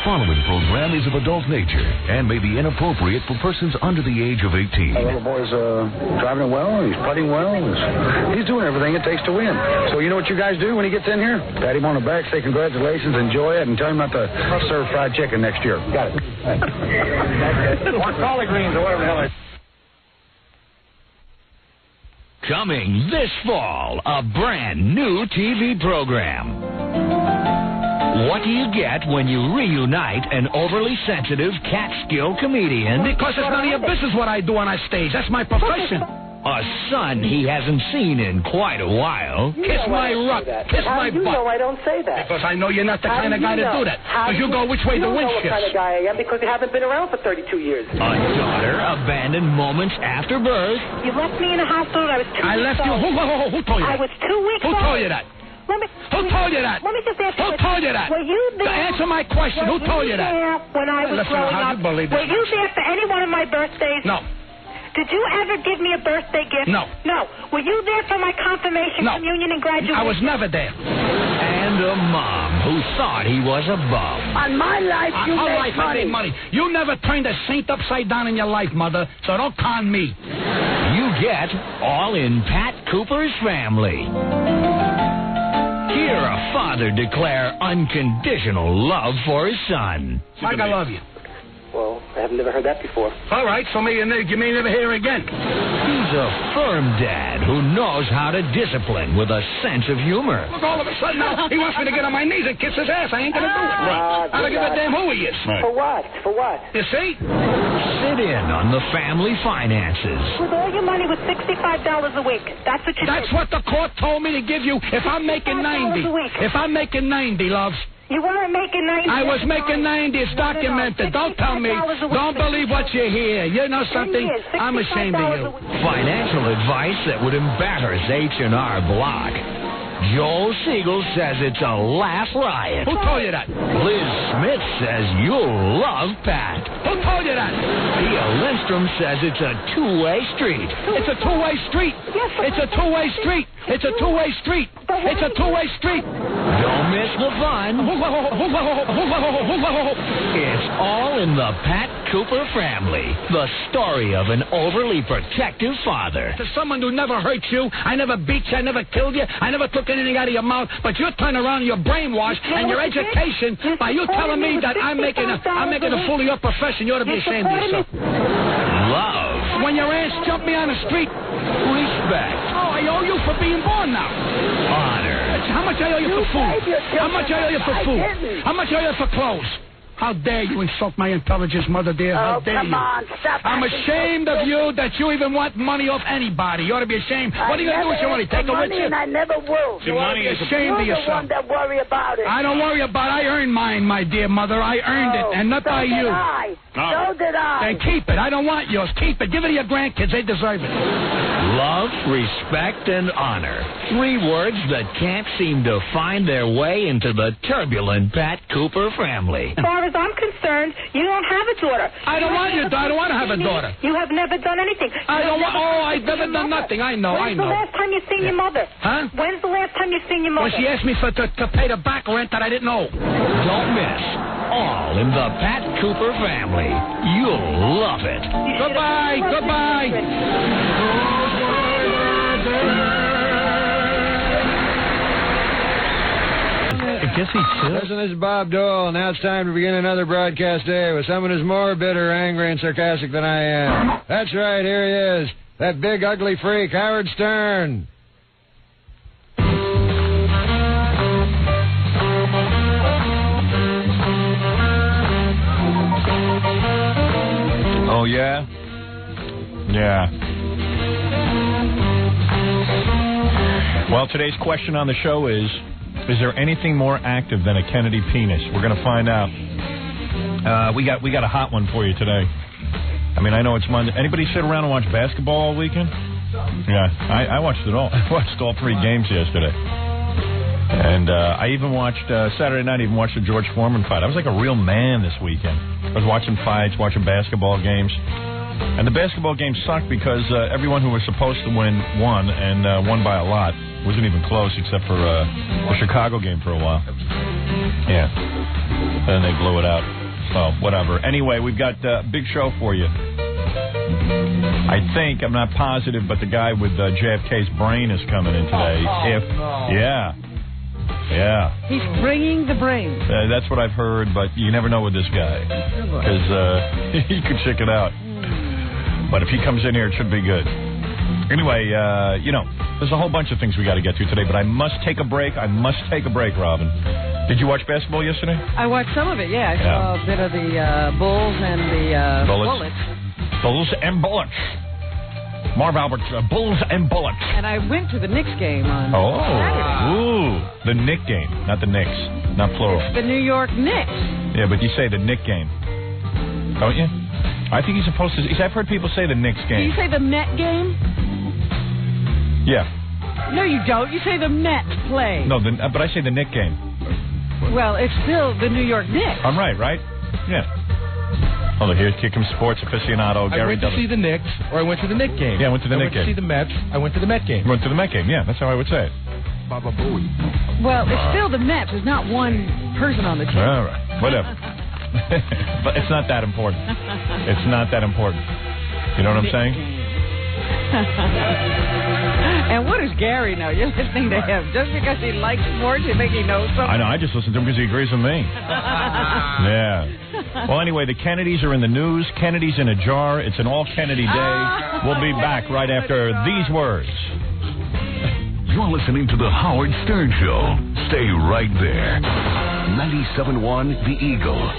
following program is of adult nature and may be inappropriate for persons under the age of 18. The little boy's driving well, he's putting well, he's doing everything it takes to win. So you know what you guys do when he gets in here? Pat him on the back, say congratulations, enjoy it, and tell him not to serve fried chicken next year. Got it. Want collard greens or whatever the hell it is. Coming this fall, a brand new TV program. What do you get when you reunite an overly sensitive Catskill comedian? Because it's none of your business what I do on stage. That's my profession. A son he hasn't seen in quite a while. Kiss my ruck. Kiss my butt. You know I don't say that. Because I know you're not the kind of guy to do that. Because you go which way the wind shifts. You know what kind of guy I am because you haven't been around for 32 years. A daughter abandoned moments after birth. You left me in the hospital. I was 2 weeks I left you. Who told you that? I was 2 weeks Who old. told you that? Who told you that? Let me just ask Who you. told you that? Were you there? Answer my question. Who told you that? When I was growing up. Were you there for any one of my birthdays? No. Did you ever give me a birthday gift? No. No. Were you there for my confirmation, communion, and graduation? I was never there. And a mom who thought he was a bum. On my life, you made money. I made money. You never turned a saint upside down in your life, Mother, so don't con me. You get all in Pat Cooper's Family. Hear a father declare unconditional love for his son. Mike, I love you. Well, I have never heard that before. All right, so you may never hear again. He's a firm dad who knows how to discipline with a sense of humor. Look, all of a sudden now, he wants me to get on my knees and kiss his ass. I ain't going to do it. I don't give a damn who he is. Right. For what? For what? You see? Sit in on the family finances. With all your money was $65 a week. That's what you That's what the court told me to give you if I'm making 90. If I'm making 90, loves. You weren't making 90. I was making 90. It's documented. Don't tell me. Don't believe what you hear. You know something? I'm ashamed of you. Financial advice that would embarrass H&R Block. Joel Siegel says it's a laugh riot. Who told you that? Liz Smith says you'll love Pat. Who told you that? Thea Lindstrom says it's a two-way street. It's a two-way street. It's a two-way street. It's a two-way street. It's a two-way street. Don't miss the fun. It's all in the Pat Cooper Family. The story of an overly protective father. To someone who never hurt you, I never beat you, I never killed you, I never took anything out of your mouth, but you're turning around your brainwash and your education by you telling me that I'm making a fool of your profession. You ought to be ashamed of yourself. Love. When your ass jumped me on the street. Respect. Oh, I owe you for being born now. Honor. How much I owe you for food? How much I owe you for food? How much I owe you for clothes? How dare you insult my intelligence, Mother dear? How dare you? On, stop. I'm ashamed of you that you even want money off anybody. You ought to be ashamed. What are you going to do with your money? Take it with you? And I never will. Your money is ashamed of yourself. You're the one that worry about it. I don't worry about it. I earned mine, my dear mother. I earned it, and not by you. So did I. Then keep it. I don't want yours. Keep it. Give it to your grandkids. They deserve it. Love, respect, and honor. 3 words that can't seem to find their way into the turbulent Pat Cooper family. As far as I'm concerned, you don't have a daughter. I don't want your daughter. I don't want to have a daughter. You have never done anything. I've never done nothing. I know. When's the last time you seen your mother? Huh? When's the last time you seen your mother? When she asked me to pay the back rent that I didn't know. Don't miss. All in the Pat Cooper family. You'll love it. Goodbye. Listen, this is Bob Dole. Now it's time to begin another broadcast day with someone who's more bitter, angry, and sarcastic than I am. That's right, here he is. That big, ugly freak, Howard Stern. Oh, yeah? Yeah. Well, today's question on the show is there anything more active than a Kennedy penis? We're going to find out. We got a hot one for you today. I mean, I know it's Monday. Anybody sit around and watch basketball all weekend? Yeah, I watched it all. I watched all 3 games yesterday. And I even watched, Saturday night, watched the George Foreman fight. I was like a real man this weekend. I was watching fights, watching basketball games. And the basketball game sucked because everyone who was supposed to win won, and won by a lot. Wasn't even close except for the Chicago game for a while. Yeah. And then they blew it out. So, whatever. Anyway, we've got a big show for you. I think, I'm not positive, but the guy with JFK's brain is coming in today. Yeah. He's bringing the brain. That's what I've heard, but you never know with this guy. Because he could check it out. But if he comes in here, it should be good. Anyway, there's a whole bunch of things we got to get to today, but I must take a break. Robin. Did you watch basketball yesterday? I watched some of it, yeah. I saw a bit of the Bulls and the Bullets. Bulls and Bullets. Marv Albert's Bulls and Bullets. And I went to the Knicks game on Saturday. Ooh, the Knick game, not the Knicks, not plural. It's the New York Knicks. Yeah, but you say the Knick game, don't you? I think he's supposed to. I've heard people say the Knicks game. Do you say the Met game? Yeah. No, you don't. You say the Met play. No, but I say the Knick game. Well, it's still the New York Knicks. I'm right? Yeah. Oh, here's Kickham Sports aficionado Gary. I went to see the Knicks, or I went to the Knick game. Yeah, I went to the Knick game. I went to see the Mets. I went to the Met game. Went to the Met game. Yeah, that's how I would say it. Baba Booey. Well, it's still the Mets. There's not one person on the team. All right, whatever. But it's not that important. It's not that important. You know what I'm saying? And what does Gary know? You're listening to him. Just because he likes sports, you think he knows something? I know. I just listen to him because he agrees with me. Yeah. Well, anyway, the Kennedys are in the news. Kennedy's in a jar. It's an all-Kennedy day. We'll be back right after these words. You're listening to The Howard Stern Show. Stay right there. 97.1 The Eagle.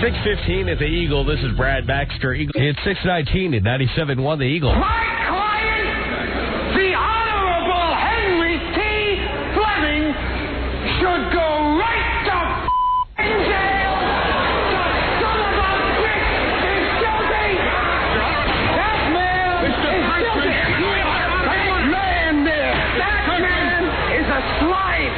6:15 at The Eagle. This is Brad Baxter. It's 6:19 at 97.1 The Eagle. My client, the Honorable Henry T. Fleming, should go right to jail. The son of a bitch is guilty. That man is guilty. That man there. That man is a slime.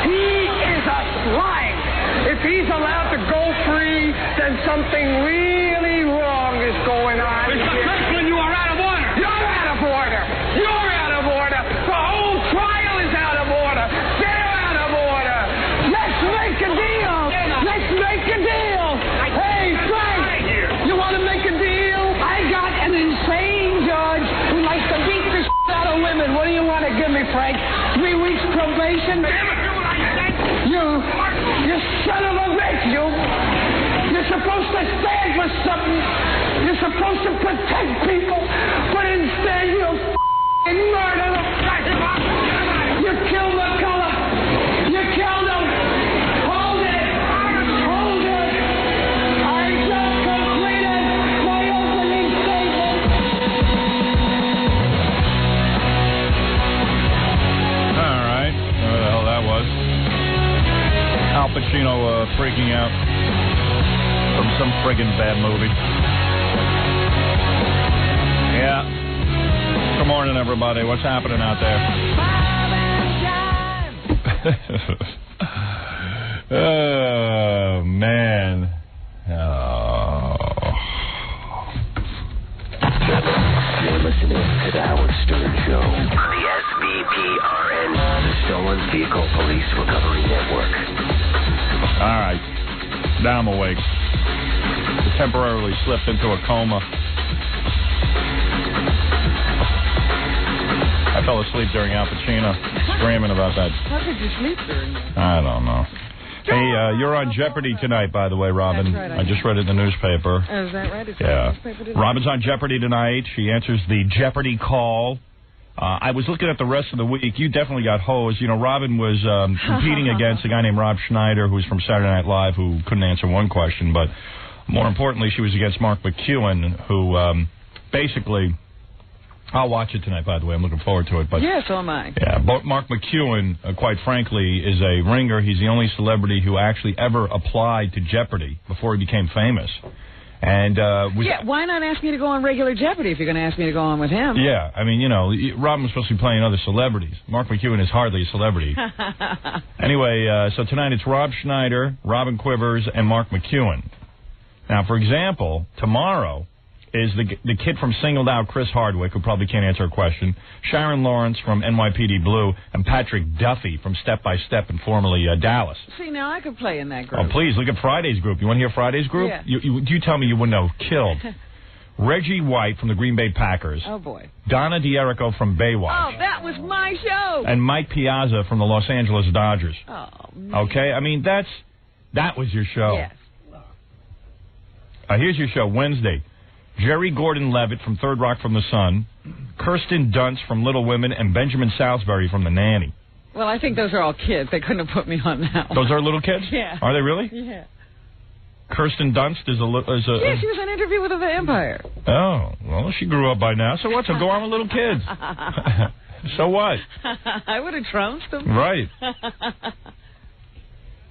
He is a slime. If he's allowed to go free, then something really wrong is going on. Mr. Kirkland, you are out of order. You're out of order. You're out of order. The whole trial is out of order. They're out of order. Let's make a deal. Let's make a deal. Hey, Frank, you want to make a deal? I got an insane judge who likes to beat the shit out of women. What do you want to give me, Frank? 3 weeks probation? You son of a bitch, you! You're supposed to stand for something. You're supposed to protect people, but instead you murder them. You killed the color. You killed them. Hold it. Hold it. I just completed my opening statement. All right. Where the hell that was? Al Pacino freaking out from some friggin' bad movie. Yeah. Good morning, everybody. What's happening out there? Oh, man. Oh. You're listening to The Howard Stern Show on the SVPRN, the Stolen Vehicle Police Recovery Network. All right. Now I'm awake. Temporarily slipped into a coma. I fell asleep during Al Pacino screaming about that. How could you sleep during that? I don't know. Hey, you're on Jeopardy tonight, by the way, Robin. That's right, I just read it in the newspaper. Oh, is that right? It's yeah. Newspaper Robin's on Jeopardy tonight. She answers the Jeopardy call. I was looking at the rest of the week. You definitely got hosed. You know, Robin was competing against a guy named Rob Schneider, who's from Saturday Night Live, who couldn't answer one question. But more importantly, she was against Mark McEwen, who basically... I'll watch it tonight, by the way. I'm looking forward to it. But yeah, so am I. Yeah, but Mark McEwen, quite frankly, is a ringer. He's the only celebrity who actually ever applied to Jeopardy before he became famous. And why not ask me to go on regular Jeopardy if you're going to ask me to go on with him? Yeah, I mean, you know, Robin was supposed to be playing other celebrities. Mark McEwen is hardly a celebrity. Anyway, so tonight it's Rob Schneider, Robin Quivers, and Mark McEwen. Now, for example, tomorrow is the kid from Singled Out, Chris Hardwick, who probably can't answer a question, Sharon Lawrence from NYPD Blue, and Patrick Duffy from Step by Step and formerly Dallas. See, now I could play in that group. Oh, please, look at Friday's group. You want to hear Friday's group? Yeah. You tell me you wouldn't have killed. Reggie White from the Green Bay Packers. Oh, boy. Donna D'Errico from Baywatch. Oh, that was my show. And Mike Piazza from the Los Angeles Dodgers. Oh, man. Okay? I mean, that was your show. Yes. Here's your show, Wednesday. Jerry Gordon Levitt from Third Rock from the Sun, Kirsten Dunst from Little Women, and Benjamin Salisbury from The Nanny. Well, I think those are all kids. They couldn't have put me on that one. Those are little kids? Yeah. Are they really? Yeah. Kirsten Dunst is a... Yeah, she was on Interview with a Vampire. Oh, well, she grew up by now, so what? So go on with little kids. So what? I would have trounced them. Right.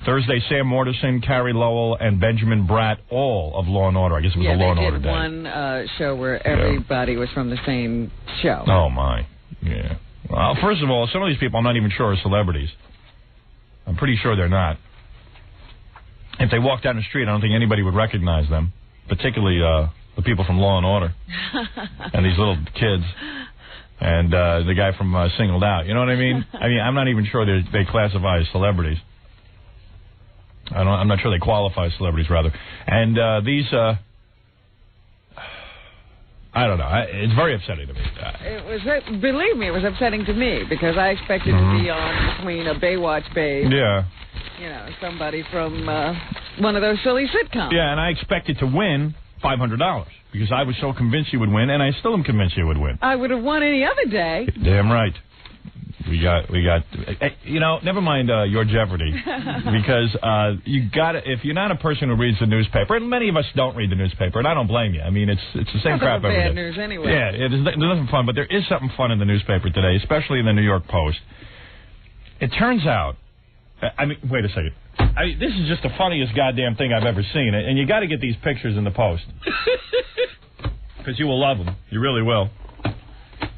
Thursday, Sam Mortensen, Carrie Lowell, and Benjamin Bratt, all of Law & Order. I guess it was a Law & Order day. Yeah, they did one show where everybody was from the same show. Oh, my. Yeah. Well, first of all, some of these people I'm not even sure are celebrities. I'm pretty sure they're not. If they walked down the street, I don't think anybody would recognize them, particularly the people from Law & Order and these little kids and the guy from Singled Out. You know what I mean? I mean, I'm not even sure they classify as celebrities. I'm not sure they qualify as celebrities, rather. And these, I don't know. It's very upsetting to me. Believe me, it was upsetting to me because I expected to be on between a Baywatch babe. Yeah. You know, somebody from one of those silly sitcoms. Yeah, and I expected to win $500 because I was so convinced you would win, and I still am convinced you would win. I would have won any other day. Damn right. We got. You know, never mind your Jeopardy, because you got to. If you're not a person who reads the newspaper, and many of us don't read the newspaper, and I don't blame you. I mean, it's the same crap every day. Bad news anyway. Yeah, there's nothing fun, but there is something fun in the newspaper today, especially in the New York Post. It turns out. I mean, wait a second. This is just the funniest goddamn thing I've ever seen, and you got to get these pictures in the Post because you will love them. You really will.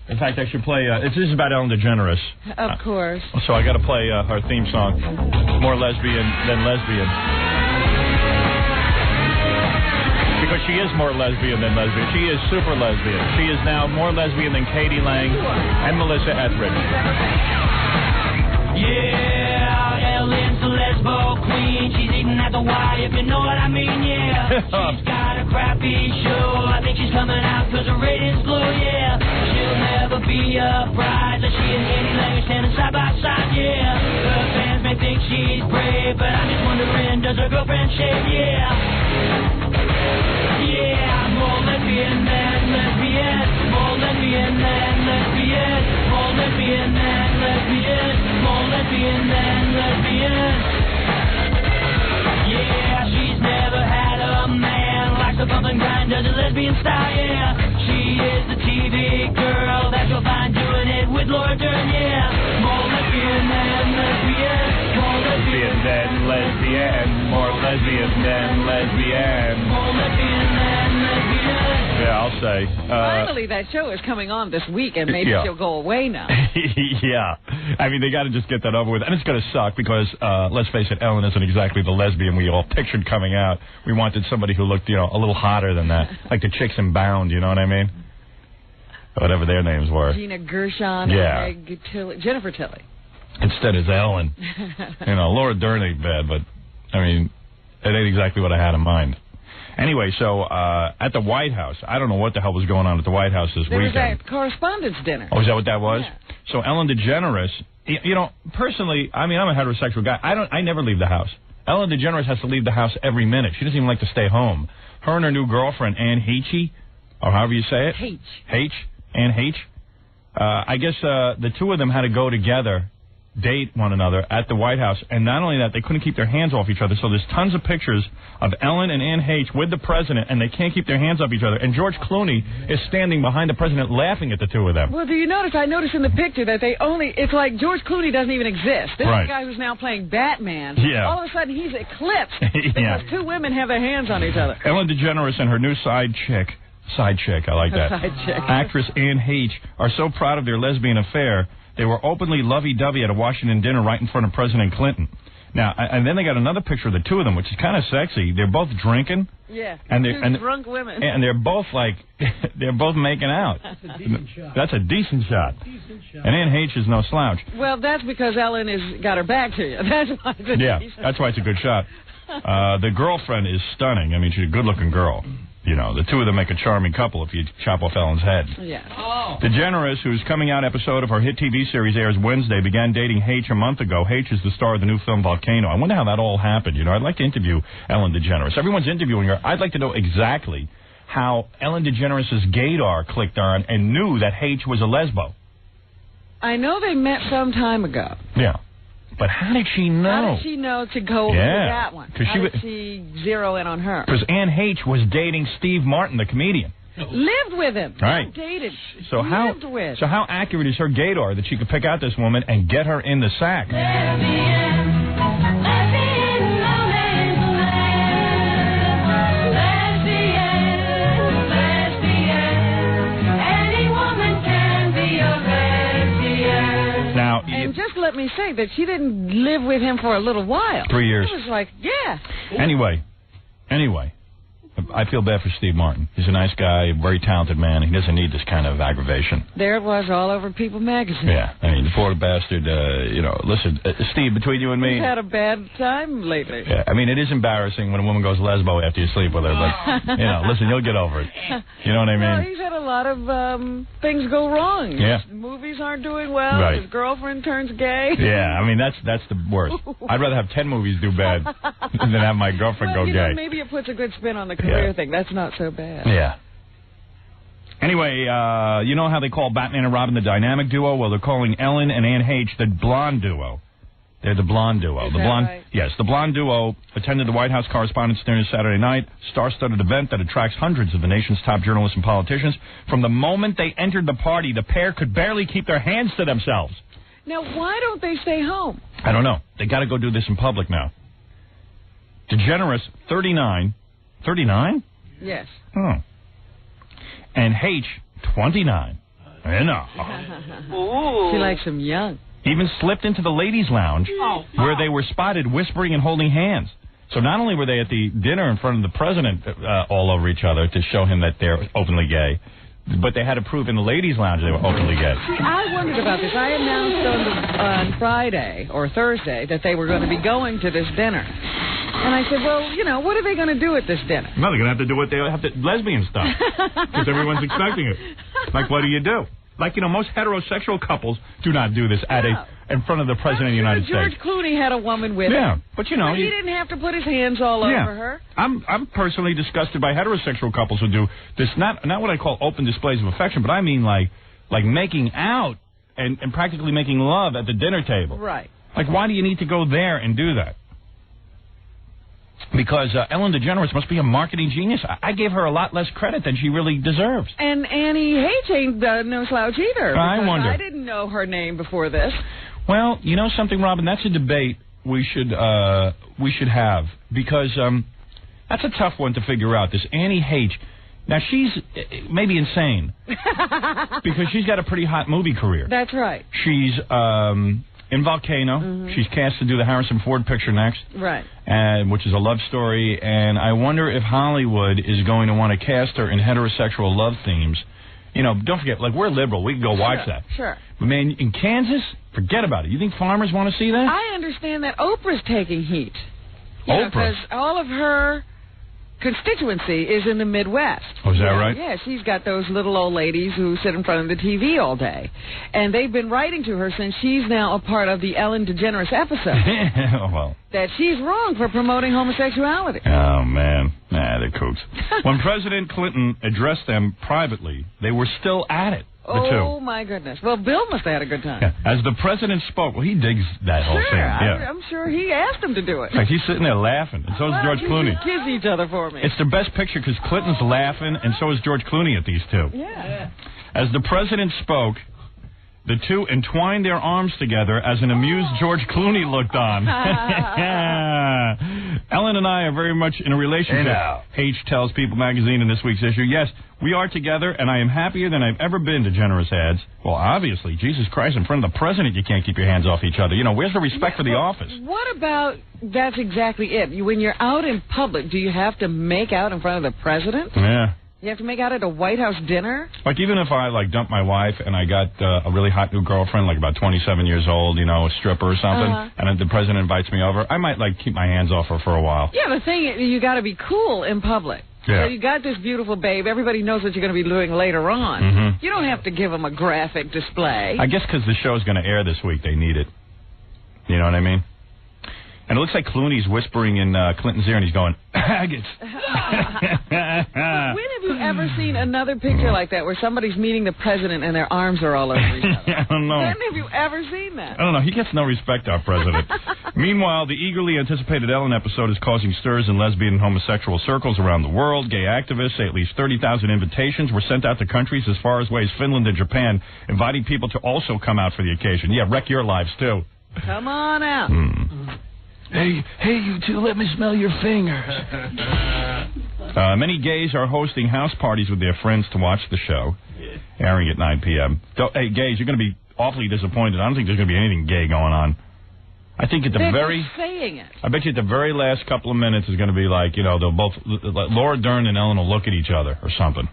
In fact, I should play. This is about Ellen DeGeneres. Of course. So I got to play her theme song, "More Lesbian Than Lesbian," because she is more lesbian than lesbian. She is super lesbian. She is now more lesbian than Katie Lang and Melissa Etheridge. Yeah, Ellen's a lesbo queen. She's eating at the Y, if you know what I mean, yeah. She's got a crappy show. I think she's coming out because her ratings glow, yeah. She'll never be a prize. She and Katie Lang are standing side by side, yeah. Her fans may think she's brave, but I'm just wondering, does her girlfriend shave, yeah. Yeah, more lesbian than lesbian. More lesbian than lesbian. More lesbian than lesbian. More lesbian than lesbian. Yeah, she's never had a man. Likes to bump and grind, does a lesbian style, yeah. She is the TV girl that you'll find doing it with Laura Dern, yeah. More lesbian than lesbian. More lesbian than lesbian. More lesbian than lesbian. More lesbian than lesbian. Yeah, I'll say. Finally, that show is coming on this week, and maybe she'll go away now. Yeah. I mean, they got to just get that over with. And it's going to suck because, let's face it, Ellen isn't exactly the lesbian we all pictured coming out. We wanted somebody who looked, a little hotter than that. Like the chicks in Bound, you know what I mean? Whatever their names were. Gina Gershon, yeah. Meg Tilly, Jennifer Tilly. Instead, it's Ellen. Laura Dern ain't bad, but, I mean, it ain't exactly what I had in mind. Anyway, so at the White House, I don't know what the hell was going on at the White House this weekend. There was that correspondence dinner. Oh, is that what that was? Yeah. So Ellen DeGeneres, personally, I mean, I'm a heterosexual guy. I never leave the house. Ellen DeGeneres has to leave the house every minute. She doesn't even like to stay home. Her and her new girlfriend, Anne Heche, or however you say it. Anne Heche. I guess the two of them had to go together, date one another at the White House, and not only that, they couldn't keep their hands off each other, so there's tons of pictures of Ellen and Anne Heche with the president, and they can't keep their hands off each other, and George Clooney is standing behind the president laughing at the two of them. Well, do you notice, I noticed in the picture that it's like George Clooney doesn't even exist. This right. is the guy who's now playing Batman. Yeah. All of a sudden, he's eclipsed because two women have their hands on each other. Ellen DeGeneres and her new side chick, I like that, side chick. actress Anne Heche, are so proud of their lesbian affair, they were openly lovey-dovey at a Washington dinner right in front of President Clinton. Now, and then they got another picture of the two of them, which is kind of sexy. They're both drinking. Yeah, and two drunk women. And they're both like, they're both making out. That's a decent shot. That's a decent shot. And Anne H is no slouch. Well, that's because Ellen has got her back to you. That's why it's a decent that's why it's a good shot. The girlfriend is stunning. I mean, she's a good-looking girl. You know, the two of them make a charming couple if you chop off Ellen's head. Yeah. DeGeneres, whose coming out episode of her hit TV series airs Wednesday, began dating H a month ago. H is the star of the new film Volcano. I wonder how that all happened. You know, I'd like to interview Ellen DeGeneres. Everyone's interviewing her. I'd like to know exactly how Ellen DeGeneres' gaydar clicked on and knew that H was a lesbo. I know they met some time ago. Yeah. But how did she know? How did she know to go with that one? How did she zero in on her? Because Anne H was dating Steve Martin, the comedian. Lived with him. Right. Not dated. So lived with. So how accurate is her gaydar that she could pick out this woman and get her in the sack? And just let me say that she didn't live with him for a little while. 3 years. It was like, yeah. Anyway, I feel bad for Steve Martin. He's a nice guy, a very talented man. He doesn't need this kind of aggravation. There it was all over People magazine. Yeah, I mean, the poor bastard, listen, Steve, between you and me... He's had a bad time lately. Yeah, I mean, it is embarrassing when a woman goes lesbo after you sleep with her, but, listen, you'll get over it. You know what I mean? Well, he's had a lot of things go wrong. Yeah. His movies aren't doing well. Right. His girlfriend turns gay. Yeah, I mean, that's the worst. I'd rather have 10 movies do bad than have my girlfriend go gay. Maybe it puts a good spin on the career thing. That's not so bad. Yeah. Anyway, you know how they call Batman and Robin the dynamic duo? Well, they're calling Ellen and Anne H the blonde duo. They're the blonde duo. Is that right? Yes, the blonde duo attended the White House Correspondents' Dinner Saturday night, star-studded event that attracts hundreds of the nation's top journalists and politicians. From the moment they entered the party, the pair could barely keep their hands to themselves. Now, why don't they stay home? I don't know. They got to go do this in public now. DeGeneres, 39. 39? Yes. Oh. And H, 29. I know. She likes him young. Even slipped into the ladies' lounge where they were spotted whispering and holding hands. So not only were they at the dinner in front of the president all over each other to show him that they're openly gay, but they had to prove in the ladies' lounge they were openly gay. See, I wondered about this. I announced on Friday or Thursday that they were going to be going to this dinner. And I said, well, what are they going to do at this dinner? No, they're going to have to do what they have to, lesbian stuff. Because everyone's expecting it. Like, what do you do? Like, most heterosexual couples do not do this in front of the President of the United George States. Clooney had a woman with him. Yeah, but he didn't have to put his hands all over her. I'm personally disgusted by heterosexual couples who do this, not what I call open displays of affection, but I mean like making out and practically making love at the dinner table. Right. Like, why do you need to go there and do that? Because Ellen DeGeneres must be a marketing genius. I gave her a lot less credit than she really deserves. And Annie H ain't no slouch either. I wonder. I didn't know her name before this. Well, you know something, Robin? That's a debate we should have, because that's a tough one to figure out. This Annie H. Now, she's maybe insane because she's got a pretty hot movie career. That's right. She's in Volcano. Mm-hmm. She's cast to do the Harrison Ford picture next. Right. Which is a love story. And I wonder if Hollywood is going to want to cast her in heterosexual love themes. Don't forget, we're liberal. We can go watch that. Sure. But, man, in Kansas, forget about it. You think farmers want to see that? I understand that Oprah's taking heat. Oprah? Because all of her constituency is in the Midwest. Oh, is that right? Yeah, she's got those little old ladies who sit in front of the TV all day. And they've been writing to her since she's now a part of the Ellen DeGeneres episode. Well. That she's wrong for promoting homosexuality. Oh, man. Nah, they're kooks. When President Clinton addressed them privately, they were still at it. Oh, my goodness. Well, Bill must have had a good time. Yeah. As the president spoke, he digs that whole thing. Yeah. I'm sure he asked him to do it. In fact, he's sitting there laughing, and so is George Clooney. Kiss each other for me. It's the best picture because Clinton's laughing, and so is George Clooney at these two. Yeah. As the president spoke, The two entwined their arms together as an amused George Clooney looked on. Ellen and I are very much in a relationship. Hey now. H tells People magazine in this week's issue, yes, we are together, and I am happier than I've ever been, DeGeneres adds. Well, obviously, Jesus Christ, in front of the president, you can't keep your hands off each other. You know, where's the respect for the office? What about, that's exactly it. When you're out in public, do you have to make out in front of the president? Yeah. You have to make out at a White House dinner? Like, even if I, like, dumped my wife and I got a really hot new girlfriend, like about 27 years old, you know, a stripper or something, and then the president invites me over, I might, like, keep my hands off her for a while. Yeah, the thing is, you got to be cool in public. Yeah. So you got this beautiful babe. Everybody knows what you're going to be doing later on. Mm-hmm. You don't have to give them a graphic display. I guess because the show's going to air this week, they need it. You know what I mean? And it looks like Clooney's whispering in Clinton's ear, and he's going, "Agates." When have you ever seen another picture like that where somebody's meeting the president and their arms are all over each other? I don't know. When have you ever seen that? I don't know. He gets no respect, our president. Meanwhile, the eagerly anticipated Ellen episode is causing stirs in lesbian and homosexual circles around the world. Gay activists say at least 30,000 invitations were sent out to countries as far away as Finland and Japan, inviting people to also come out for the occasion. Yeah, wreck your lives, too. Come on out. Hey, you two, let me smell your fingers. Many gays are hosting house parties with their friends to watch the show, airing at 9 p.m. Hey, gays, you're going to be awfully disappointed. I don't think there's going to be anything gay going on. I think at the They're saying it. I bet you at the very last couple of minutes is going to be like, you know, they'll both, Laura Dern and Ellen will look at each other or something.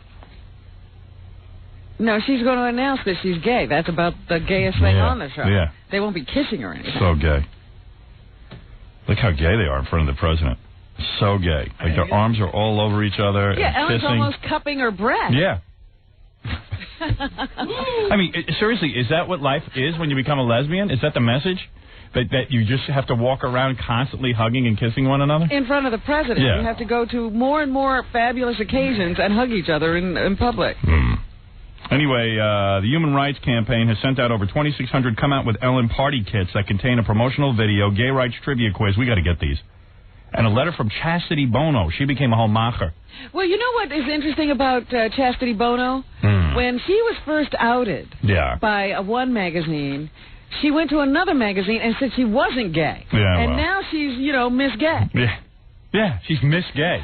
No, she's going to announce that she's gay. That's about the gayest thing on the show. Yeah. They won't be kissing or anything. So gay. Look how gay they are in front of the president. So gay. Like their arms are all over each other. Yeah, and Ellen's kissing. almost cupping her breast. Yeah. I mean, seriously, is that what life is when you become a lesbian? Is that the message? That you just have to walk around constantly hugging and kissing one another? In front of the president. Yeah. You have to go to more and more fabulous occasions and hug each other in public. Anyway, the Human Rights Campaign has sent out over 2,600 Come Out with Ellen party kits that contain a promotional video, gay rights trivia quiz. We got to get these. And a letter from Chastity Bono. She became a homemacher. Well, you know what is interesting about Chastity Bono? When she was first outed by one magazine, she went to another magazine and said she wasn't gay. Yeah, and well. now she's, you know, Miss Gay. Yeah, she's Miss Gay.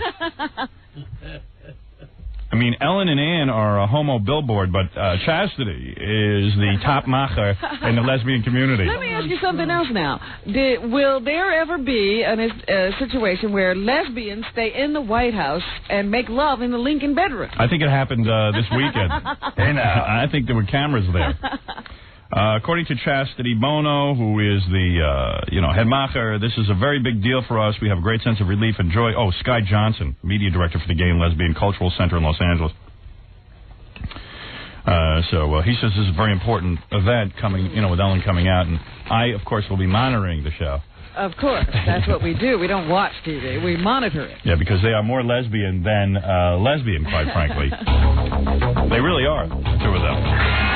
I mean, Ellen and Ann are a homo billboard, but Chastity is the top macher in the lesbian community. Let me ask you something else now. Will there ever be a situation where lesbians stay in the White House and make love in the Lincoln bedroom? I think it happened this weekend. Hey now. I think there were cameras there. According to Chastity Bono, who is the, head macher, this is a very big deal for us. We have a great sense of relief and joy. Oh, Sky Johnson, media director for the Gay and Lesbian Cultural Center in Los Angeles. So he says this is a very important event coming, with Ellen coming out. And I, of course, will be monitoring the show. Of course. That's what we do. We don't watch TV. We monitor it. Yeah, because they are more lesbian than lesbian, quite frankly. They really are, the two of them.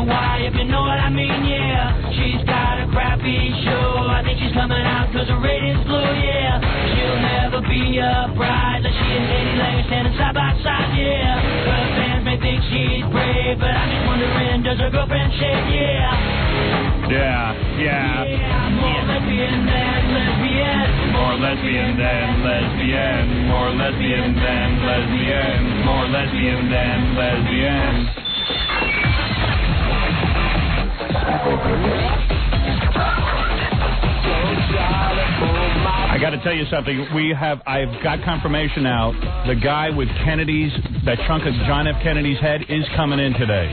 Why, if you know what I mean, yeah. She's got a crappy show. I think she's coming out because her ratings low, yeah. She'll never be a bride like she and Lady Lang standing side by side, yeah. Her fans may think she's brave, but I'm just wondering, does her girlfriend shave, yeah? Yeah. More lesbian than lesbian. More lesbian than lesbian. More lesbian than lesbian. More lesbian than lesbian. I got to tell you something. I've got confirmation now. The guy with Kennedy's, that chunk of John F. Kennedy's head is coming in today.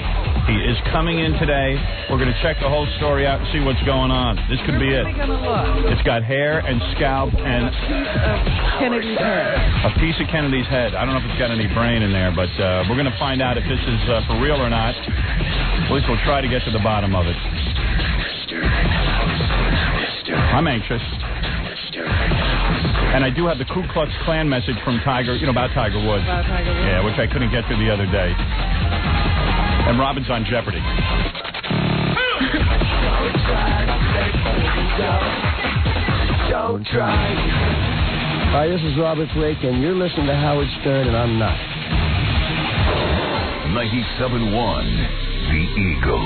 He is coming in today. We're going to check the whole story out and see what's going on. This could be it. It's got hair and scalp and Kennedy's head. A piece of Kennedy's head. I don't know if it's got any brain in there, but we're going to find out if this is for real or not. At least we'll try to get to the bottom of it. I'm anxious. And I do have the Ku Klux Klan message from Tiger, about Tiger Woods. About Tiger Woods. Yeah, which I couldn't get to the other day. And Robin's on Jeopardy. Don't try. Hi, this is Robert Blake, and you're listening to Howard Stern, and I'm not. 97.1 The Eagle.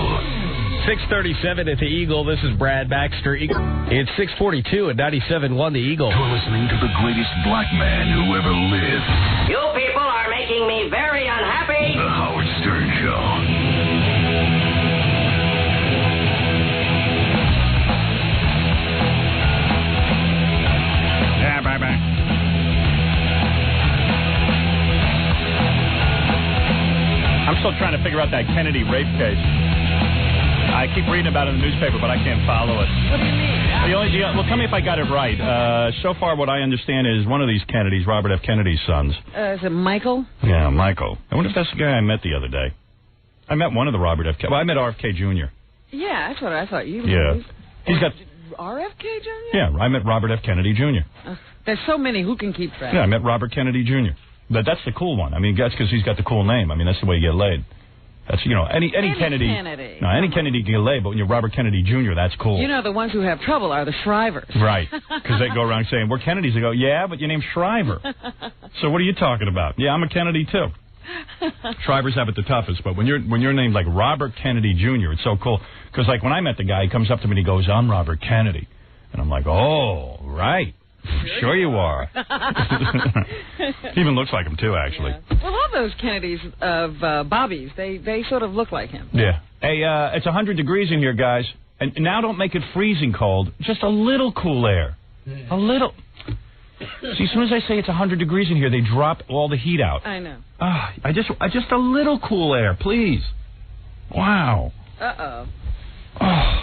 6:37 at the Eagle. This is Brad Baxter. It's 6:42 at 97.1 The Eagle. You're listening to the greatest black man who ever lived. You people are making me very unhappy. The Howard Stern Show. Yeah, bye-bye. I'm still trying to figure out that Kennedy rape case. I keep reading about it in the newspaper, but I can't follow it. What do you mean? Well, tell me if I got it right. So far, what I understand is one of these Kennedys, Robert F. Kennedy's sons. Is it Michael? Yeah, Michael. I wonder if that's the guy I met the other day. I met one of the Robert F. Well, I met RFK Jr. Yeah, that's what I thought you Yeah. He's got... RFK Jr.? Yeah, I met Robert F. Kennedy Jr. There's so many. Who can keep track? Yeah, I met Robert Kennedy Jr. But that's the cool one. I mean, that's because he's got the cool name. I mean, that's the way you get laid. That's, any Kennedy. No, any Kennedy can get laid, but when you're Robert Kennedy Jr., that's cool. You know, the ones who have trouble are the Shrivers. Right, because they go around saying, we're Kennedys. They go, yeah, but your name's Shriver. So what are you talking about? Yeah, I'm a Kennedy, too. Shrivers have it the toughest, but when you're named like Robert Kennedy Jr., it's so cool. Because, like, when I met the guy, he comes up to me and he goes, I'm Robert Kennedy. And I'm like, oh, right. Sure you are. He even looks like him, too, actually. Yeah. Well, all those Kennedys of Bobby's, they sort of look like him. Yeah. Hey, it's 100 degrees in here, guys. And now don't make it freezing cold. Just a little cool air. A little. See, as soon as I say it's 100 degrees in here, they drop all the heat out. I know. I just a little cool air, please. Wow. Uh-oh. Oh.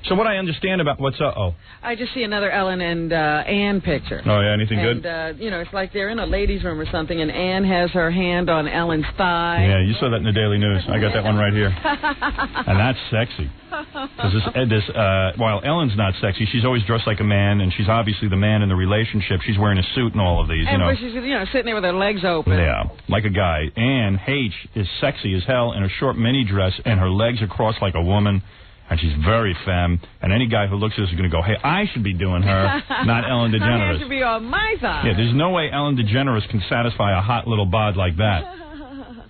So what I understand about what's uh-oh? I just see another Ellen and Ann picture. Oh, yeah, anything good? And, it's like they're in a ladies' room or something, and Ann has her hand on Ellen's thigh. Yeah, you saw that in the Daily News. I got that one right here. And that's sexy. Because while Ellen's not sexy, she's always dressed like a man, and she's obviously the man in the relationship. She's wearing a suit and all of these, But she's, sitting there with her legs open. Yeah, like a guy. Ann H. is sexy as hell in a short mini dress, and her legs are crossed like a woman. And she's very femme. And any guy who looks at this is going to go, hey, I should be doing her, not Ellen DeGeneres. I should be on my side. Yeah, there's no way Ellen DeGeneres can satisfy a hot little bod like that.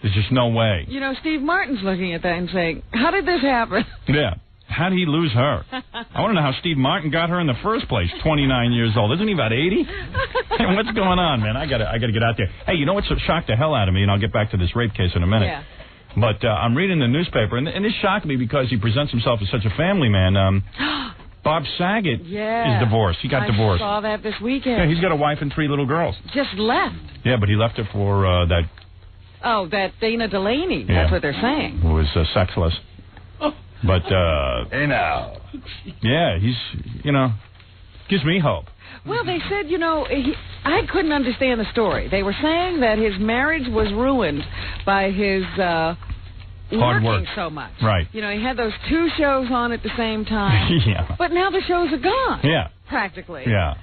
There's just no way. Steve Martin's looking at that and saying, how did this happen? Yeah. How did he lose her? I want to know how Steve Martin got her in the first place. 29 years old. Isn't he about 80? Hey, what's going on, man? I gotta get out there. Hey, you know what's shocked the hell out of me? And I'll get back to this rape case in a minute. Yeah. But I'm reading the newspaper, and this shocked me because he presents himself as such a family man. Bob Saget is divorced. He got divorced. I saw that this weekend. Yeah, he's got a wife and 3 little girls. Just left. Yeah, but he left her for that... Oh, that Dana Delaney. Yeah. That's what they're saying. Who was sexless. But, hey, now. Yeah, he's, gives me hope. Well, they said, I couldn't understand the story. They were saying that his marriage was ruined by his hard work so much. Right. He had those 2 shows on at the same time. Yeah. But now the shows are gone. Yeah. Practically. Yeah.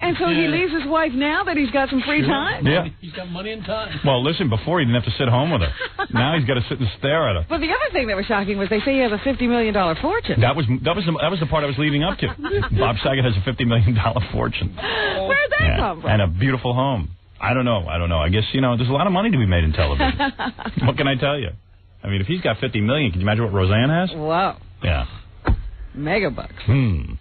And so he leaves his wife now that he's got some free time? Yeah. He's got money and time. Well, listen, before he didn't have to sit home with her. Now he's got to sit and stare at her. But the other thing that was shocking was they say he has a $50 million fortune. That was the part I was leading up to. Bob Saget has a $50 million fortune. Where'd that come from? And a beautiful home. I don't know. I guess, there's a lot of money to be made in television. What can I tell you? I mean, if he's got $50 million, can you imagine what Roseanne has? Wow. Yeah. Megabucks.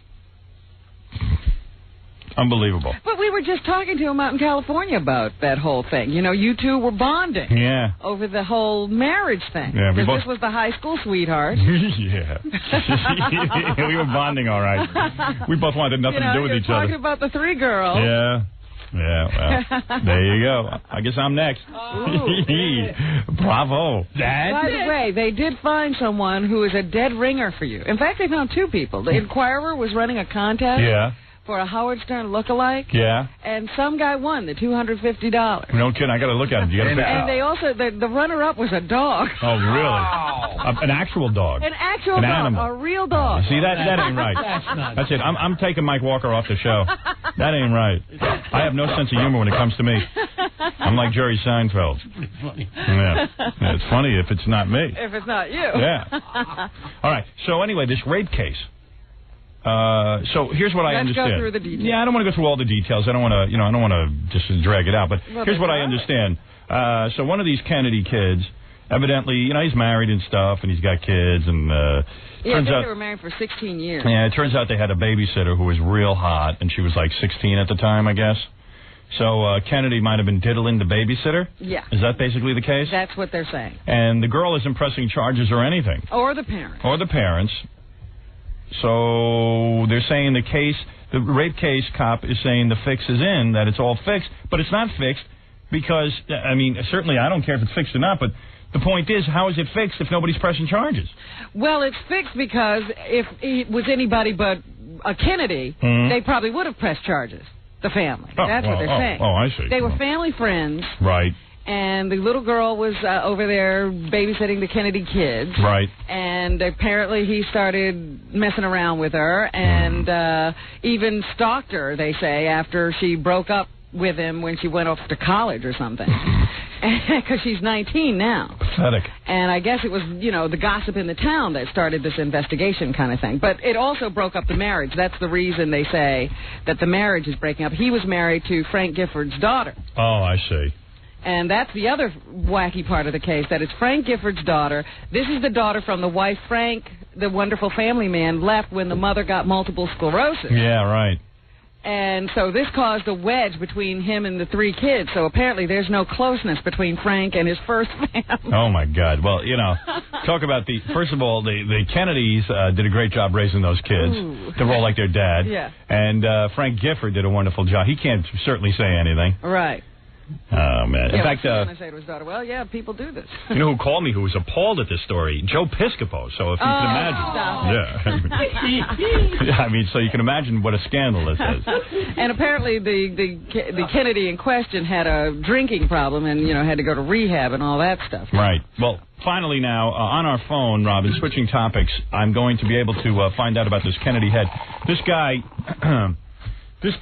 Unbelievable. But we were just talking to him out in California about that whole thing. You 2 were bonding. Yeah. Over the whole marriage thing. Yeah, because this was the high school sweetheart. Yeah. We were bonding all right. We both wanted nothing to do with each other. Talking about the 3 girls. Yeah. Yeah, well, there you go. I guess I'm next. Bravo. By the way, they did find someone who is a dead ringer for you. In fact, they found 2 people. The Inquirer was running a contest. Yeah. For a Howard Stern lookalike. Yeah. And some guy won the $250. No kidding. I got to look at him. You got to pick And they also, the runner-up was a dog. Oh, really? An actual dog. An actual dog. Animal. A real dog. See, that ain't right. That's it. I'm taking Mike Walker off the show. That ain't right. I have no sense of humor when it comes to me. I'm like Jerry Seinfeld. Yeah. It's funny if it's not me. If it's not you. Yeah. All right. So anyway, this rape case. So here's what I understand. Let's go through the details. Yeah, I don't want to go through all the details. I don't want to, I don't want to just drag it out. But here's what I understand. So one of these Kennedy kids, evidently, he's married and stuff, and he's got kids, and turns out they were married for 16 years. Yeah, it turns out they had a babysitter who was real hot, and she was like 16 at the time, I guess. So Kennedy might have been diddling the babysitter? Yeah. Is that basically the case? That's what they're saying. And the girl isn't pressing charges or anything. Or the parents. Or the parents. So they're saying the rape case cop is saying the fix is in, that it's all fixed, but it's not fixed because, certainly I don't care if it's fixed or not, but the point is, how is it fixed if nobody's pressing charges? Well, it's fixed because if it was anybody but a Kennedy, they probably would have pressed charges. The family. That's what they're saying. Oh, I see. They were family friends. Right. And the little girl was over there babysitting the Kennedy kids. Right. And apparently he started messing around with her and even stalked her, they say, after she broke up with him when she went off to college or something. Because she's 19 now. Pathetic. And I guess it was, the gossip in the town that started this investigation kind of thing. But it also broke up the marriage. That's the reason they say that the marriage is breaking up. He was married to Frank Gifford's daughter. Oh, I see. And that's the other wacky part of the case, that it's Frank Gifford's daughter. This is the daughter from the wife Frank, the wonderful family man, left when the mother got multiple sclerosis. Yeah, right. And so this caused a wedge between him and the three kids. So apparently there's no closeness between Frank and his first family. Oh, my God. Well, talk about first of all, the Kennedys did a great job raising those kids. Ooh. They're all like their dad. Yeah. And Frank Gifford did a wonderful job. He can't certainly say anything. Right. Oh, man. Yeah, in fact, I say to his daughter, well, yeah, people do this. You know who called me who was appalled at this story? Joe Piscopo. So if you can imagine. Yeah. So you can imagine what a scandal this is. And apparently the Kennedy in question had a drinking problem and, had to go to rehab and all that stuff. Right. Well, finally now, on our phone, Robin, switching topics, I'm going to be able to find out about this Kennedy head. This guy... This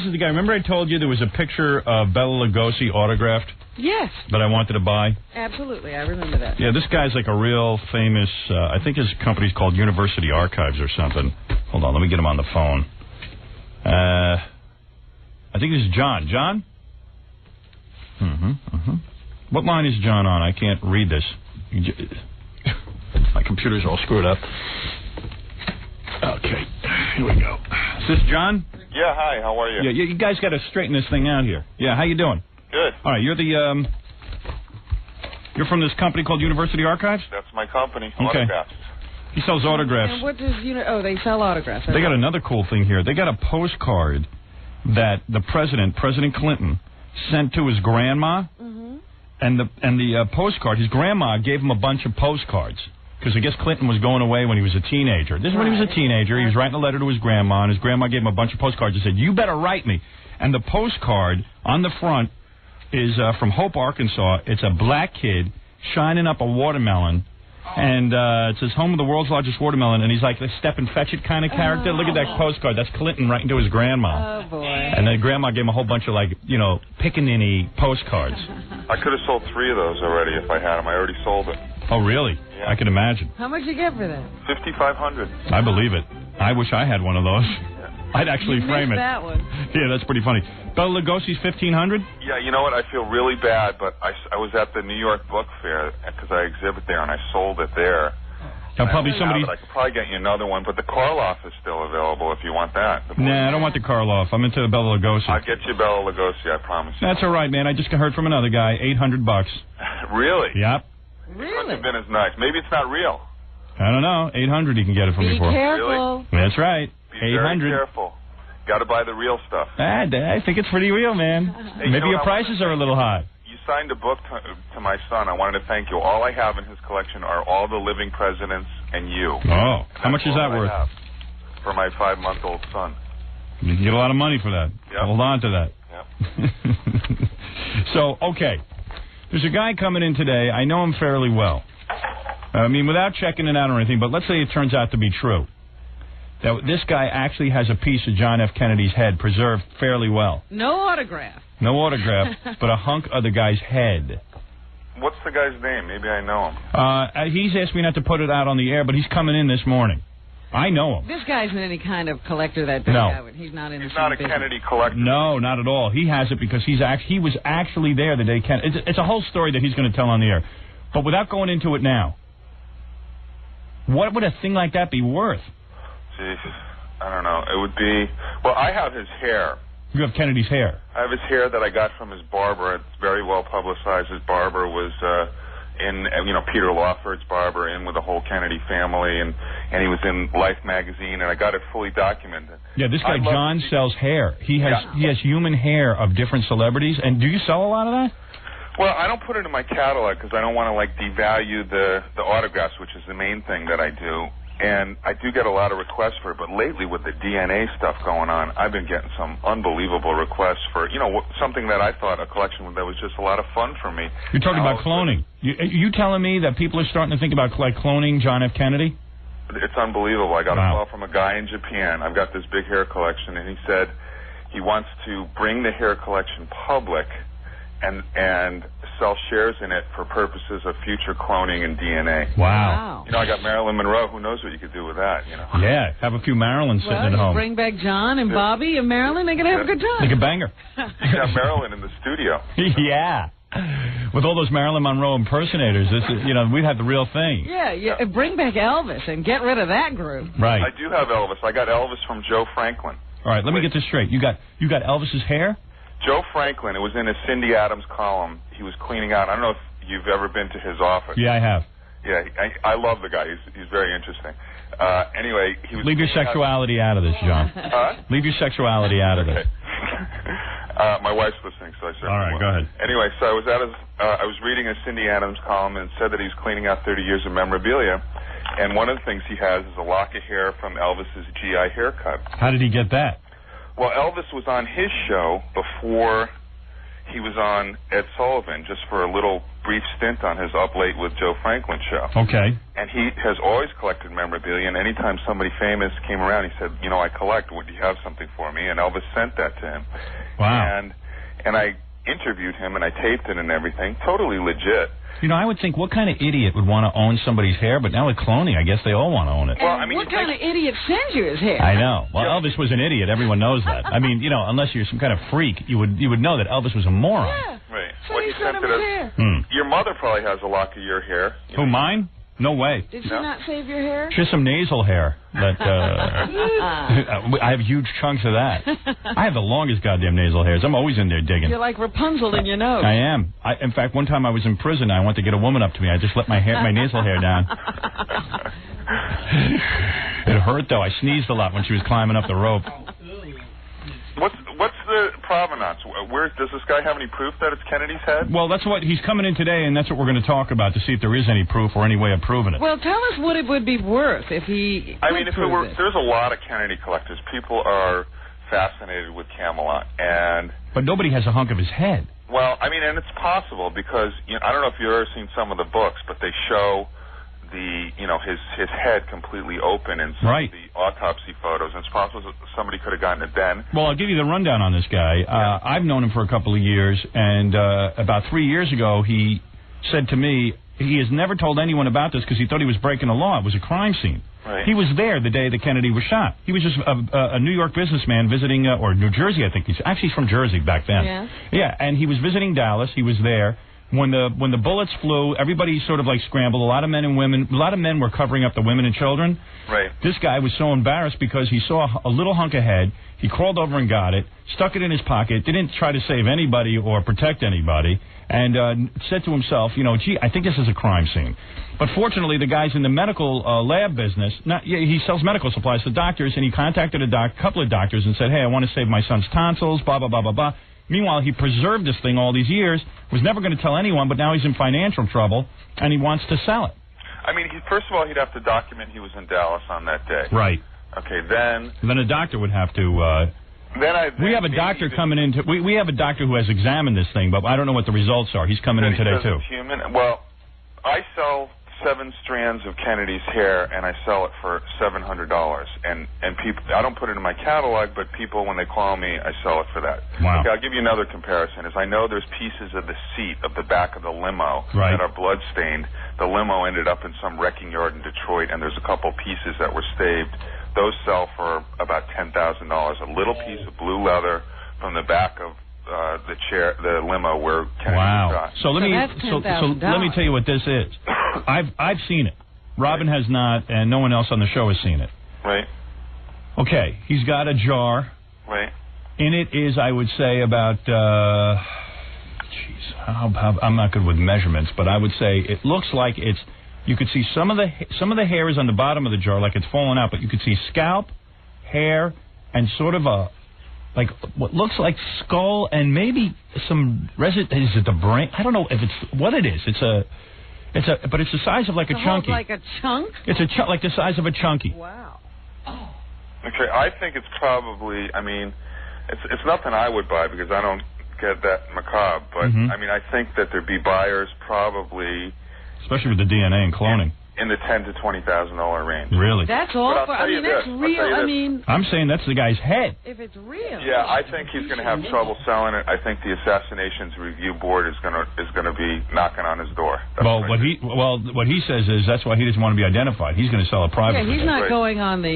is the guy. Remember I told you there was a picture of Bela Lugosi autographed? Yes. That I wanted to buy? Absolutely. I remember that. Yeah, this guy's like a real famous, I think his company's called University Archives or something. Hold on, let me get him on the phone. I think this is John. John? What line is John on? I can't read this. My computer's all screwed up. Okay, here we go. Is this John? Yeah, hi, how are you? Yeah, you guys got to straighten this thing out here. Yeah, how you doing? Good. All right, you're from this company called University Archives? That's my company, okay. Autographs. He sells autographs. And what does, they sell autographs. They got another cool thing here. They got a postcard that the President Clinton, sent to his grandma. Mm-hmm. And the postcard, his grandma gave him a bunch of postcards. Because I guess Clinton was going away when he was a teenager. This is when he was a teenager. He was writing a letter to his grandma, and his grandma gave him a bunch of postcards and said, you better write me. And the postcard on the front is from Hope, Arkansas. It's a black kid shining up a watermelon. And it says, home of the world's largest watermelon. And he's like the Step and Fetch It kind of character. Look at that postcard. That's Clinton writing to his grandma. Oh, boy. And then grandma gave him a whole bunch of, pickaninny postcards. I could have sold 3 of those already if I had them. I already sold it. Oh, really? Yeah. I can imagine. How much you get for that? $5,500. I believe it. I wish I had one of those. Yeah. I'd actually frame it. That one. Yeah, that's pretty funny. Bela Lugosi's $1,500? Yeah, you know what? I feel really bad, but I was at the New York Book Fair because I exhibit there, and I sold it there. Now, probably somebody... I could probably get you another one, but the Karloff is still available if you want that. Nah, I don't want the Karloff. I'm into the Bela Lugosi. I'll get you Bela Lugosi, I promise you. That's all right, man. I just heard from another guy, $800. Really? Yep. Really? It must have been as nice. Maybe it's not real. I don't know. 800 you can get it from me for. Be careful. Really? That's right. Be 800. very careful. Got to buy the real stuff. I think it's pretty real, man. Hey, maybe your prices are a little high. You signed a book to my son. I wanted to thank you. All I have in his collection are all the living presidents and you. Oh, how much is that worth? For my 5-month-old son. You can get a lot of money for that. Yep. Hold on to that. Yep. So, okay. There's a guy coming in today. I know him fairly well. Without checking it out or anything, but let's say it turns out to be true. That this guy actually has a piece of John F. Kennedy's head preserved fairly well. No autograph. No autograph, but a hunk of the guy's head. What's the guy's name? Maybe I know him. He's asked me not to put it out on the air, but he's coming in this morning. I know him. This guy's not any kind of collector that No. he's not in the He's not a business. Kennedy collector. No, not at all. He has it because he was actually there the day Kennedy... It's a whole story that he's going to tell on the air. But without going into it now, what would a thing like that be worth? Jeez, I don't know. It would be... Well, I have his hair. You have Kennedy's hair. I have his hair that I got from his barber. It's very well publicized. His barber was in, Peter Lawford's barber, in with the whole Kennedy family, and he was in Life magazine, and I got it fully documented. Yeah, this guy John sells hair. He has human hair of different celebrities. And do you sell a lot of that? Well, I don't put it in my catalog because I don't want to devalue the autographs, which is the main thing that I do. And I do get a lot of requests for it, but lately with the DNA stuff going on, I've been getting some unbelievable requests for, something that I thought a collection that was just a lot of fun for me. You're talking about cloning. You telling me that people are starting to think about cloning John F. Kennedy? It's unbelievable. I got a call from a guy in Japan. I've got this big hair collection, and he said he wants to bring the hair collection public and sell shares in it for purposes of future cloning and DNA. Wow. I got Marilyn Monroe. Who knows what you could do with that, Yeah, have a few Marilyns sitting at home. Bring back John and Bobby and Marilyn. They're going to have a good time. They can bang her. You got Marilyn in the studio. Yeah. With all those Marilyn Monroe impersonators, we'd have the real thing. Yeah, bring back Elvis and get rid of that group. Right. I do have Elvis. I got Elvis from Joe Franklin. All right, let me get this straight. You got Elvis's hair? Joe Franklin, it was in a Cindy Adams column. He was cleaning out. I don't know if you've ever been to his office. Yeah, I have. Yeah, I love the guy. He's very interesting. Anyway, he was... Leave your sexuality out of this, John. Leave your sexuality out of this. My wife's listening, so I certainly All right, will. go ahead. Anyway, so I was reading a Cindy Adams column, and it said that he's cleaning out 30 years of memorabilia. And one of the things he has is a lock of hair from Elvis's GI haircut. How did he get that? Well, Elvis was on his show before he was on Ed Sullivan, just for a little brief stint on his Up Late with Joe Franklin show. Okay. And he has always collected memorabilia, and anytime somebody famous came around, he said, I collect, would you have something for me? And Elvis sent that to him. Wow. And I interviewed him, and I taped it and everything, totally legit. I would think, what kind of idiot would want to own somebody's hair? But now with cloning, I guess they all want to own it. Well, what kind of idiot sends you his hair? I know. Well, Elvis was an idiot. Everyone knows that. I mean, unless you're some kind of freak, you would know that Elvis was a moron. Yeah. Right. So he sent him his hair. Your mother probably has a lock of your hair. Who, mine? No way. Did she not save your hair? Just some nasal hair. But I have huge chunks of that. I have the longest goddamn nasal hairs. I'm always in there digging. You're like Rapunzel in your nose. I am. In fact, one time I was in prison. I went to get a woman up to me. I just let my nasal hair down. It hurt, though. I sneezed a lot when she was climbing up the rope. What's the provenance? Does this guy have any proof that it's Kennedy's head? Well, that's what he's coming in today, and that's what we're going to talk about to see if there is any proof or any way of proving it. Well, tell us what it would be worth if he. There's a lot of Kennedy collectors. People are fascinated with Camelot, but nobody has a hunk of his head. Well, and it's possible because I don't know if you've ever seen some of the books, but they show his head completely open in some of the autopsy photos, and it's possible that somebody could have gotten it then. Well, I'll give you the rundown on this guy. I've known him for a couple of years, and about 3 years ago, he said to me he has never told anyone about this because he thought he was breaking the law. It was a crime scene. Right. He was there the day that Kennedy was shot. He was just a New York businessman visiting, or New Jersey, I think. He's from Jersey back then. Yeah. Yeah, and he was visiting Dallas. He was there. When the bullets flew, everybody sort of scrambled. A lot of men were covering up the women and children. Right. This guy was so embarrassed because he saw a little hunk of head. He crawled over and got it, stuck it in his pocket, didn't try to save anybody or protect anybody, and said to himself, gee, I think this is a crime scene. But fortunately, the guy's in the medical lab business. He sells medical supplies to doctors, and he contacted a couple of doctors and said, hey, I want to save my son's tonsils, blah, blah, blah, blah, blah. Meanwhile, he preserved this thing all these years, was never going to tell anyone, but now he's in financial trouble, and he wants to sell it. First of all, he'd have to document he was in Dallas on that day. Right. Okay, then a doctor would have to... we have a doctor coming in. We have a doctor who has examined this thing, but I don't know what the results are. He's coming in today, too. Human. Well, I sell 7 strands of Kennedy's hair, and I sell it for $700. And people, I don't put it in my catalog, but people, when they call me, I sell it for that. Wow. Okay, I'll give you another comparison. I know there's pieces of the seat of the back of the limo that are blood-stained the limo ended up in some wrecking yard in Detroit, and there's a couple pieces that were staved. Those sell for about $10,000. A little piece of blue leather from the back of the limo where Kennedy was shot. So let me tell you what this is. I've seen it. Robin has not, and no one else on the show has seen it. Right. Okay, he's got a jar. Right. In it is, I would say, about. I'm not good with measurements, but I would say it looks like it's. You could see some of the hair is on the bottom of the jar, like it's fallen out, but you could see scalp, hair, and sort of like what looks like skull and maybe some residue. Is it the brain? I don't know if it's what it is. But it's the size of like a chunky. Like a chunk? It's like the size of a chunky. Wow. Okay, I think it's probably. I mean, it's nothing I would buy because I don't get that macabre. But I mean, I think that there'd be buyers probably. Especially with the DNA and cloning. In the $10,000 to $20,000 range. Really? That's all. That's real. I mean, I'm saying that's the guy's head. If it's real. Yeah, I think he's going to have trouble selling it. I think the Assassinations Review Board is going to be knocking on his door. What he says is that's why he doesn't want to be identified. He's going to sell it privately. Yeah, he's not going on the.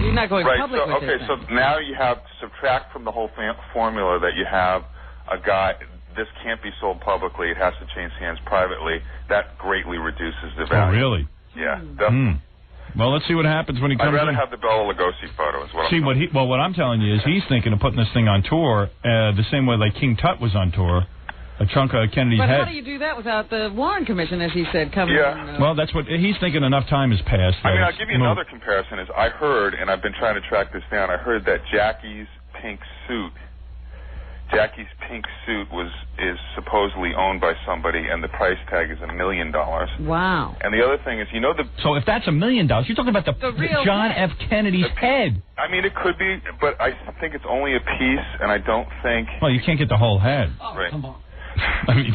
He's not going public with it. So now you have to subtract from the whole formula that you have a guy. This can't be sold publicly. It has to change hands privately. That greatly reduces the value. Oh, really? Yeah, definitely. Well, let's see what happens when he comes in. I'd rather have the Bela Lugosi photo. Is what what I'm telling you is he's thinking of putting this thing on tour the same way like King Tut was on tour. A chunk of Kennedy's head. But how do you do that without the Warren Commission, as he said, coming in? Well, that's what he's thinking. Enough time has passed. I mean, I'll give you another comparison. Is I heard, and I've been trying to track this down, I heard that Jackie's pink suit is supposedly owned by somebody, and the price tag is $1 million. Wow. And the other thing is, So if that's $1 million, you're talking about the real John head. F. Kennedy's head. I mean, it could be, but I think it's only a piece, and I don't think. Well, you can't get the whole head. Right. Come on. I mean,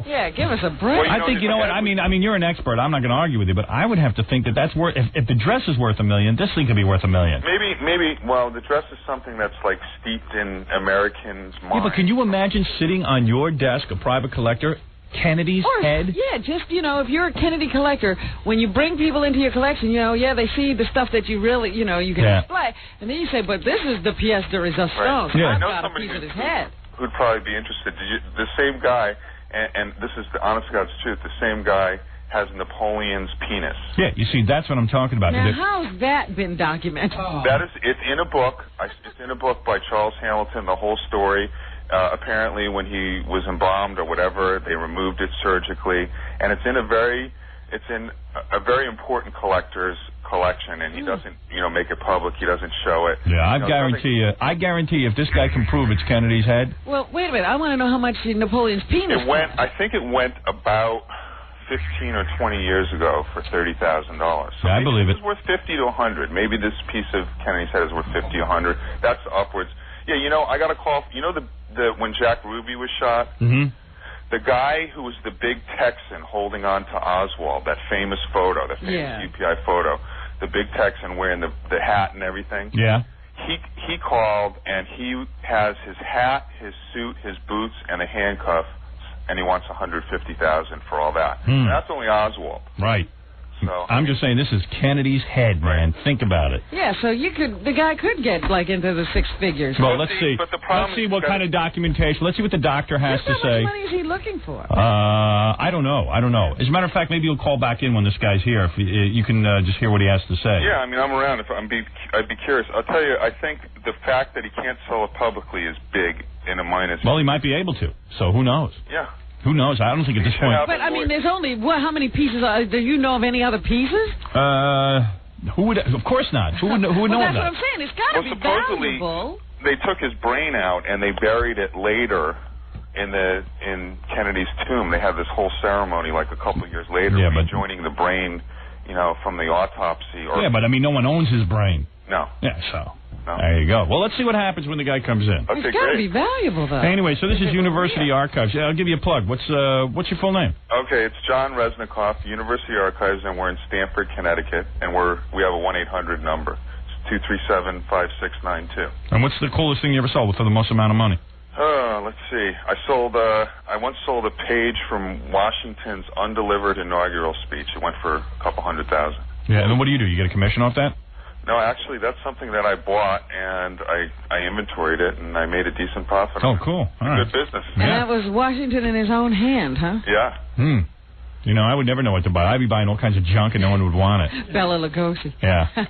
Yeah, give us a break. I think you know what I mean. I mean, you're an expert. I'm not going to argue with you, but I would have to think that's worth. If the dress is worth $1 million, this thing could be worth $1 million. Maybe. Well, the dress is something that's like steeped in Americans' mind. Yeah, but can you imagine sitting on your desk, a private collector, Kennedy's head? Yeah, just if you're a Kennedy collector, when you bring people into your collection, they see the stuff that you really, you can display, and then you say, but this is the pièce de résistance. Right. So Yeah. I've got a piece of his head. Who'd probably be interested. The same guy, and this is the honest to God's truth, the same guy has Napoleon's penis. Yeah, you see, that's what I'm talking about. Now, how's that been documented? It's in a book. It's in a book by Charles Hamilton, the whole story. Apparently, when he was embalmed or whatever, they removed it surgically, and it's in a very important collector's collection, and he doesn't, make it public. He doesn't show it. Yeah, I guarantee you, if this guy can prove it's Kennedy's head. Well, wait a minute. I want to know how much Napoleon's penis. I think it went about 15 or 20 years ago for $30,000. So I believe it. It's worth 50 to 100. Maybe this piece of Kennedy's head is worth 50 to 100. That's upwards. Yeah, I got a call. When Jack Ruby was shot. Mm-hmm. The guy who was the big Texan holding on to Oswald, that famous photo, that famous UPI photo, the big Texan wearing the hat and everything. Yeah. He called, and he has his hat, his suit, his boots, and a handcuff, and he wants $150,000 for all that. And that's only Oswald. Right. So I'm just saying this is Kennedy's head, man. Think about it. Yeah, so the guy could get into the six figures. Well, let's see. But the problem let's see what kind of documentation. Let's see what the doctor has to say. How much money is he looking for? I don't know. As a matter of fact, maybe you'll call back in when this guy's here. If you can just hear what he has to say. Yeah, I mean, I'm around. I'd be curious. I'll tell you, I think the fact that he can't sell it publicly is big in a minus. Well, he might be able to. So who knows? Yeah. Who knows? I don't think at this point. But, I mean, there's only, how many pieces? Do you know of any other pieces? Who would? Of course not. Who would know that's that? That's what I'm saying. It's got to be supposedly, valuable. They took his brain out and they buried it later in Kennedy's tomb. They had this whole ceremony like a couple of years later, rejoining the brain, from the autopsy. Yeah, but I mean, no one owns his brain. No. Yeah, so. No. There you go. Well, let's see what happens when the guy comes in. Okay, it's got to be valuable, though. Anyway, so this is University Archives. Yeah, I'll give you a plug. What's your full name? Okay, it's John Resnikoff, University Archives, and we're in Stamford, Connecticut, and we have a 1-800 number. It's 237-5692. And what's the coolest thing you ever sold for the most amount of money? Let's see. I once sold a page from Washington's undelivered inaugural speech. It went for a couple $100,000. Yeah, and then what do? You get a commission off that? No, actually, that's something that I bought, and I inventoried it, and I made a decent profit. Oh, cool. All right. Good business. And that was Washington in his own hand, huh? Yeah. You know, I would never know what to buy. I'd be buying all kinds of junk, and no one would want it. Bela Lugosi. Yeah. You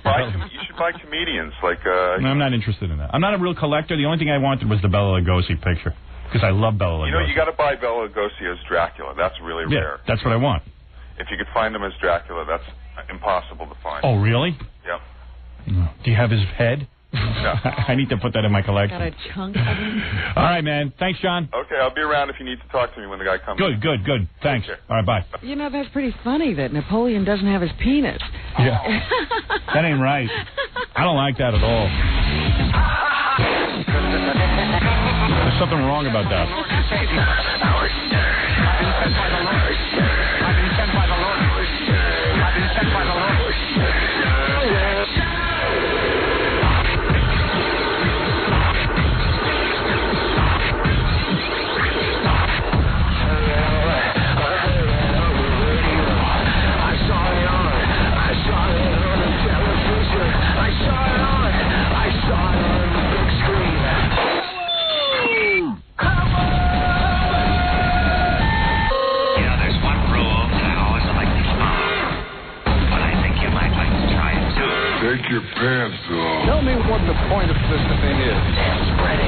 should buy comedians. No, I'm not interested in that. I'm not a real collector. The only thing I wanted was the Bela Lugosi picture, because I love Bela Lugosi. You know, you got to buy Bela Lugosi as Dracula. That's really rare. That's what I want. If you could find him as Dracula, that's impossible to find. Oh, really? Yep. Do you have his head? No. I need to put that in my collection. Got a chunk of him. All right, man. Thanks, John. Okay, I'll be around if you need to talk to me when the guy comes. Good. Thanks. Okay. All right, bye. You know, that's pretty funny that Napoleon doesn't have his penis. Yeah. That ain't right. I don't like that at all. There's something wrong about that. Howard Stern. I've been sent by the Lord. I've been sent by the Lord. Take your pants off. Tell me what the point of listening is.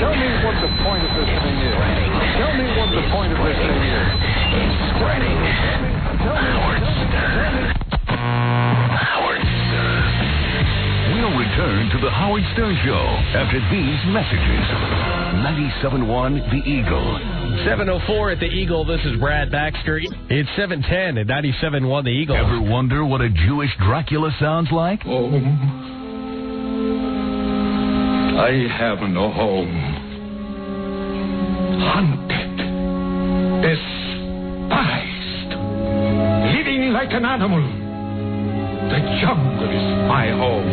Tell me what the point of listening is. Tell me what the point of listening is. It's spreading. Howard Stern. Howard Stern. We'll return to the Howard Stern Show after these messages. 97.1 The Eagle. 7:04 at the Eagle. This is Brad Baxter. It's 7:10 at 97.1 The Eagle. Ever wonder what a Jewish Dracula sounds like? I have no home. Hunted. Despised. Living like an animal. The jungle is my home.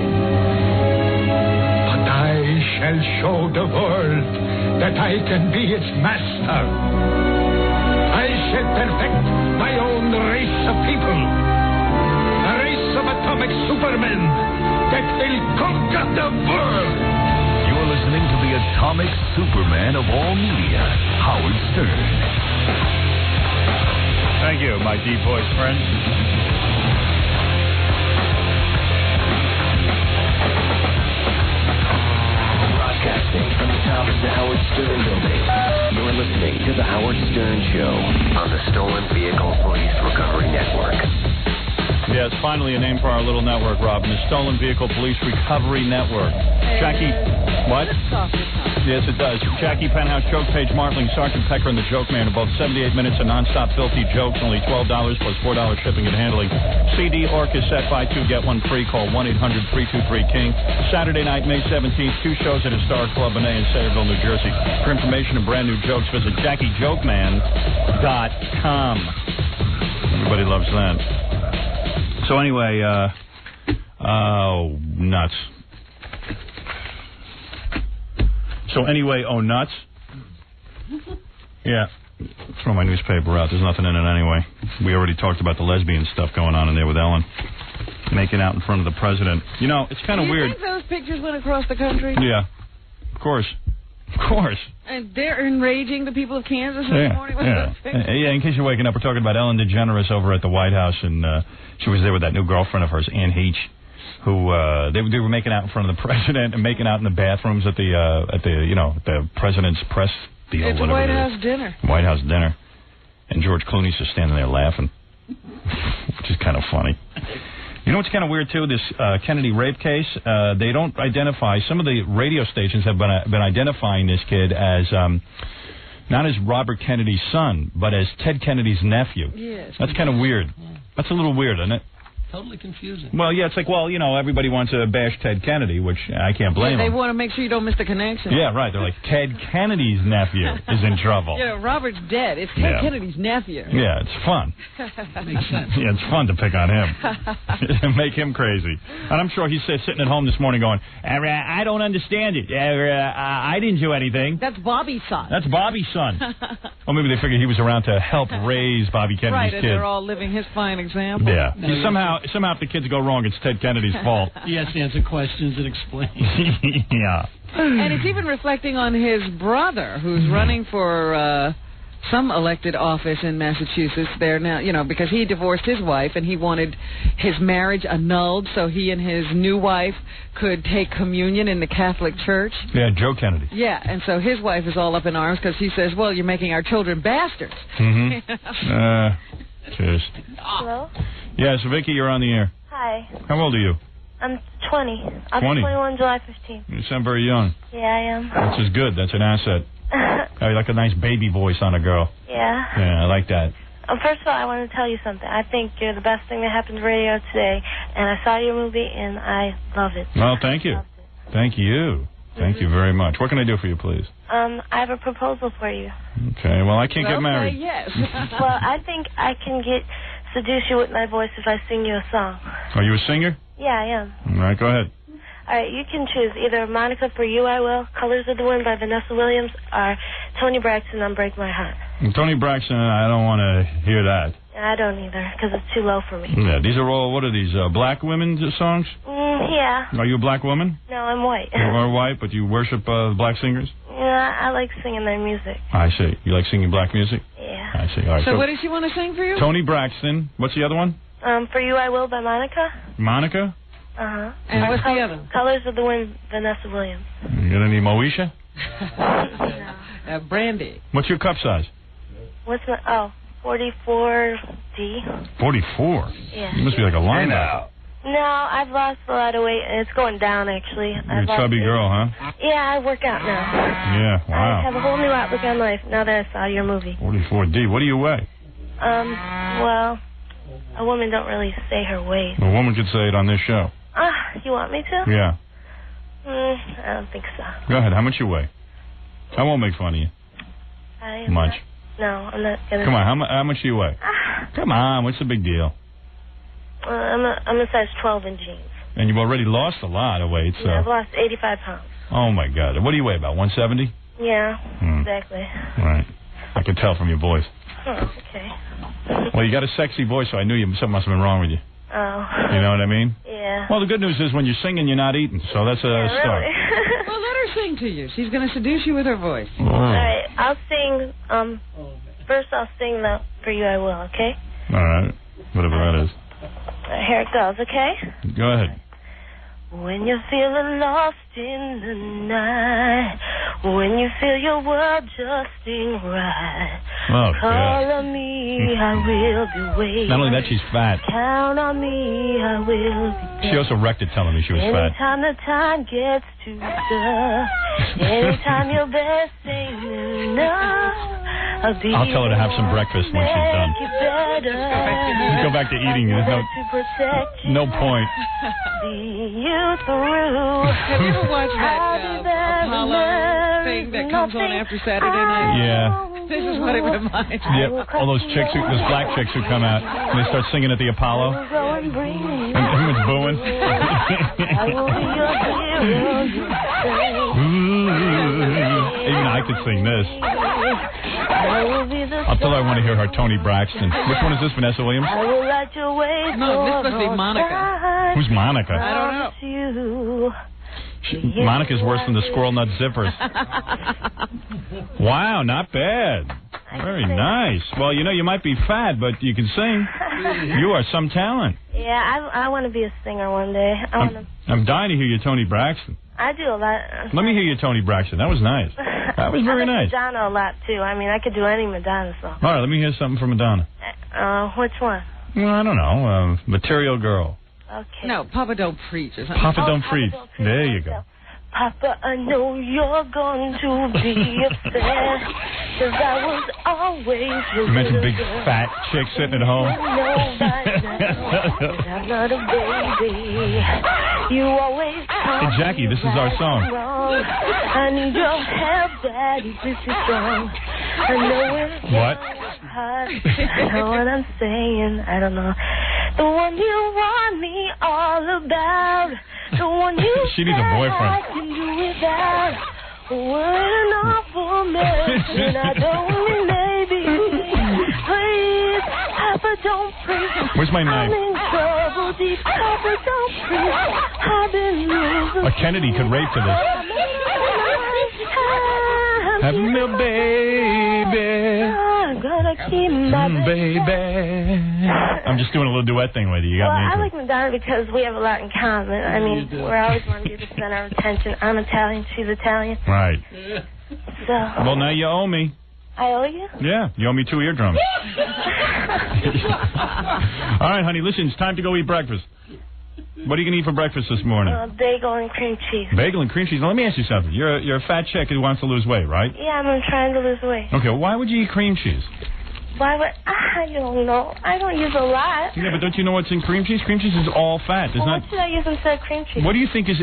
But I shall show the world that I can be its master. I shall perfect my own race of people. A race of atomic supermen that will conquer the world. You're listening to the atomic superman of all media, Howard Stern. Thank you, my deep voice friends. Broadcasting from the top of the Howard Stern building. You're listening to the Howard Stern Show on the Stolen Vehicle Police Recovery Network. Yes, finally a name for our little network, Robin. The Stolen Vehicle Police Recovery Network. Jackie, what? Yes, it does. Jackie Penthouse, Joke Page Martling, Sergeant Pecker, and the Joke Man are both 78 minutes of nonstop filthy jokes, only $12 plus $4 shipping and handling. CD or cassette, buy two, get one free. Call 1-800-323-KING. Saturday night, May 17th, 2 shows at Historic Club in Sayreville, New Jersey. For information and brand new jokes, visit JackieJokeman.com. Everybody loves that. So anyway, nuts. So anyway, nuts? Yeah. Throw my newspaper out. There's nothing in it anyway. We already talked about the lesbian stuff going on in there with Ellen. Making out in front of the president. You know, it's kind of weird. Do you think those pictures went across the country? Yeah. Of course. Of course. And they're enraging the people of Kansas this morning with those pictures? Yeah, in case you're waking up, we're talking about Ellen DeGeneres over at the White House, and she was there with that new girlfriend of hers, Ann Heech, who they were making out in front of the president and making out in the bathrooms at the president's press deal. It's a White House dinner. White House dinner. And George Clooney's just standing there laughing, which is kind of funny. You know what's kind of weird, too? This Kennedy rape case, they don't identify, some of the radio stations have been identifying this kid as, not as Robert Kennedy's son, but as Ted Kennedy's nephew. Yes. That's kind of weird. That's a little weird, isn't it? Totally confusing. Well, yeah, it's like, well, everybody wants to bash Ted Kennedy, which I can't blame They them. want to make sure you don't miss the connection. Yeah, right. They're like, Ted Kennedy's nephew is in trouble. Robert's dead. It's Ted Kennedy's nephew. Yeah, it's fun. Makes sense. Yeah, it's fun to pick on him. Make him crazy. And I'm sure he's sitting at home this morning going, I don't understand it. I didn't do anything. That's Bobby's son. That's Bobby's son. Or maybe they figured he was around to help raise Bobby Kennedy's right, kid. and they're all living his fine example. Yeah. Somehow if the kids go wrong, it's Ted Kennedy's fault. He has to answer questions and explain. Yeah. And it's even reflecting on his brother, who's running for some elected office in Massachusetts there now, because he divorced his wife and he wanted his marriage annulled so he and his new wife could take communion in the Catholic Church. Yeah, Joe Kennedy. Yeah, and so his wife is all up in arms because he says, well, you're making our children bastards. Cheers. Hello? Yeah, so Vicky, you're on the air. Hi. How old are you? I'm 20. I'll 20? be 21 July 15th. You sound very young. Yeah, I am. Which is good. That's an asset. You like a nice baby voice on a girl. Yeah. Yeah, I like that. First of all, I want to tell you something. I think you're the best thing that happened to radio today, and I saw your movie, and I love it. Well, thank you. Thank you. Thank you very much. What can I do for you, please? I have a proposal for you. Okay, well, I can't get married. Yes. Well, I think I can seduce you with my voice if I sing you a song. Are you a singer? Yeah, I am. All right, go ahead. All right, you can choose either Monica, For You I Will, Colors of the Wind by Vanessa Williams, or Tony Braxton, Unbreak My Heart. Tony Braxton, I don't want to hear that. I don't either, because it's too low for me. Yeah, these are all, what are these, black women's songs? Yeah. Are you a black woman? No, I'm white. You are white, but you worship black singers? Yeah, I like singing their music. I see. You like singing black music? Yeah. I see. All right. So what does she want to sing for you? Tony Braxton. What's the other one? For You I Will by Monica. Monica? Uh-huh. And what's the other? Colors of the Wind, Vanessa Williams. You got any Moesha? No. Brandy. What's your cup size? What's my... 44D. 44? Yeah. You must be like a linebacker. No, I've lost a lot of weight, and it's going down, actually. You're a chubby girl, huh? Yeah, I work out now. Yeah, wow. I have a whole new outlook on life now that I saw your movie. 44D. What do you weigh? Well, a woman don't really say her weight. A woman could say it on this show. You want me to? Yeah. I don't think so. Go ahead. How much you weigh? I won't make fun of you. Much. No, I'm not gonna. Come on, how much do you weigh? Come on, what's the big deal? I'm a size 12 in jeans. And you've already lost a lot of weight, so. Yeah, I've lost 85 pounds. Oh my God, what do you weigh? About 170? Yeah, exactly. Right, I can tell from your voice. Oh, okay. Well, you got a sexy voice, so I knew something must have been wrong with you. Oh. You know what I mean? Yeah. Well, the good news is when you're singing, you're not eating, so that's a start. Really? Well, let her sing to you. She's going to seduce you with her voice. Oh. All right, I'll sing. First, I'll sing the For You I Will. Okay. All right, whatever that is. Here it goes. Okay. Go ahead. When you're feeling lost in the night, when you feel your world just ain't right, call on me, I will be waiting. Not only that, she's fat. Count on me, I will be there. She also wrecked it telling me she was fat. Anytime the time gets too tough, anytime your best ain't enough, I'll tell her to have some breakfast when she's done. Go back to eating. There's no point. Have you ever watched that Apollo thing that comes on after Saturday night? Yeah. This is what it reminds me. Yeah, all those chicks, those black chicks who come out and they start singing at the Apollo. And everyone's booing. Even I could sing this. I'll tell her I want to hear her Tony Braxton. Which one is this, Vanessa Williams? No, this must be Monica. Who's Monica? I don't know. Monica's worse than the Squirrel Nut Zippers. Wow, not bad. Very nice. Well, you might be fat, but you can sing. You are some talent. Yeah, I want to be a singer one day. I'm dying to hear your Tony Braxton. I do a lot. Let me hear your Tony Braxton. That was nice. That was very nice. I like Madonna a lot, too. I mean, I could do any Madonna song. All right, let me hear something from Madonna. Which one? Well, I don't know. Material Girl. Okay. No, Papa Don't Preach. Papa Don't Preach. There you go. Papa, I know you're going to be upset, 'cause I was always You mentioned big fat chick sitting at home. I'm not a baby. You always Hey, Jackie, this is our song. I need your help, Daddy. This is wrong. I know it's What? hard. I know what I'm saying. I don't know. The one you want me all about. The one you She needs a boyfriend. I can do without. What an awful mess. And I don't maybe. Please, Papa, don't preach. Where's my knife? I'm in trouble deep. Papa, don't preach. I've been losing. A Kennedy could rape to this. Have me, baby. I'm gonna keep my baby. I'm just doing a little duet thing with you. You got Well, me. I like Madonna because we have a lot in common. I mean, we're always want to be the center of attention. I'm Italian, she's Italian. Right. So, Well, now you owe me. I owe you? Yeah, you owe me 2 eardrums. All right, honey, listen, it's time to go eat breakfast. What are you going to eat for breakfast this morning? Bagel and cream cheese. Bagel and cream cheese. Now, let me ask you something. You're a fat chick who wants to lose weight, right? Yeah, I'm trying to lose weight. Okay, well, why would you eat cream cheese? Why would... I don't know. I don't use a lot. Yeah, but don't you know what's in cream cheese? Cream cheese is all fat. There's Well, not. what should I use instead of cream cheese? What do you think is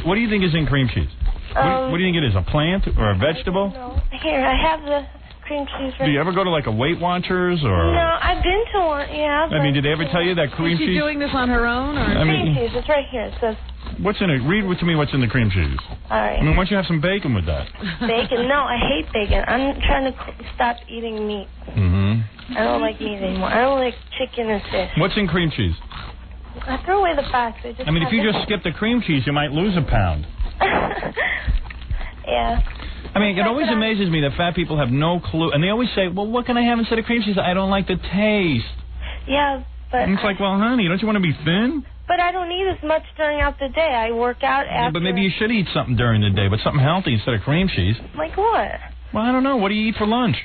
in cream cheese? What do you think it is? A plant or a vegetable? No. Here, I have the cream cheese. Do you ever go to like a Weight Watchers or? No, I've been to one. Yeah. I mean, did they ever tell you that cream Is she cheese? doing this on her own? Or? I mean- Cream cheese. It's right here. It says... What's in it? Read to me what's in the cream cheese. All right. I mean, why don't you have some bacon with that? Bacon? No, I hate bacon. I'm trying to stop eating meat. Mm-hmm. I don't like meat anymore. I don't like chicken and fish. What's in cream cheese? I threw away the box. I just I mean, if have you it. just skip the cream cheese, you might lose a pound. Yeah. I mean, it always amazes me that fat people have no clue. And they always say, well, what can I have instead of cream cheese? I don't like the taste. Yeah, but... And it's like, well, honey, don't you want to be thin? But I don't eat as much during out the day. I work out after... Yeah, but maybe you should eat something during the day, but something healthy instead of cream cheese. Like what? Well, I don't know. What do you eat for lunch?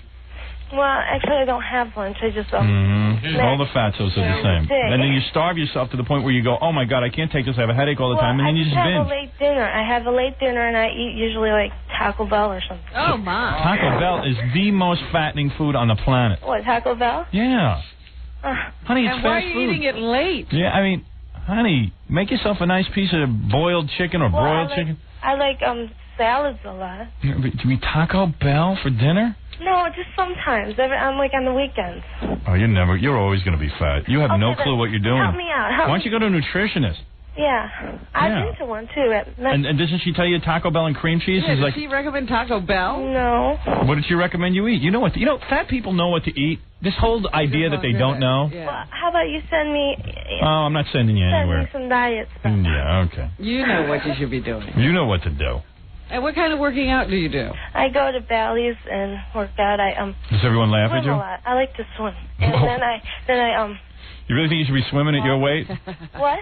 Well, actually, I don't have lunch. I just... All the fatos are the same. Sick. And then you starve yourself to the point where you go, oh, my God, I can't take this. I have a headache all the time. And then you just I have binge. a late dinner. I have a late dinner, and I eat usually like Taco Bell or something. Oh, my. Taco Bell is the most fattening food on the planet. What, Taco Bell? Yeah. Honey, it's And fast why are you food. eating it late? Yeah, I mean, honey, make yourself a nice piece of boiled chicken or broiled chicken. I like salads a lot. Do you eat Taco Bell for dinner? No, just sometimes. I'm like on the weekends. Oh, you're always going to be fat. You have no Okay, clue then what you're doing. help me out. Help Why don't you go to a nutritionist? Yeah. I've Yeah. been to one, too. And doesn't she tell you Taco Bell and cream cheese Yeah, is does like... she recommend Taco Bell? No. What did she recommend you eat? You know what? Fat people know what to eat. This whole idea that they don't know. Well, how about you send me... Oh, I'm not sending you Send anywhere. me some diet stuff. Yeah, okay. You know what you should be doing. You know what to do. And what kind of working out do you do? I go to Bally's and work out. Does everyone laugh swim at you? a lot. I like to swim. And then I You really think you should be swimming at your weight? What?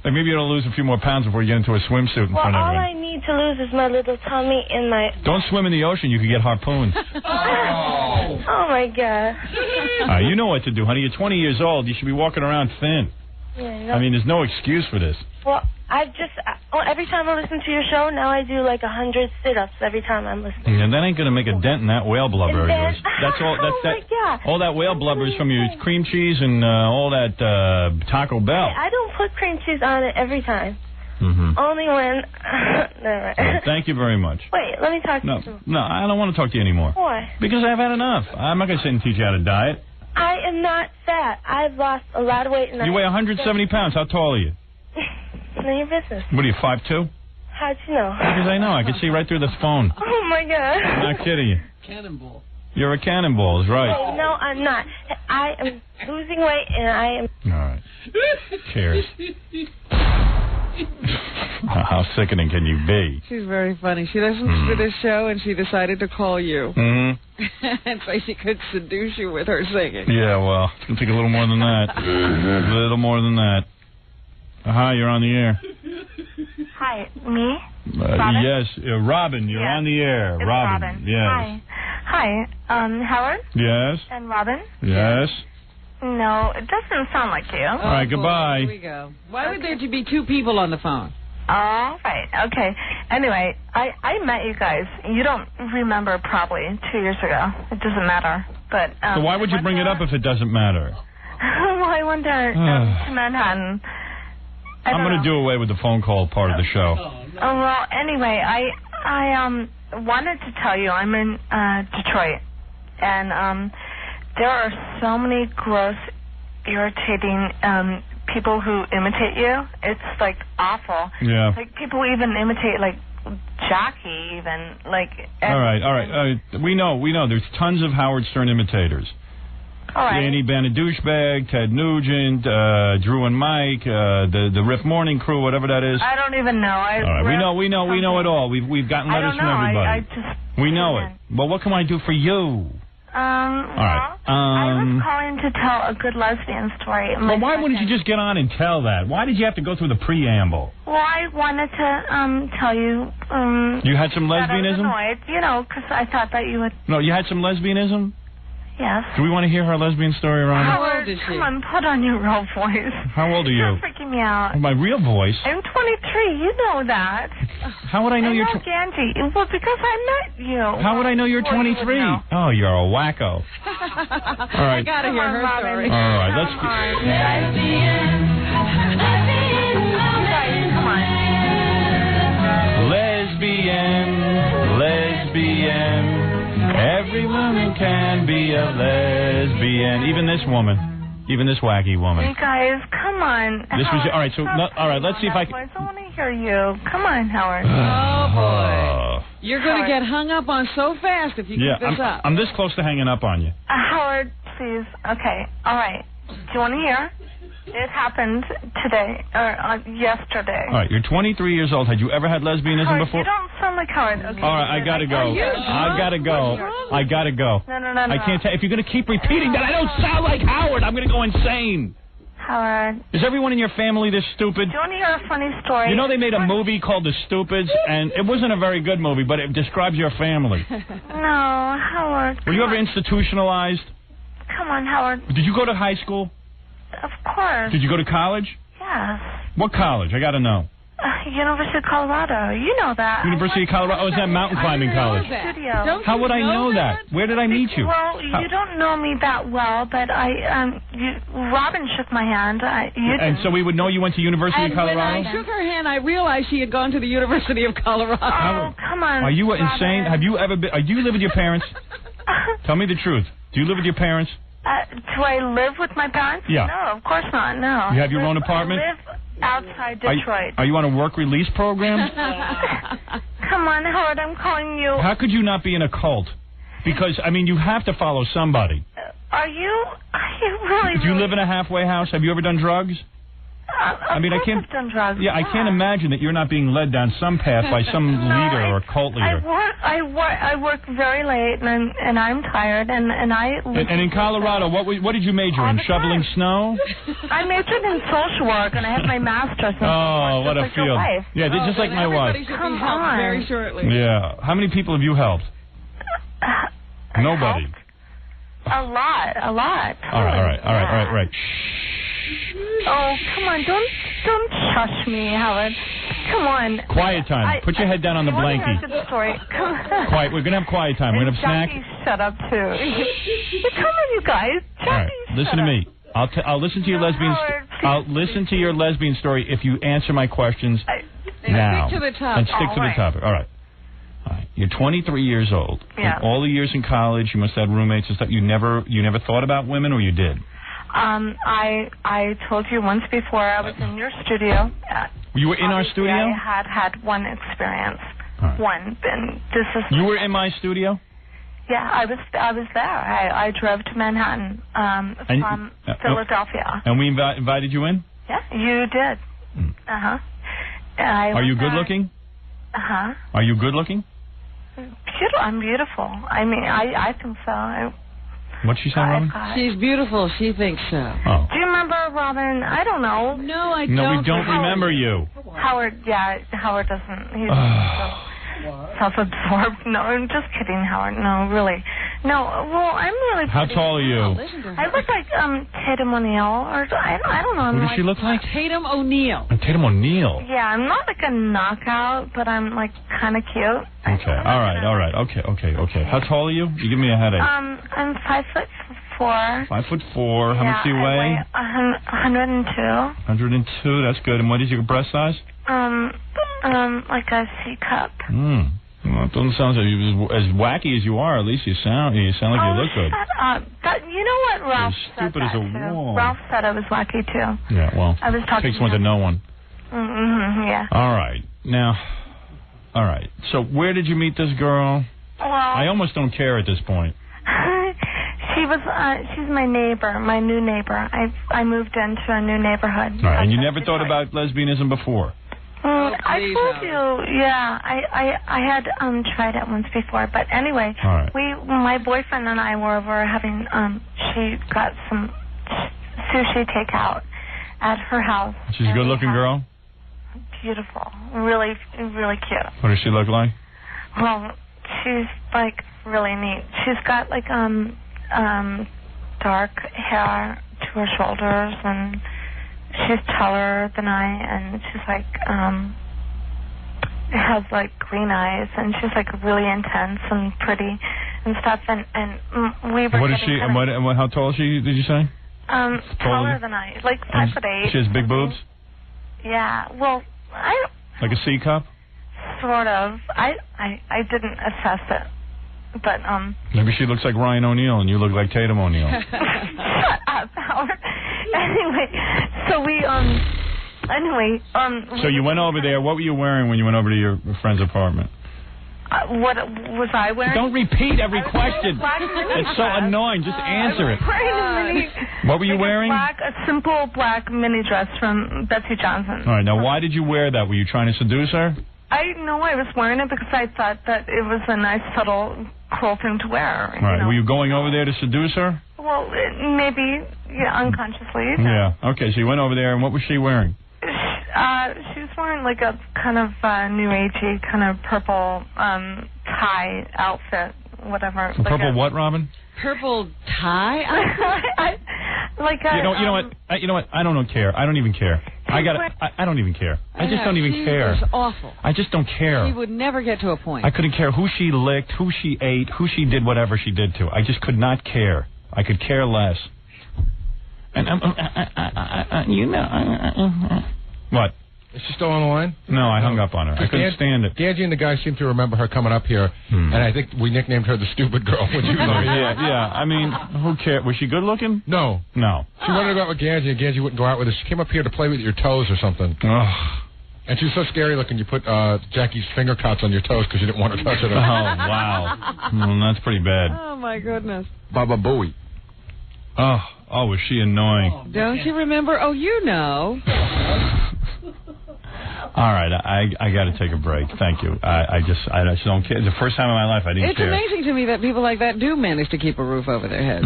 Like maybe you'll lose a few more pounds before you get into a swimsuit in Well, front of all everyone. I need to lose is my little tummy and my... Don't swim in the ocean. You could get harpooned. Oh, my God. You know what to do, honey. You're 20 years old. You should be walking around thin. Yeah, I mean, there's no excuse for this. Well, every time I listen to your show, now I do like 100 sit-ups every time I'm listening. And that ain't going to make a dent in that whale blubber of yours. That's all. All that whale blubber is from your cream cheese and all that Taco Bell. I don't put cream cheese on it every time. Mm-hmm. Only when... Never mind. Thank you very much. Wait, let me talk to you. No, I don't want to talk to you anymore. Why? Because I've had enough. I'm not going to sit and teach you how to diet. I am not fat. I've lost a lot of weight. And You weigh 170 pounds. How tall are you? None of your business. What are you, 5'2"? How'd you know? Because I know. I can see right through this phone. Oh, my God. I'm not kidding you. Cannonball. You're a cannonball, is right. Wait, no, I'm not. I am losing weight, and I am... All right. Cares. How sickening can you be? She's very funny. She listens to this show, and she decided to call you. Mm-hmm. And so she could seduce you with her singing. Yeah, well, it's going to take a little more than that. A little more than that. Hi, you're on the air. Hi, me? Robin? Yes, Robin, you're on the air. It's Robin. Yes. Hi. Howard? Yes. And Robin? Yes. No, it doesn't sound like you. All right, goodbye. Here we go. Why would there be two people on the phone? All right. Okay. Anyway, I met you guys. You don't remember probably 2 years ago. It doesn't matter. But so why would you bring it up if it doesn't matter? Well, I went to Manhattan. I'm going to do away with the phone call part of the show. Oh, well, anyway, I wanted to tell you I'm in Detroit, and there are so many gross, irritating people who imitate you. It's like awful. Yeah. Like people even imitate like Jackie, even like. All right. We know. There's tons of Howard Stern imitators. All right. Danny Bannon douchebag, Ted Nugent, Drew and Mike, the Riff Morning Crew, whatever that is. I don't even know. All right. We know it all. We've gotten letters from everybody. I just. We know it. Well, what can I do for you? All right. I was calling to tell a good lesbian story. Well, why wouldn't you just get on and tell that? Why did you have to go through the preamble? Well, I wanted to tell you. You had some lesbianism? I was annoyed, because I thought that you would. No, you had some lesbianism? Yes. Do we want to hear her lesbian story, Ron? How old is she? Come on, put on your real voice. How old are you? You're freaking me out. My real voice? I'm 23. You know that. How would I know you're... I know Ganji. Well, because I met you. How would I know you're 23? Oh, you're a wacko. All right. I got to hear her story. All right, let's... Lesbian. Every woman can be a lesbian. Even this woman. Even this wacky woman. Hey, guys, come on. This was... All right, let's see if I can... I want to hear you. Come on, Howard. Oh, boy. You're going to get hung up on so fast if you keep this up. I'm this close to hanging up on you. Howard, please. Okay. All right. Do you want to hear? It happened today, or yesterday. All right, you're 23 years old. Had you ever had lesbianism Howard, before? You don't sound like Howard. Okay. All right, I gotta go. I gotta go. No. I can't tell. If you're gonna keep repeating that I don't sound like Howard, I'm gonna go insane. Howard. Is everyone in your family this stupid? Do you want to hear a funny story? You know they made a movie called The Stupids, and it wasn't a very good movie, but it describes your family. No, Howard. Were you ever institutionalized? Come on, Howard. Did you go to high school? Of course. Did you go to college? Yes. What college? I got to know. University of Colorado. You know that. University of Colorado. Oh, is that mountain climbing college? How would I know that? Where did I meet you? Well, you don't know me that well, but Robin shook my hand. And so we would know you went to University of Colorado? And when I shook her hand, I realized she had gone to the University of Colorado. Oh, come on. Are you Robin. insane? Have you ever been... Do you live with your parents? Tell me the truth. Do you live with your parents? Do I live with my parents? Yeah. No, of course not. No. You have your own apartment? I live outside Detroit. Are you on a work release program? Come on, Howard, I'm calling you. How could you not be in a cult? Because, I mean, you have to follow somebody. Are you really... Do you live in a halfway house? Have you ever done drugs? I can't. I've done drugs. Yeah, I can't imagine that you're not being led down some path by some leader or cult leader. I work very late, and I'm tired, and I. And in Colorado, what did you major in? Shoveling snow? I majored in social work, and I have my master's. Oh, what a field! Yeah, just like my wife. Come on. Very shortly. Yeah. How many people have you helped? Nobody. A lot. All right. Oh, come on! Don't shush me, Howard. Come on. Quiet time. Put your head down on the blankie. Quiet. We're gonna have quiet time. We're gonna have snack. Shut up too. Come on, you guys. All right. Listen to me. I'll listen to your lesbian. I'll listen to your lesbian story if you answer my questions now. Stick to the topic. And stick to the topic. All right. You're 23 years old. Yeah. In all the years in college, you must have had roommates and stuff. You never thought about women, or you did? I told you once before I was in your studio. You were in our studio? I had one experience. Right. One. And this is... You were in my studio? Yeah, I was there. I drove to Manhattan from Philadelphia. And we invited you in? Yeah, you did. Uh-huh. Are you good looking? Uh-huh. Are you good looking? I'm beautiful. I mean, I think so. What's she saying, Robin? She's beautiful. She thinks so. Oh. Do you remember Robin? I don't know. No, I don't. No, we don't remember you. Howard doesn't. He's so self-absorbed. No, I'm just kidding, Howard. No, really. No, well, I'm really How pretty. tall are you? I look like Tatum O'Neal, or I don't know. I'm What does like, she look like? Tatum O'Neal. Tatum O'Neal. Yeah, I'm not like a knockout, but I'm like kind of cute. Okay, all right. Okay. How tall are you? You give me a headache. I'm 5'4". 5'4". How much do you I weigh? 102. 102. That's good. And what is your breast size? Like a C cup. Well, it doesn't sound as wacky as you are. At least you sound like you look good. Shut up. You know what Ralph said? Stupid as a wall. Ralph said I was wacky too. Yeah, well, I was talking takes one to know one. Yeah. All right. Now, so where did you meet this girl? Well, I almost don't care at this point. She's my neighbor, my new neighbor. I moved into a new neighborhood. All right, and you never thought about lesbianism before? I told you, yeah. I had tried it once before, but anyway, my boyfriend and I were over having. She got some sushi takeout at her house. She's a good-looking girl. Beautiful, really, really cute. What does she look like? Well, she's like really neat. She's got like dark hair to her shoulders, and she's taller than I, and she's like has like green eyes, and she's like really intense and pretty and stuff. And we were. What is she? And how tall is she? Did you say? Taller than I, like 5'8". She has big boobs. Yeah. Well, like a C cup. Sort of. I didn't assess it. But maybe she looks like Ryan O'Neal and you look like Tatum O'Neal. Shut up, Howard. So you went over there. What were you wearing when you went over to your friend's apartment? What was I wearing? Don't repeat every question. It's so annoying. Just answer it. What were you wearing? A simple black mini dress from Betsy Johnson. All right. Now, why did you wear that? Were you trying to seduce her? I know I was wearing it because I thought that it was a nice, subtle, cool thing to wear. All right. Were you going over there to seduce her? Well, maybe, unconsciously. Yeah. Okay, so you went over there, and what was she wearing? She was wearing like a kind of new agey, kind of purple tie outfit, whatever. Like purple what, Robin? Purple tie? You know what? I don't care. I don't even care. I don't even care. I just don't even care. She was awful. I just don't care. She would never get to a point. I couldn't care who she licked, who she ate, who she did whatever she did to. I just could not care. I could care less. And what? Is she still on the line? No, I hung up on her. I couldn't stand it. Ganji and the guys seem to remember her coming up here, and I think we nicknamed her the stupid girl. Would you know? Yeah. I mean, who cares? Was she good looking? No. She wanted to go out with Ganji, and Ganji wouldn't go out with her. She came up here to play with your toes or something. Ugh. And she was so scary looking, you put Jackie's finger cuts on your toes because you didn't want to touch it. Oh, wow. That's pretty bad. Oh, my goodness. Baba Booey. Oh, was she annoying. Don't you remember? Oh, you know. All right, I got to take a break. Thank you. I just don't care. It's the first time in my life I didn't care. It's amazing to me that people like that do manage to keep a roof over their heads.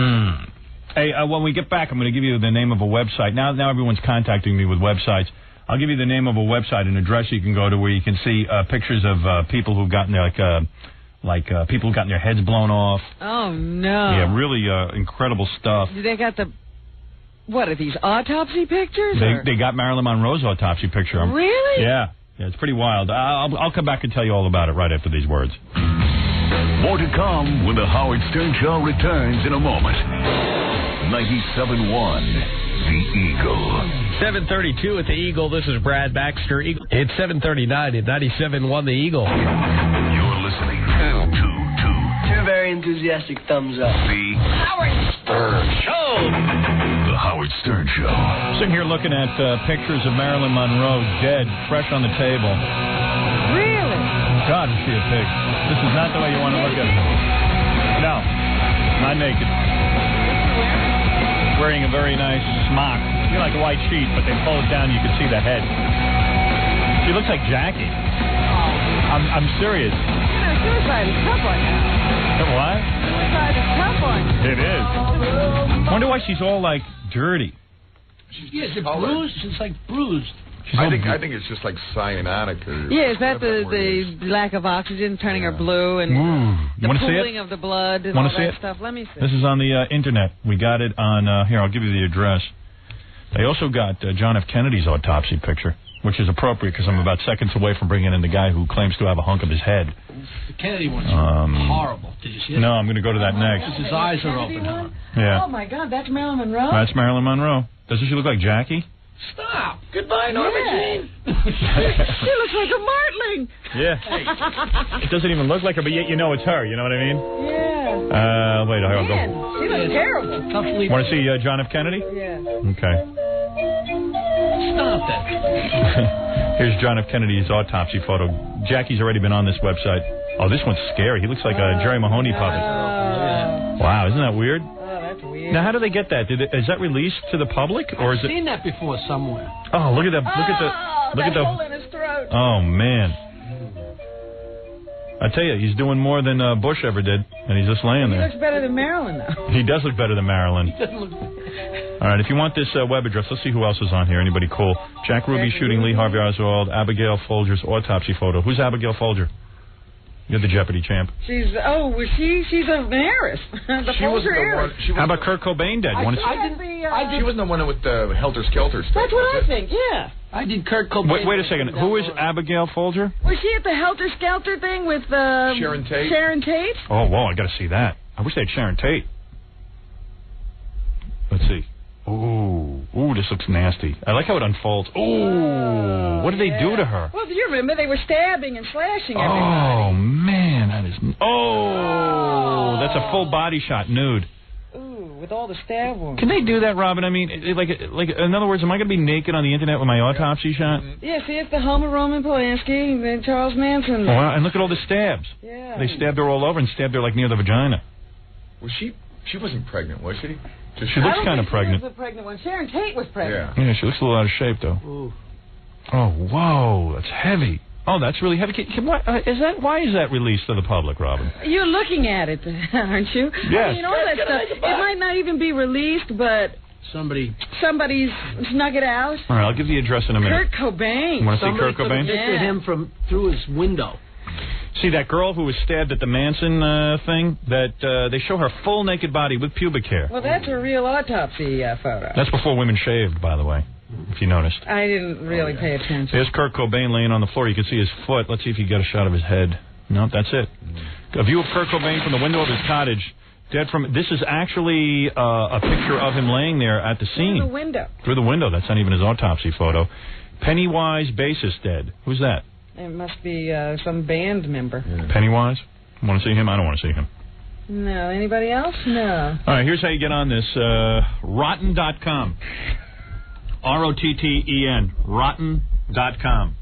Hey, when we get back, I'm going to give you the name of a website. Now everyone's contacting me with websites. I'll give you the name of a website, an address you can go to where you can see pictures of people who've gotten their people who've gotten their heads blown off. Oh no! Yeah, really incredible stuff. They got what are these autopsy pictures? They got Marilyn Monroe's autopsy picture. Really? Yeah, it's pretty wild. I'll come back and tell you all about it right after these words. More to come when the Howard Stern Show returns in a moment. 97.1. The Eagle. 7:32 at the Eagle. This is Brad Baxter. It's 7:39 at 97.1 The Eagle. You're listening to Two very enthusiastic thumbs up. The Howard Stern Show. The Howard Stern Show. Sitting here looking at pictures of Marilyn Monroe dead, fresh on the table. Really? God, is she a pig? This is not the way you want to look at her. No, not naked. Wearing a very nice smock. You know, like a white sheet, but they pull it down, you can see the head. She looks like Jackie. I'm serious. Suicide is tough on you. What? Suicide is tough on you. It is. I wonder why she's all, like, dirty. Is it bruised? It's like bruised. I think it's just like cyanotic. Or yeah, is that the lack of oxygen turning her blue and the pooling of the blood and all that stuff? Let me see. This is on the internet. We got it on, here, I'll give you the address. They also got John F. Kennedy's autopsy picture, which is appropriate because I'm about seconds away from bringing in the guy who claims to have a hunk of his head. The Kennedy one's horrible. Did you see it? No, I'm going to go to that next. His eyes are open. Yeah. Oh, my God, that's Marilyn Monroe? That's Marilyn Monroe. Doesn't she look like Jackie? Stop. Goodbye, Norma Jean. She looks like a martling. Yeah. It doesn't even look like her, but yet you know it's her. You know what I mean? Yeah. Wait, I'll go. She looks terrible. Want to see John F. Kennedy? Yeah. Okay. Stop that. Here's John F. Kennedy's autopsy photo. Jackie's already been on this website. Oh, this one's scary. He looks like a Jerry Mahoney puppet. Wow, isn't that weird? Now, how do they get that? Is that released to the public, or is I've seen that before somewhere. Oh, look at that! Look at the hole in his throat. Oh man! I tell you, he's doing more than Bush ever did, and he's just laying there. He looks better than Marilyn, though. He does look better than Marilyn. All right, if you want this web address, let's see who else is on here. Anybody cool? Jack Ruby shooting Lee Harvey Oswald. Abigail Folger's autopsy photo. Who's Abigail Folger? You're the Jeopardy champ. She's an heiress. She wasn't the one. How about Kurt Cobain dead? She wasn't the one with the Helter Skelter stuff. That's what I think, yeah. I did Kurt Cobain. Wait a second. Who is Abigail Folger? Was she at the Helter Skelter thing with Sharon Tate? Sharon Tate? Oh, whoa, I got to see that. I wish they had Sharon Tate. Let's see. Ooh, this looks nasty. I like how it unfolds. Ooh, what did they do to her? Well, do you remember they were stabbing and slashing everybody? Oh, man, that is... Oh, that's a full body shot, nude. Ooh, with all the stab wounds. Can they do that, Robin? I mean, like, in other words, am I going to be naked on the internet with my autopsy shot? Yeah, see, it's the home of Roman Polanski and Charles Manson. Oh, wow, and look at all the stabs. Yeah. They stabbed her all over and stabbed her, like, near the vagina. Was she wasn't pregnant, was she? She looks kind of pregnant. She was the pregnant one. Sharon Tate was pregnant. Yeah, she looks a little out of shape, though. Ooh. Oh, whoa, that's heavy. Oh, that's really heavy. Why is that released to the public, Robin? You're looking at it, aren't you? Yes. I mean, all that stuff. It might not even be released, but somebody's snuck it out. All right, I'll give the address in a minute. Kurt Cobain. You want to see Kurt Cobain? Somebody him through his window. See that girl who was stabbed at the Manson thing? That they show her full naked body with pubic hair. Well, that's a real autopsy photo. That's before women shaved, by the way, if you noticed. I didn't really pay attention. There's Kurt Cobain laying on the floor. You can see his foot. Let's see if you get a shot of his head. No, that's it. A view of Kurt Cobain from the window of his cottage. Dead from. This is actually a picture of him laying there at the scene. Through the window. Through the window. That's not even his autopsy photo. Pennywise bassist dead. Who's that? It must be some band member. Pennywise? Want to see him? I don't want to see him. No. Anybody else? No. All right, here's how you get on this. Rotten.com. ROTTEN. Rotten.com.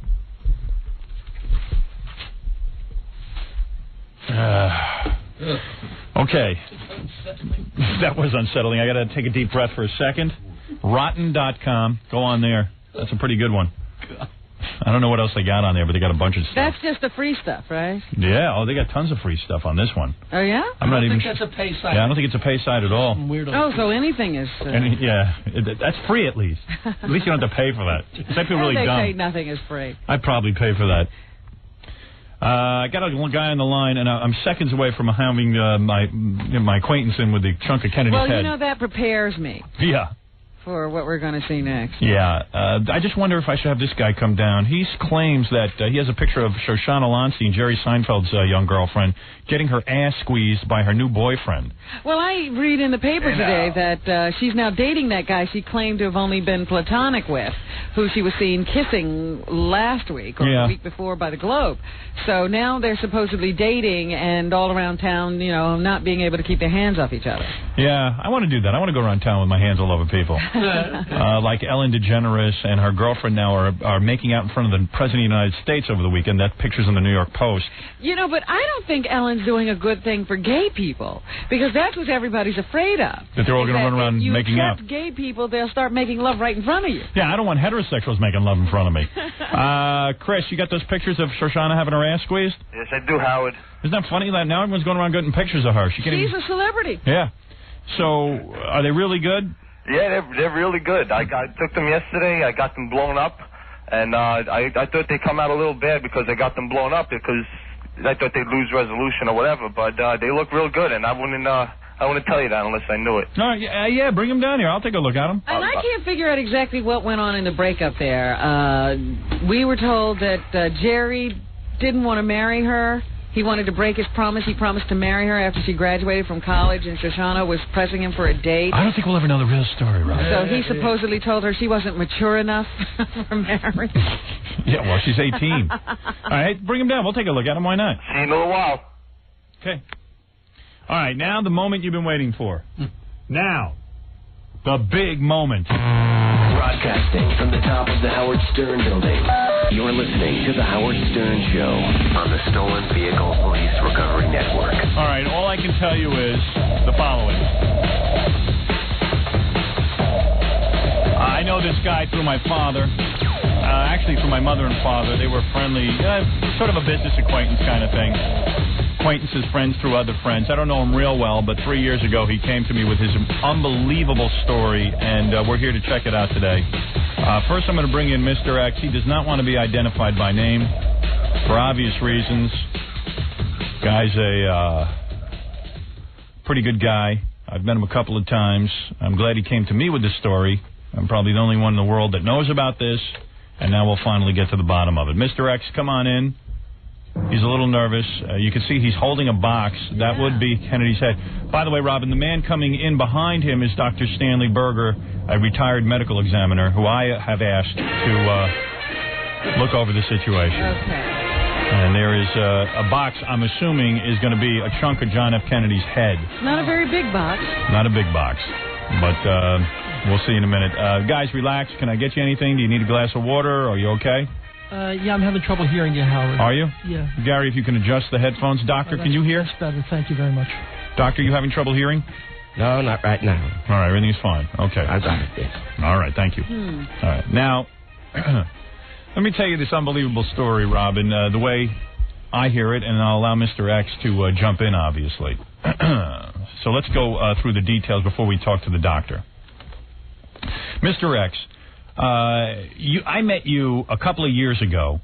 Okay. That was unsettling. I got to take a deep breath for a second. Rotten.com. Go on there. That's a pretty good one. I don't know what else they got on there, but they got a bunch of stuff. That's just the free stuff, right? Yeah. Oh, they got tons of free stuff on this one. Oh, yeah? I don't think that's a pay site. Yeah, I don't think it's a pay site at all. Oh, so anything is... that's free at least. At least you don't have to pay for that. I feel really they dumb. say nothing is free. I'd probably pay for that. I got a guy on the line, and I'm seconds away from having my acquaintance in with the chunk of Kennedy's head. Well, you know, that prepares me. Yeah. For what we're going to see next. Yeah. I just wonder if I should have this guy come down. He claims that he has a picture of Shoshana Lonstein, Jerry Seinfeld's young girlfriend, getting her ass squeezed by her new boyfriend. Well, I read in the paper today that she's now dating that guy she claimed to have only been platonic with, who she was seen kissing last week or the week before by the Globe. So now they're supposedly dating and all around town, you know, not being able to keep their hands off each other. Yeah, I want to do that. I want to go around town with my hands all over people. Like Ellen DeGeneres and her girlfriend now are making out in front of the President of the United States over the weekend. That picture's in the New York Post. You know, but I don't think Ellen's doing a good thing for gay people, because that's what everybody's afraid of. That they're all going to run around making out. If you accept gay people, they'll start making love right in front of you. Yeah, I don't want heterosexuals making love in front of me. Chris, you got those pictures of Shoshana having her ass squeezed? Yes, I do, Howard. Isn't that funny that now everyone's going around getting pictures of her? She's a celebrity. Yeah. So, are they really good? Yeah, they're really good. I took them yesterday. I got them blown up, And I thought they'd come out a little bad because I got them blown up because I thought they'd lose resolution or whatever. But they look real good, and I wouldn't tell you that unless I knew it. All right, yeah, bring them down here. I'll take a look at them. And I can't figure out exactly what went on in the breakup there. We were told that Jerry didn't want to marry her. He wanted to break his promise. He promised to marry her after she graduated from college, and Shoshana was pressing him for a date. I don't think we'll ever know the real story, Rob. So he supposedly told her she wasn't mature enough for marriage. Yeah, well, she's 18. All right, bring him down. We'll take a look at him. Why not? See you in a little while. Okay. All right, now the moment you've been waiting for. Now, the big moment. Broadcasting from the top of the Howard Stern building. You're listening to the Howard Stern Show on the Stolen Vehicle Police Recovery Network. All right, all I can tell you is the following. I know this guy through my father. Actually, through my mother and father. They were friendly, sort of a business acquaintance kind of thing. Acquaintances, friends through other friends. I don't know him real well, but 3 years ago he came to me with his unbelievable story, and we're here to check it out today. First, I'm going to bring in Mr. X. He does not want to be identified by name for obvious reasons. Guy's a pretty good guy. I've met him a couple of times. I'm glad he came to me with this story. I'm probably the only one in the world that knows about this, and now we'll finally get to the bottom of it. Mr. X, come on in. He's a little nervous. You can see he's holding a box. That would be Kennedy's head. By the way, Robin, the man coming in behind him is Dr. Stanley Berger, a retired medical examiner, who I have asked to look over the situation. Okay. And there is a box, I'm assuming, is going to be a chunk of John F. Kennedy's head. Not a very big box. Not a big box. But we'll see in a minute. Guys, relax. Can I get you anything? Do you need a glass of water? Are you okay? Yeah, I'm having trouble hearing you, Howard. Are you? Yeah. Gary, if you can adjust the headphones. Doctor, can you hear? That's better. Thank you very much. Doctor, you having trouble hearing? No, not right now. All right, everything's fine. Okay. I got it, yes. All right, thank you. All right. Now, let me tell you this unbelievable story, Robin, the way I hear it, and I'll allow Mr. X to jump in, obviously. So let's go through the details before we talk to the doctor. Mr. X, I met you a couple of years ago.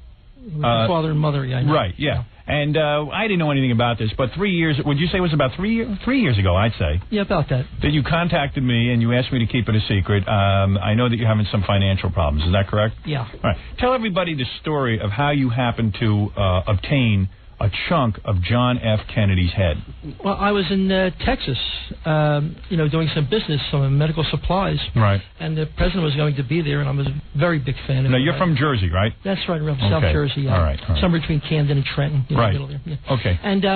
My father and mother, yeah. I know. Right, yeah. And I didn't know anything about this, but 3 years, would you say it was about 3 years ago, I'd say? Yeah, about that. That you contacted me and you asked me to keep it a secret. I know that you're having some financial problems. Is that correct? Yeah. All right. Tell everybody the story of how you happened to obtain a chunk of John F. Kennedy's head. Well, I was in Texas, doing some business, some medical supplies. Right. And the president was going to be there, and I was a very big fan of him. Now, you're from Jersey, right? That's right, South Jersey. All right. Somewhere between Camden and Trenton. Right. In the middle there. Yeah. Okay. And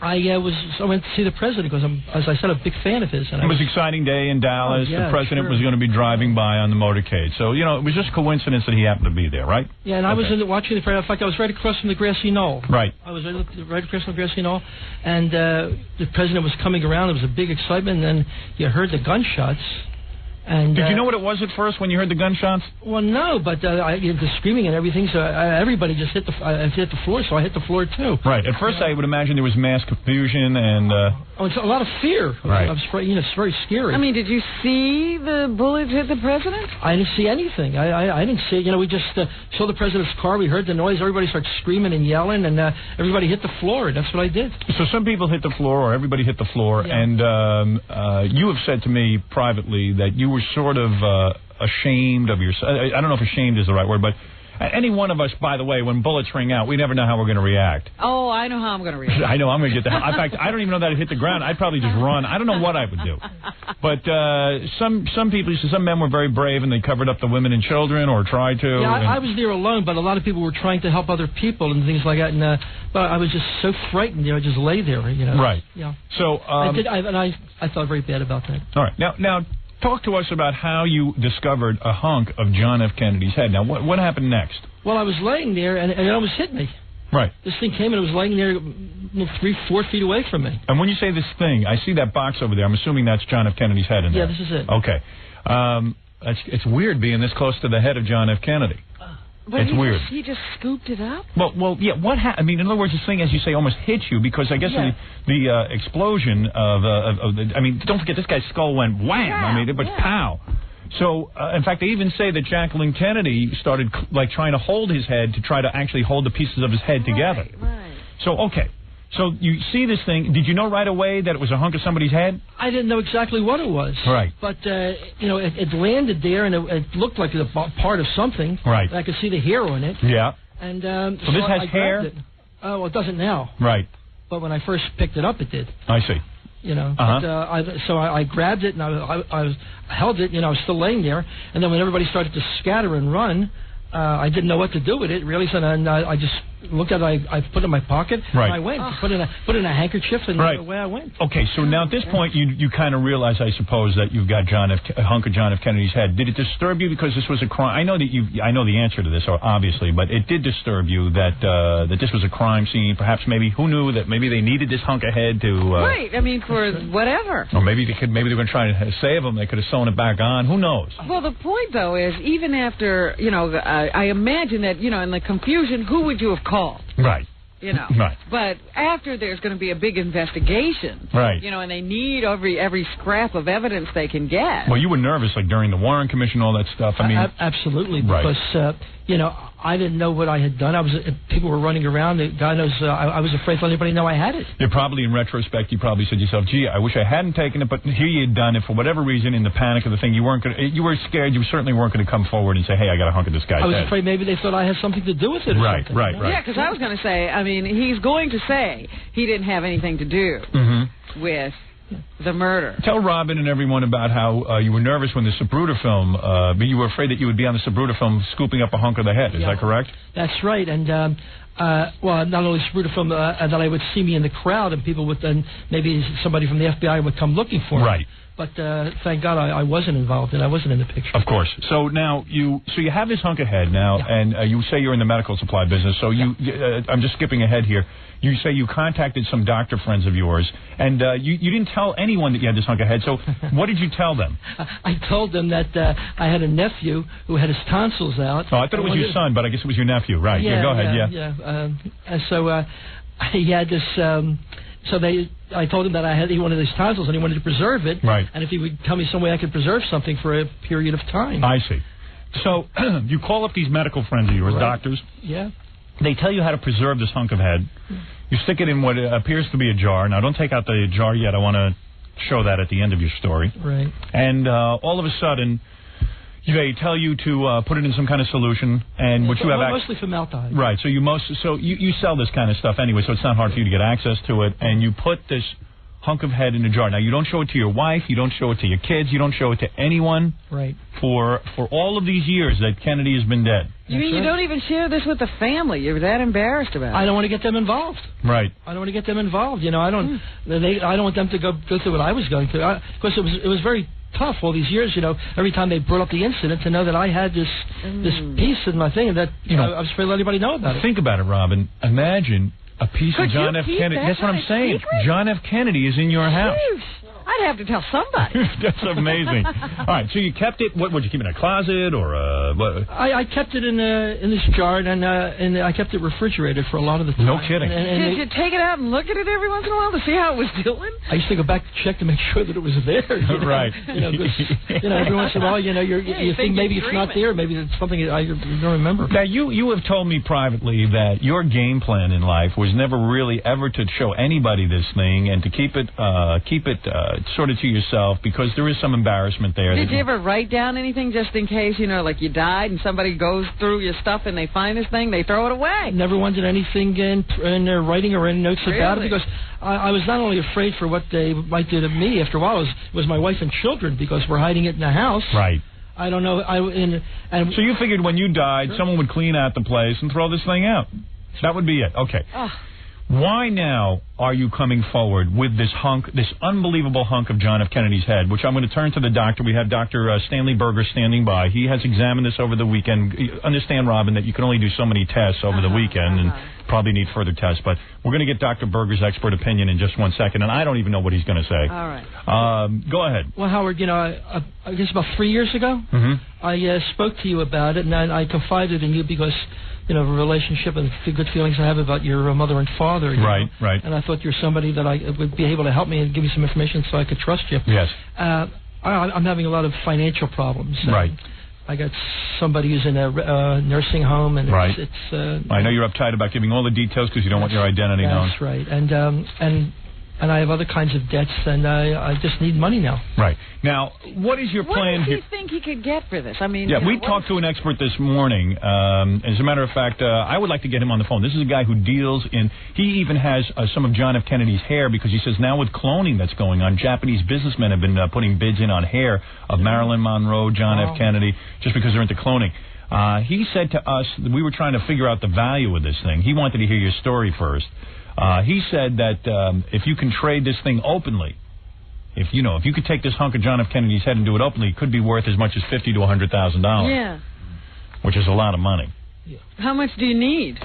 I went to see the president because I'm, as I said, a big fan of his. And it was an exciting day in Dallas. Oh, yeah, the president was going to be driving by on the motorcade. So, it was just coincidence that he happened to be there, right? Yeah, and I was watching the parade. In fact, I was right across from the grassy knoll. Right. I was right across from the grassy knoll, and the president was coming around. There was a big excitement, and then you heard the gunshots. And, did you know what it was at first when you heard the gunshots? Well, no, but the screaming and everything, so everybody just hit the floor, so I hit the floor, too. Right. At first, I would imagine there was mass confusion and... it's a lot of fear. Right. It's very scary. I mean, did you see the bullets hit the president? I didn't see anything. I didn't see it. We just saw the president's car. We heard the noise. Everybody started screaming and yelling, and everybody hit the floor. That's what I did. So some people hit the floor, or everybody hit the floor, yeah. And you have said to me privately that you were sort of ashamed of yourself. I don't know if ashamed is the right word, but any one of us, by the way, when bullets ring out, we never know how we're going to react. Oh, I know how I'm going to react. I know I'm going to get the hell. In fact, I don't even know that it hit the ground. I'd probably just run. I don't know what I would do. But some people, some men were very brave and they covered up the women and children or tried to. Yeah, I was there alone, but a lot of people were trying to help other people and things like that. And but I was just so frightened. I just lay there. Right. Yeah. So I felt very bad about that. All right. Now. Talk to us about how you discovered a hunk of John F. Kennedy's head. Now, what happened next? Well, I was laying there, and it almost hit me. Right. This thing came, and it was laying there 3-4 feet away from me. And when you say this thing, I see that box over there. I'm assuming that's John F. Kennedy's head in there. Yeah, this is it. Okay. It's weird being this close to the head of John F. Kennedy. But it's weird. He just scooped it up? Well, yeah. I mean, in other words, this thing, as you say, almost hit you because I guess the explosion of the. I mean, don't forget this guy's skull went wham. I mean, it was pow. So, in fact, they even say that Jacqueline Kennedy started, like, trying to hold his head to try to actually hold the pieces of his head together. Right. So, okay. So you see this thing. Did you know right away that it was a hunk of somebody's head? I didn't know exactly what it was. Right. But, it landed there, and it looked like a part of something. Right. I could see the hair on it. Yeah. And so this has I hair? grabbed it. Oh, well, it doesn't now. Right. But when I first picked it up, it did. I see. But, I grabbed it, and I held it, I was still laying there. And then when everybody started to scatter and run, I didn't know what to do with it, really. So then I just looked at it. I put it in my pocket, right. and I went. Put in a handkerchief, and away I went. Okay, so now at this point, you kind of realize, I suppose, that you've got a hunk of John F. Kennedy's head. Did it disturb you because this was a crime? I know the answer to this, obviously, but it did disturb you that this was a crime scene. Perhaps maybe who knew that maybe they needed this hunk of head to right. I mean, for whatever. Or maybe they were going to try to save him. They could have sewn it back on. Who knows? Well, the point though is, even after I imagine that in the confusion, who would you have called? Right. Right. But after there's going to be a big investigation, right? And they need every scrap of evidence they can get. Well, you were nervous, like during the Warren Commission, all that stuff. I mean, absolutely, right. Because I didn't know what I had done. People were running around. God knows, I was afraid to let anybody know I had it. You probably, in retrospect, you probably said to yourself, "Gee, I wish I hadn't taken it." But here you had done it for whatever reason. In the panic of the thing, you were scared. You certainly weren't going to come forward and say, "Hey, I got a hunk of this guy's head." I was afraid maybe they thought I had something to do with it. Or right, something. Right. Yeah, because I was going to say, I mean, he's going to say he didn't have anything to do with the murder. Tell Robin and everyone about how you were nervous when the Zapruder film, but you were afraid that you would be on the Zapruder film scooping up a hunk of the head. Is that correct? That's right. And, not only Zapruder film, that I would see me in the crowd and people would then, maybe somebody from the FBI would come looking for me. Right. But thank God I wasn't involved and I wasn't in the picture. Of course. So now you have this hunk of head now, and you say you're in the medical supply business. So I'm just skipping ahead here. You say you contacted some doctor friends of yours, and you didn't tell anyone that you had this hunk of head. So what did you tell them? I told them that I had a nephew who had his tonsils out. Oh, I thought it was your son, but I guess it was your nephew, right? Yeah, go ahead. And so he had this. I told him that he wanted his tonsils and he wanted to preserve it. Right. And if he would tell me some way I could preserve something for a period of time. I see. So you call up these medical friends of yours, doctors. Yeah. They tell you how to preserve this hunk of head. You stick it in what appears to be a jar. Now, don't take out the jar yet. I want to show that at the end of your story. Right. And all of a sudden, they tell you to put it in some kind of solution, and which you have mostly formaldehyde. Right. So you sell this kind of stuff anyway, so it's not hard for you to get access to it. And you put this hunk of head in a jar. Now, you don't show it to your wife, you don't show it to your kids, you don't show it to anyone. Right. For all of these years that Kennedy has been dead. You mean you don't even share this with the family? You're that embarrassed about it. I don't want to get them involved. Right. I don't want to get them involved. I don't. I don't want them to go through what I was going through. Because it was very tough all these years. Every time they brought up the incident, to know that I had this piece in my thing, and that I was afraid to let anybody know about it. Think about it, Robin. Imagine a piece of John F. Kennedy. That's what I'm saying. Secret? John F. Kennedy is in your house. I'd have to tell somebody. That's amazing. All right, so you kept it. What would you keep it in a closet or what? I kept it in this jar, and I kept it refrigerated for a lot of the time. No kidding. Did you take it out and look at it every once in a while to see how it was doing? I used to go back to check to make sure that it was there. Right. Every once in a while, you think maybe it's not there, maybe it's something I don't remember. Now, you have told me privately that your game plan in life was never really ever to show anybody this thing and to keep it sort of to yourself, because there is some embarrassment there. Did you ever write down anything just in case, like you died and somebody goes through your stuff and they find this thing, they throw it away? Never wanted anything in their writing or any notes about it, because I was not only afraid for what they might do to me after a while, it was my wife and children, because we're hiding it in the house. Right. I don't know. So you figured when you died, someone would clean out the place and throw this thing out. That would be it. Okay. Why now are you coming forward with this unbelievable hunk of John F. Kennedy's head, which I'm going to turn to the doctor. We have Dr. Stanley Berger standing by. He has examined this over the weekend. You understand, Robin, that you can only do so many tests over the weekend and probably need further tests. But we're going to get Dr. Berger's expert opinion in just 1 second, and I don't even know what he's going to say. All right. Go ahead. Well, Howard, I guess about 3 years ago, I spoke to you about it, and I confided in you because the relationship and the good feelings I have about your mother and father. Right. And I thought you're somebody that I would be able to help me and give me some information so I could trust you. Yes. I'm having a lot of financial problems. Right. I got somebody who's in a nursing home, and it's I know you're uptight about giving all the details because you don't want your identity known. That's right. And I have other kinds of debts, and I just need money now. Right. Now, what is your plan here? What does he think he could get for this? I mean, yeah, we talked to an expert this morning. As a matter of fact, I would like to get him on the phone. This is a guy who deals in, he even has some of John F. Kennedy's hair, because he says now with cloning that's going on, Japanese businessmen have been putting bids in on hair of Marilyn Monroe, John F. Kennedy, just because they're into cloning. He said to us, we were trying to figure out the value of this thing. He wanted to hear your story first. He said that if you can trade this thing openly, if you could take this hunk of John F. Kennedy's head and do it openly, it could be worth as much as $50,000 to $100,000. Yeah. Which is a lot of money. Yeah. How much do you need?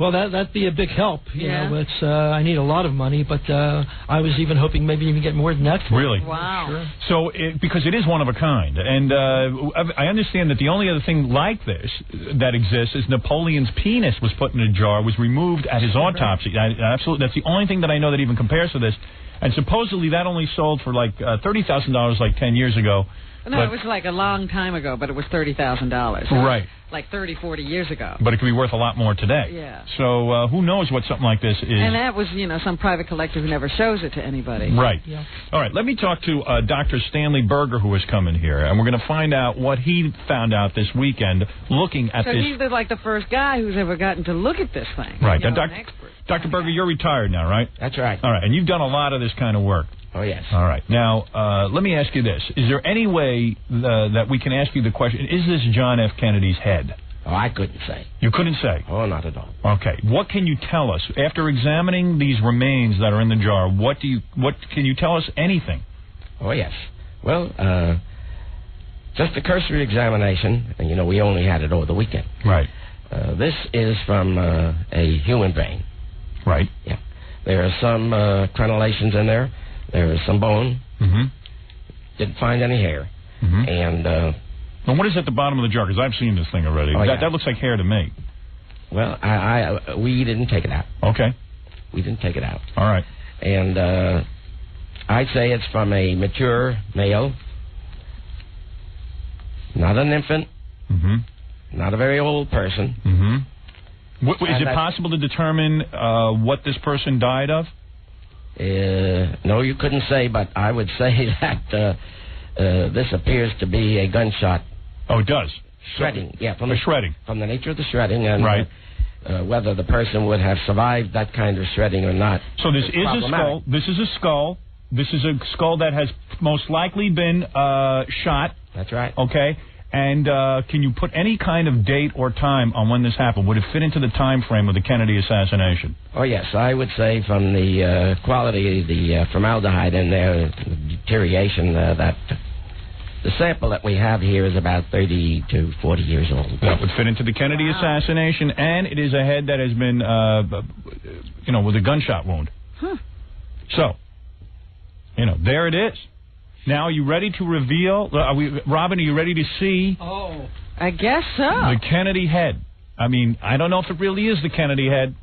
Well, that'd be a big help. You Yeah. know, it's I need a lot of money, but I was even hoping maybe even get more than that. Really? Wow. Sure. So, because it is one of a kind, and I understand that the only other thing like this that exists is Napoleon's penis was put in a jar, was removed at his autopsy. Absolutely, that's the only thing that I know that even compares to this. And supposedly that only sold for like $30,000 like 10 years ago. No, it was like a long time ago, but it was $30,000. Right. Like 30, 40 years ago. But it could be worth a lot more today. Yeah. So who knows what something like this is. And that was, some private collector who never shows it to anybody. Right. Yeah. All right, let me talk to Dr. Stanley Berger, who is coming here, and we're going to find out what he found out this weekend looking at So this. he's like the first guy who's ever gotten to look at this thing. Right. An Now, expert. Dr. Berger, you're retired now, right? That's right. All right, and you've done a lot of this kind of work. Oh, yes. All right. Now, let me ask you this. Is there any way that we can ask you the question, is this John F. Kennedy's head? Oh, I couldn't say. You couldn't say? Oh, not at all. Okay. What can you tell us? After examining these remains that are in the jar, what can you tell us anything? Oh, yes. Well, just a cursory examination, and, we only had it over the weekend. Right. This is from a human brain. Right. Yeah. There are some crenellations in there. There is some bone. Mm-hmm. Didn't find any hair. Mm-hmm. And what is at the bottom of the jar? Because I've seen this thing already. Oh, that looks like hair to me. Well, we didn't take it out. Okay. We didn't take it out. All right. And I'd say it's from a mature male, not an infant, not a very old person. Is it possible to determine what this person died of? No, you couldn't say, but I would say that this appears to be a gunshot. Oh, it does? Shredding, From the shredding. From the nature of the shredding, and right. Whether the person would have survived that kind of shredding or not. So this is a skull. This is a skull. This is a skull that has most likely been shot. That's right. Okay. And can you put any kind of date or time on when this happened? Would it fit into the time frame of the Kennedy assassination? Oh, yes. I would say from the quality of the formaldehyde in there, the deterioration, that the sample that we have here is about 30 to 40 years old. That would fit into the Kennedy assassination, and it is a head that has been, with a gunshot wound. Huh. So, there it is. Now, are you ready to reveal? Robin, are you ready to see? Oh, I guess so. The Kennedy head. I mean, I don't know if it really is the Kennedy head,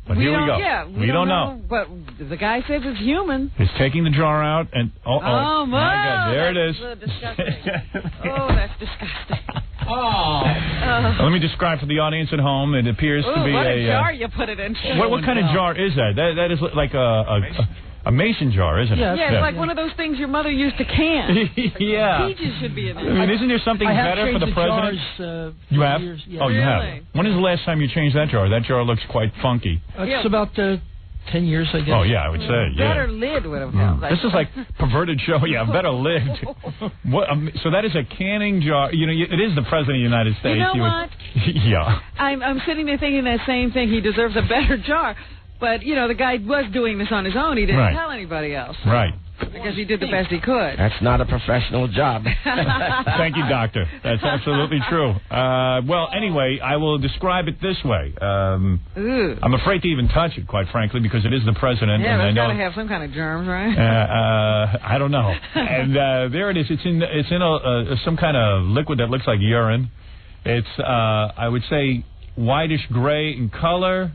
but here we go. Yeah, we don't know. But the guy says it's human. He's taking the jar out, and oh my God, there it is. Disgusting. Oh, that's disgusting. Let me describe for the audience at home. It appears to be what a jar you put it in. What kind of jar is that? That is like a mason jar, isn't it? Yeah, it's like one of those things your mother used to can. Yeah. Peaches should be in there. I mean, isn't there something better for the president? Jars, you have? years, yeah. Oh, you Really? have. When is the last time you changed that jar? That jar looks quite funky. It's about 10 years, I guess. Oh, yeah, I would say, yeah. Better lid would have helped. This is like perverted show. Yeah, better lid. So that is a canning jar. It is the president of the United States. You know what? Yeah. I'm sitting there thinking that same thing. He deserves a better jar. But, the guy was doing this on his own. He didn't tell anybody else. Right. Because he did the best he could. That's not a professional job. Thank you, Doctor. That's absolutely true. Well, anyway, I will describe it this way. I'm afraid to even touch it, quite frankly, because it is the president. Yeah, and it's got to have some kind of germs, right? I don't know. And there it is. It's in some kind of liquid that looks like urine. It's, I would say, whitish gray in color.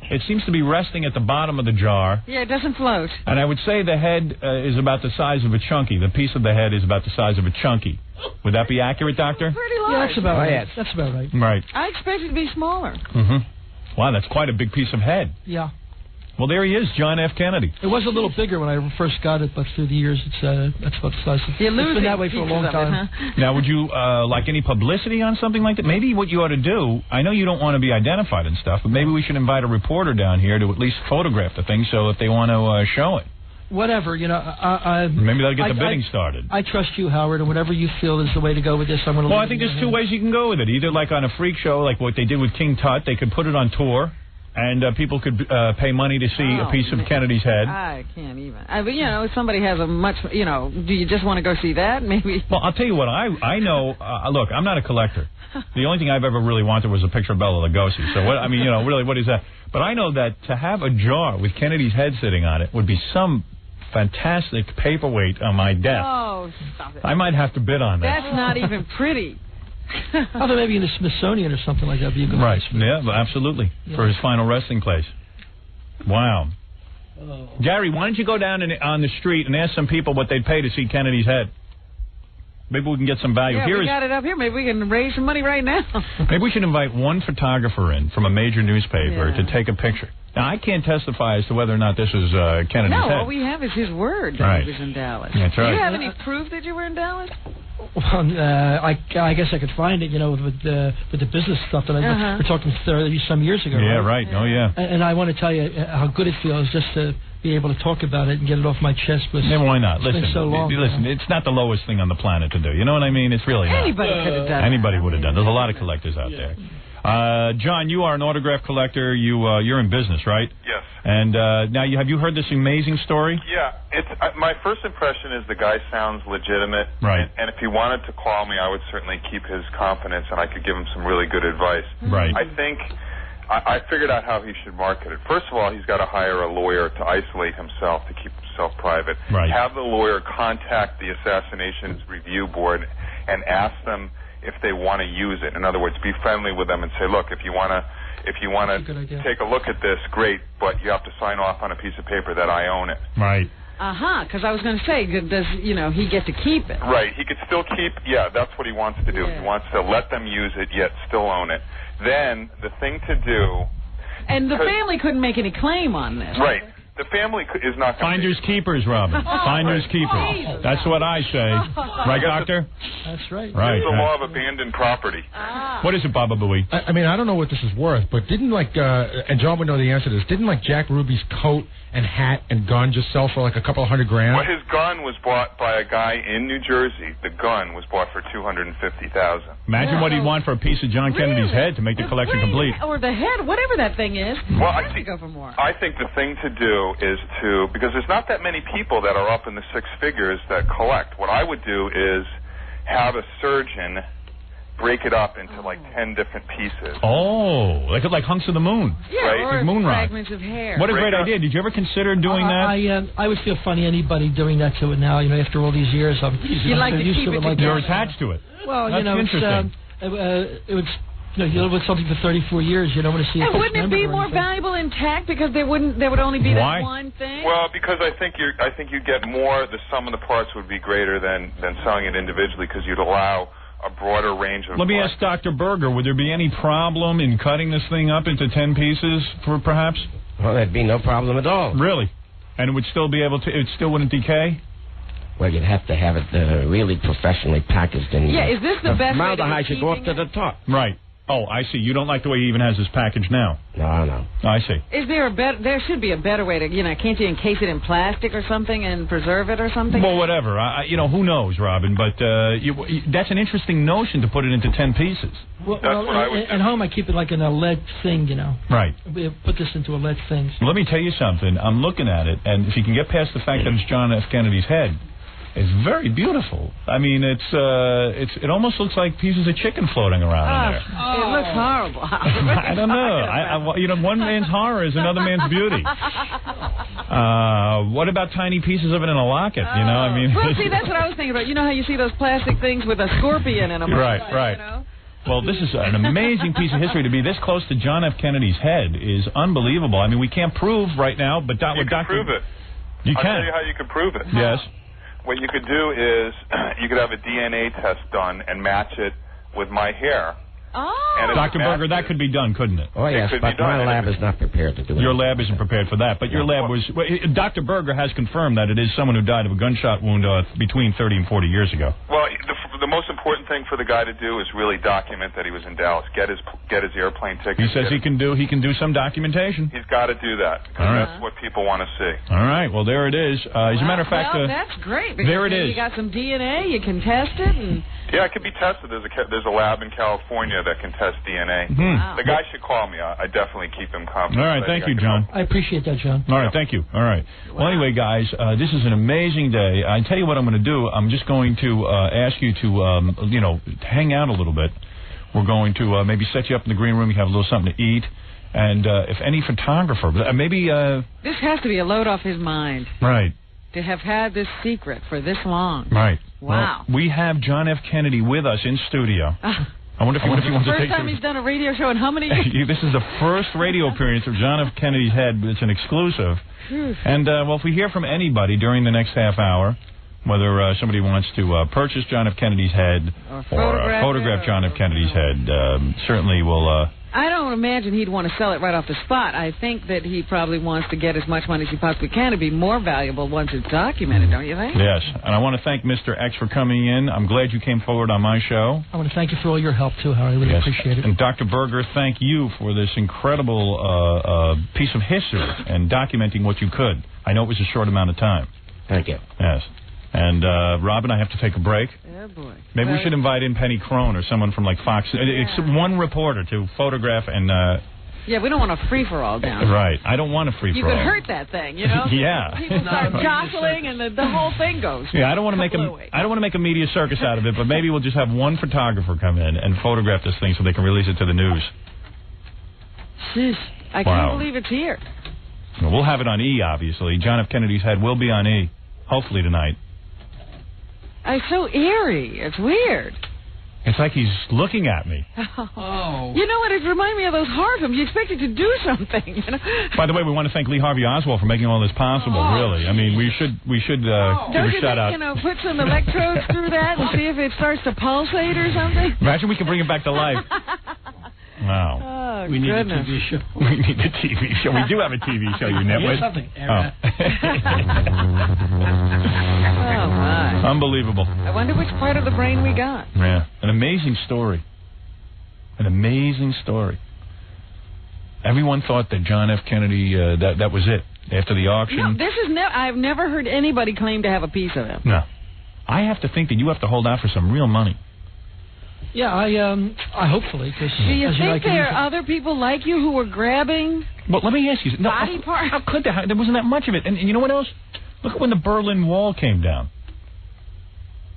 It seems to be resting at the bottom of the jar. Yeah, it doesn't float. And I would say the head is about the size of a chunky. The piece of the head is about the size of a chunky. Would that be accurate, Doctor? Pretty large. Yeah, that's about right. yes. That's about right. Right. I expect it to be smaller. Mm-hmm. Wow, that's quite a big piece of head. Yeah. Well, there he is, John F. Kennedy. It was a little bigger when I first got it, but through the years, that's about the size. It's been that way for a long time. Now, would you like any publicity on something like that? Maybe what you ought to do, I know you don't want to be identified and stuff, but maybe we should invite a reporter down here to at least photograph the thing so if they want to show it. Whatever, maybe that'll get the bidding started. I trust you, Howard, and whatever you feel is the way to go with this, I'm going to. Well, I think there's two ways you can go with it. Either like on a freak show, like what they did with King Tut, they could put it on tour. And people could pay money to see a piece of Kennedy's head. I can't even. If somebody has a much, do you just want to go see that? Maybe. Well, I'll tell you what. I know. Look, I'm not a collector. The only thing I've ever really wanted was a picture of Bela Lugosi. So what? I mean, really, what is that? But I know that to have a jar with Kennedy's head sitting on it would be some fantastic paperweight on my desk. Oh, stop it! I might have to bid on that. That's not even pretty. Although maybe in the Smithsonian or something like that would be a good right. place. Yeah, absolutely. Yeah. For his final resting place. Wow. Oh. Gary, why don't you go down on the street and ask some people what they'd pay to see Kennedy's head? Maybe we can get some value. Yeah, we got it up here. Maybe we can raise some money right now. Maybe we should invite one photographer in from a major newspaper to take a picture. Now, I can't testify as to whether or not this is Kennedy's head. No, all we have is his word that he was in Dallas. That's right. Do you have any proof that you were in Dallas? Well, I guess I could find it, with the business stuff that we're talking 30 some years ago. Yeah, right. Oh, yeah. And I want to tell you how good it feels just to be able to talk about it and get it off my chest. Yeah, why not? It's been so long. Listen, it's not the lowest thing on the planet to do. You know what I mean? It's really not. Anybody could have done it. Anybody would have done it. There's a lot of collectors out there. John, you are an autograph collector. You're in business, right? Yes. And now, have you heard this amazing story? Yeah. It's my first impression is the guy sounds legitimate. Right. And if he wanted to call me, I would certainly keep his confidence, and I could give him some really good advice. Right. I think I figured out how he should market it. First of all, he's got to hire a lawyer to isolate himself, to keep himself private. Right. Have the lawyer contact the Assassinations Review Board and ask them if they want to use it. In other words, be friendly with them and say, look, if you want to take a look at this, great, but you have to sign off on a piece of paper that I own it. Right. Because I was going to say, does he get to keep it? Right. He could still keep. Yeah, that's what he wants to do. Yeah. He wants to let them use it, yet still own it. Then the thing to do. And the family couldn't make any claim on this. Right. The family is not going Finders keepers, Robin. Finders keepers. That's what I say. Right, Doctor? That's right. Right. It's the law of abandoned property. What is it, Baba Booey? I mean, I don't know what this is worth, but didn't and John would know the answer to this, didn't Jack Ruby's coat and hat and gun just sell for like a couple $100,000? Well, his gun was bought by a guy in New Jersey. The gun was bought for $250,000. Imagine what he'd want for a piece of John Kennedy's head to make the collection complete. Or the head, whatever that thing is. Well, I think go for more. I think the thing to do is because there's not that many people that are up in the six figures that collect. What I would do is have a surgeon break it up into like 10 different pieces. Oh, like hunks of the moon. Yeah, right? or like moon rock. fragments of hair. What a great idea. Did you ever consider doing that? I would feel funny anybody doing that to it now, after all these years. You like to keep it together. You're attached to it. Well, that's interesting. It was... you live with something for 34 years. You don't want to see it. And wouldn't it be more valuable intact because there would only be that one thing? Well, because I think you get more. The sum of the parts would be greater than selling it individually because you'd allow a broader range of. Let me ask Dr. Berger: would there be any problem in cutting this thing up into 10 pieces, perhaps? Well, there'd be no problem at all. Really, and it would still be able to. It still wouldn't decay. Well, you'd have to have it really professionally packaged in. Yeah, is this the best way to formaldehyde should go up to the top. Right. Oh, I see. You don't like the way he even has his package now. No. I see. Is there there should be a better way to, can't you encase it in plastic or something and preserve it or something? Well, whatever. Who knows, Robin? But that's an interesting notion to put it into 10 pieces. Well, at home I keep it like in a lead thing, Right. We put this into a lead thing. Let me tell you something. I'm looking at it, and if you can get past the fact that it's John F. Kennedy's head, it's very beautiful. I mean, it almost looks like pieces of chicken floating around in there. It looks horrible. I don't know. One man's horror is another man's beauty. What about tiny pieces of it in a locket? Well, see, that's what I was thinking about. You know how you see those plastic things with a scorpion in them? Right. Well, this is an amazing piece of history. To be this close to John F. Kennedy's head is unbelievable. I mean, we can't prove right now, but you can prove it. You I'll can. tell you how you can prove it. Yes. What you could do is you could have a DNA test done and match it with my hair. Oh. Dr. Berger, that could be done, couldn't it? Oh, yes, but my lab is not prepared to do it. Your lab isn't prepared for that, but your lab was... Dr. Berger has confirmed that it is someone who died of a gunshot wound between 30 and 40 years ago. Well, the most important thing for the guy to do is really document that he was in Dallas. Get his airplane ticket. He says he can do some documentation. He's got to do that, because that's what people want to see. All right, well, there it is. As a matter of fact... Well, that's great. Because there it is. You got some DNA, you can test it, and... Yeah, it can be tested. There's a lab in California that can test DNA. Wow. The guy should call me. I definitely keep him confident. All right, thank you, John. I appreciate that, John. All right, thank you. All right. Wow. Well, anyway, guys, this is an amazing day. I tell you what I'm going to do. I'm just going to ask you to, hang out a little bit. We're going to maybe set you up in the green room. You have a little something to eat. And if any photographer, maybe... This has to be a load off his mind. Right. To have had this secret for this long. Right. Wow. Well, we have John F. Kennedy with us in studio. I wonder if he wants to take... First time he's done a radio show in how many years? This is the first radio appearance of John F. Kennedy's head. It's an exclusive. And, if we hear from anybody during the next half hour, whether somebody wants to purchase John F. Kennedy's head or photograph John F. Kennedy's head, certainly we'll... I don't imagine he'd want to sell it right off the spot. I think that he probably wants to get as much money as he possibly can to be more valuable once it's documented, don't you think? Yes, and I want to thank Mr. X for coming in. I'm glad you came forward on my show. I want to thank you for all your help, too, Howard. I really appreciate it. And Dr. Berger, thank you for this incredible piece of history and documenting what you could. I know it was a short amount of time. Thank you. Yes. And, Robin, I have to take a break. Oh, boy. Maybe we should invite in Penny Crone or someone from, like, Fox. It's one reporter to photograph and... Yeah, we don't want a free-for-all down. Right. I don't want a free-for-all. You could hurt that thing, you know? Yeah. People start jostling and the whole thing goes. Yeah, I don't want to make a media circus out of it, but maybe we'll just have one photographer come in and photograph this thing so they can release it to the news. I can't believe it's here. Well, we'll have it on E, obviously. John F. Kennedy's head will be on E, hopefully tonight. It's so eerie. It's weird. It's like he's looking at me. Oh. You know what? It reminds me of those horror films. You expect it to do something. You know? By the way, we want to thank Lee Harvey Oswald for making all this possible, really. I mean, we should give a shout-out. Put some electrodes through that and see if it starts to pulsate or something? Imagine we can bring it back to life. Oh, Wow. We need a TV show. We need a TV show. We do have a TV show, you know. Here's something. Oh, my. Unbelievable. I wonder which part of the brain we got. Yeah. An amazing story. An amazing story. Everyone thought that John F. Kennedy, that was it. After the auction. No, this is I've never heard anybody claim to have a piece of him. No. I have to think that you have to hold out for some real money. Yeah, I hopefully. Cause, do you think there are other people like you who were grabbing well, let me ask you. body parts? How could there? There wasn't that much of it. And you know what else? Look at when the Berlin Wall came down.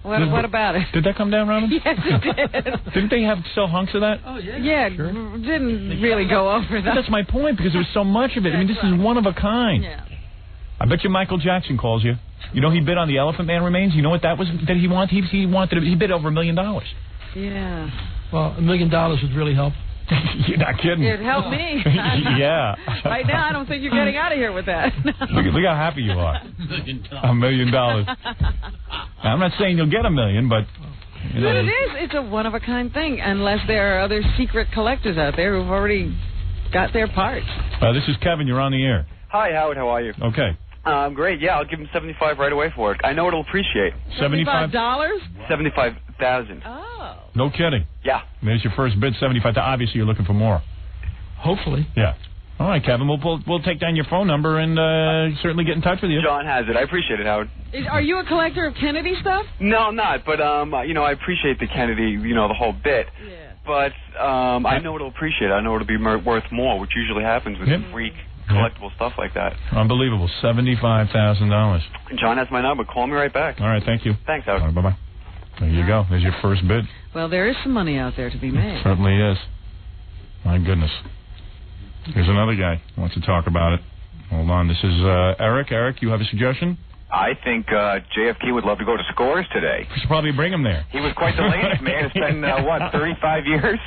What about it? Did that come down, Robin? Yes, it did. Didn't they have sell hunks of that? Oh, yeah. Yeah, sure. Didn't really go over that. That's my point, because there was so much of it. I mean, this is one of a kind. Yeah. I bet you Michael Jackson calls you. You know he bid on the Elephant Man remains? You know what that was that he wanted? He bid over $1 million. Yeah. Well, $1 million would really help. You're not kidding. It'd help me. Yeah. Right now, I don't think you're getting out of here with that. Look how happy you are. $1 million. I'm not saying you'll get $1 million, but... You know, but it is. It's a one-of-a-kind thing, unless there are other secret collectors out there who've already got their parts. This is Kevin. You're on the air. Hi, Howard. How are you? Okay. Great. Yeah, I'll give him $75 right away for it. I know it'll appreciate. $75? $75,000. Oh. No kidding. Yeah. There's your first bid, $75,000. Obviously, you're looking for more. Hopefully. Yeah. All right, Kevin. We'll take down your phone number and certainly get in touch with you. John has it. I appreciate it, Howard. Are you a collector of Kennedy stuff? No, I'm not. But I appreciate the Kennedy, the whole bit. Yeah. But I know it'll appreciate it. I know it'll be worth more, which usually happens with freak collectible stuff like that. Unbelievable. $75,000. John has my number. Call me right back. All right. Thank you. Thanks, Howard. All right, bye-bye. There you go. There's your first bid. Well, there is some money out there to be made. It certainly is. My goodness. Here's another guy who wants to talk about it. Hold on. This is Eric. Eric, you have a suggestion? I think JFK would love to go to Scores today. We should probably bring him there. He was quite the latest man. It's been, 35 years?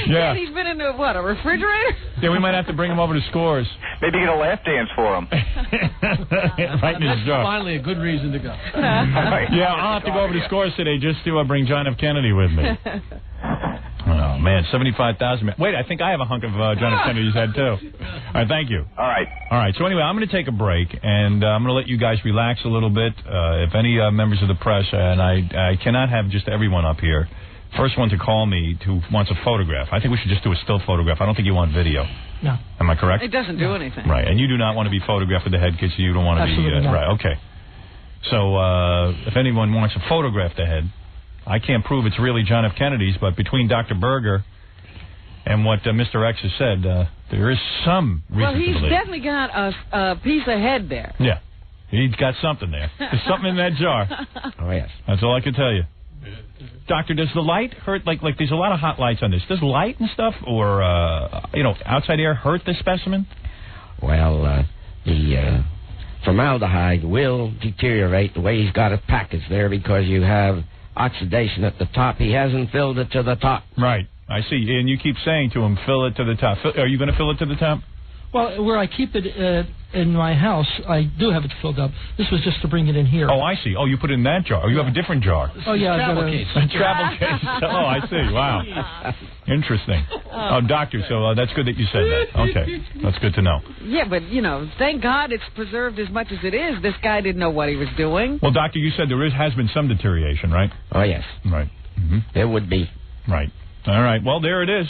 Yeah. And he's been in a refrigerator? Yeah, we might have to bring him over to Scores. Maybe get a laugh dance for him. Right in his jar. Finally a good reason to go. Yeah, I'll have to go over to Scores today just to bring John F. Kennedy with me. Oh, man, 75,000. Wait, I think I have a hunk of John F. Kennedy's head, too. All right, thank you. All right. All right, so anyway, I'm going to take a break, and I'm going to let you guys relax a little bit. If any members of the press, and I cannot have just everyone up here. First one to call me who wants a photograph. I think we should just do a still photograph. I don't think you want video. No. Am I correct? It doesn't do anything. Right, and you do not want to be photographed with the head because you don't want to be... Absolutely not. Right, okay. So if anyone wants to photograph the head, I can't prove it's really John F. Kennedy's, but between Dr. Berger and what Mr. X has said, there is some reason Well, to he's believe. definitely got a piece of head there. Yeah, he's got something there. There's something in that jar. Oh, yes. That's all I can tell you. Doctor, does the light hurt? Like there's a lot of hot lights on this. Does light and stuff or, outside air hurt the specimen? Well, the formaldehyde will deteriorate the way he's got it packaged there because you have oxidation at the top. He hasn't filled it to the top. Right. I see. And you keep saying to him, fill it to the top. Are you going to fill it to the top? Well, where I keep it in my house, I do have it filled up. This was just to bring it in here. Oh, I see. Oh, you put it in that jar. Oh, you have a different jar. Oh, yeah. Travel I've case. got A travel case. Oh, I see. Wow. Interesting. Oh, doctor, so that's good that you said that. Okay. That's good to know. Yeah, but, thank God it's preserved as much as it is. This guy didn't know what he was doing. Well, doctor, you said there has been some deterioration, right? Oh, yes. Right. Mm-hmm. There would be. Right. All right. Well, there it is.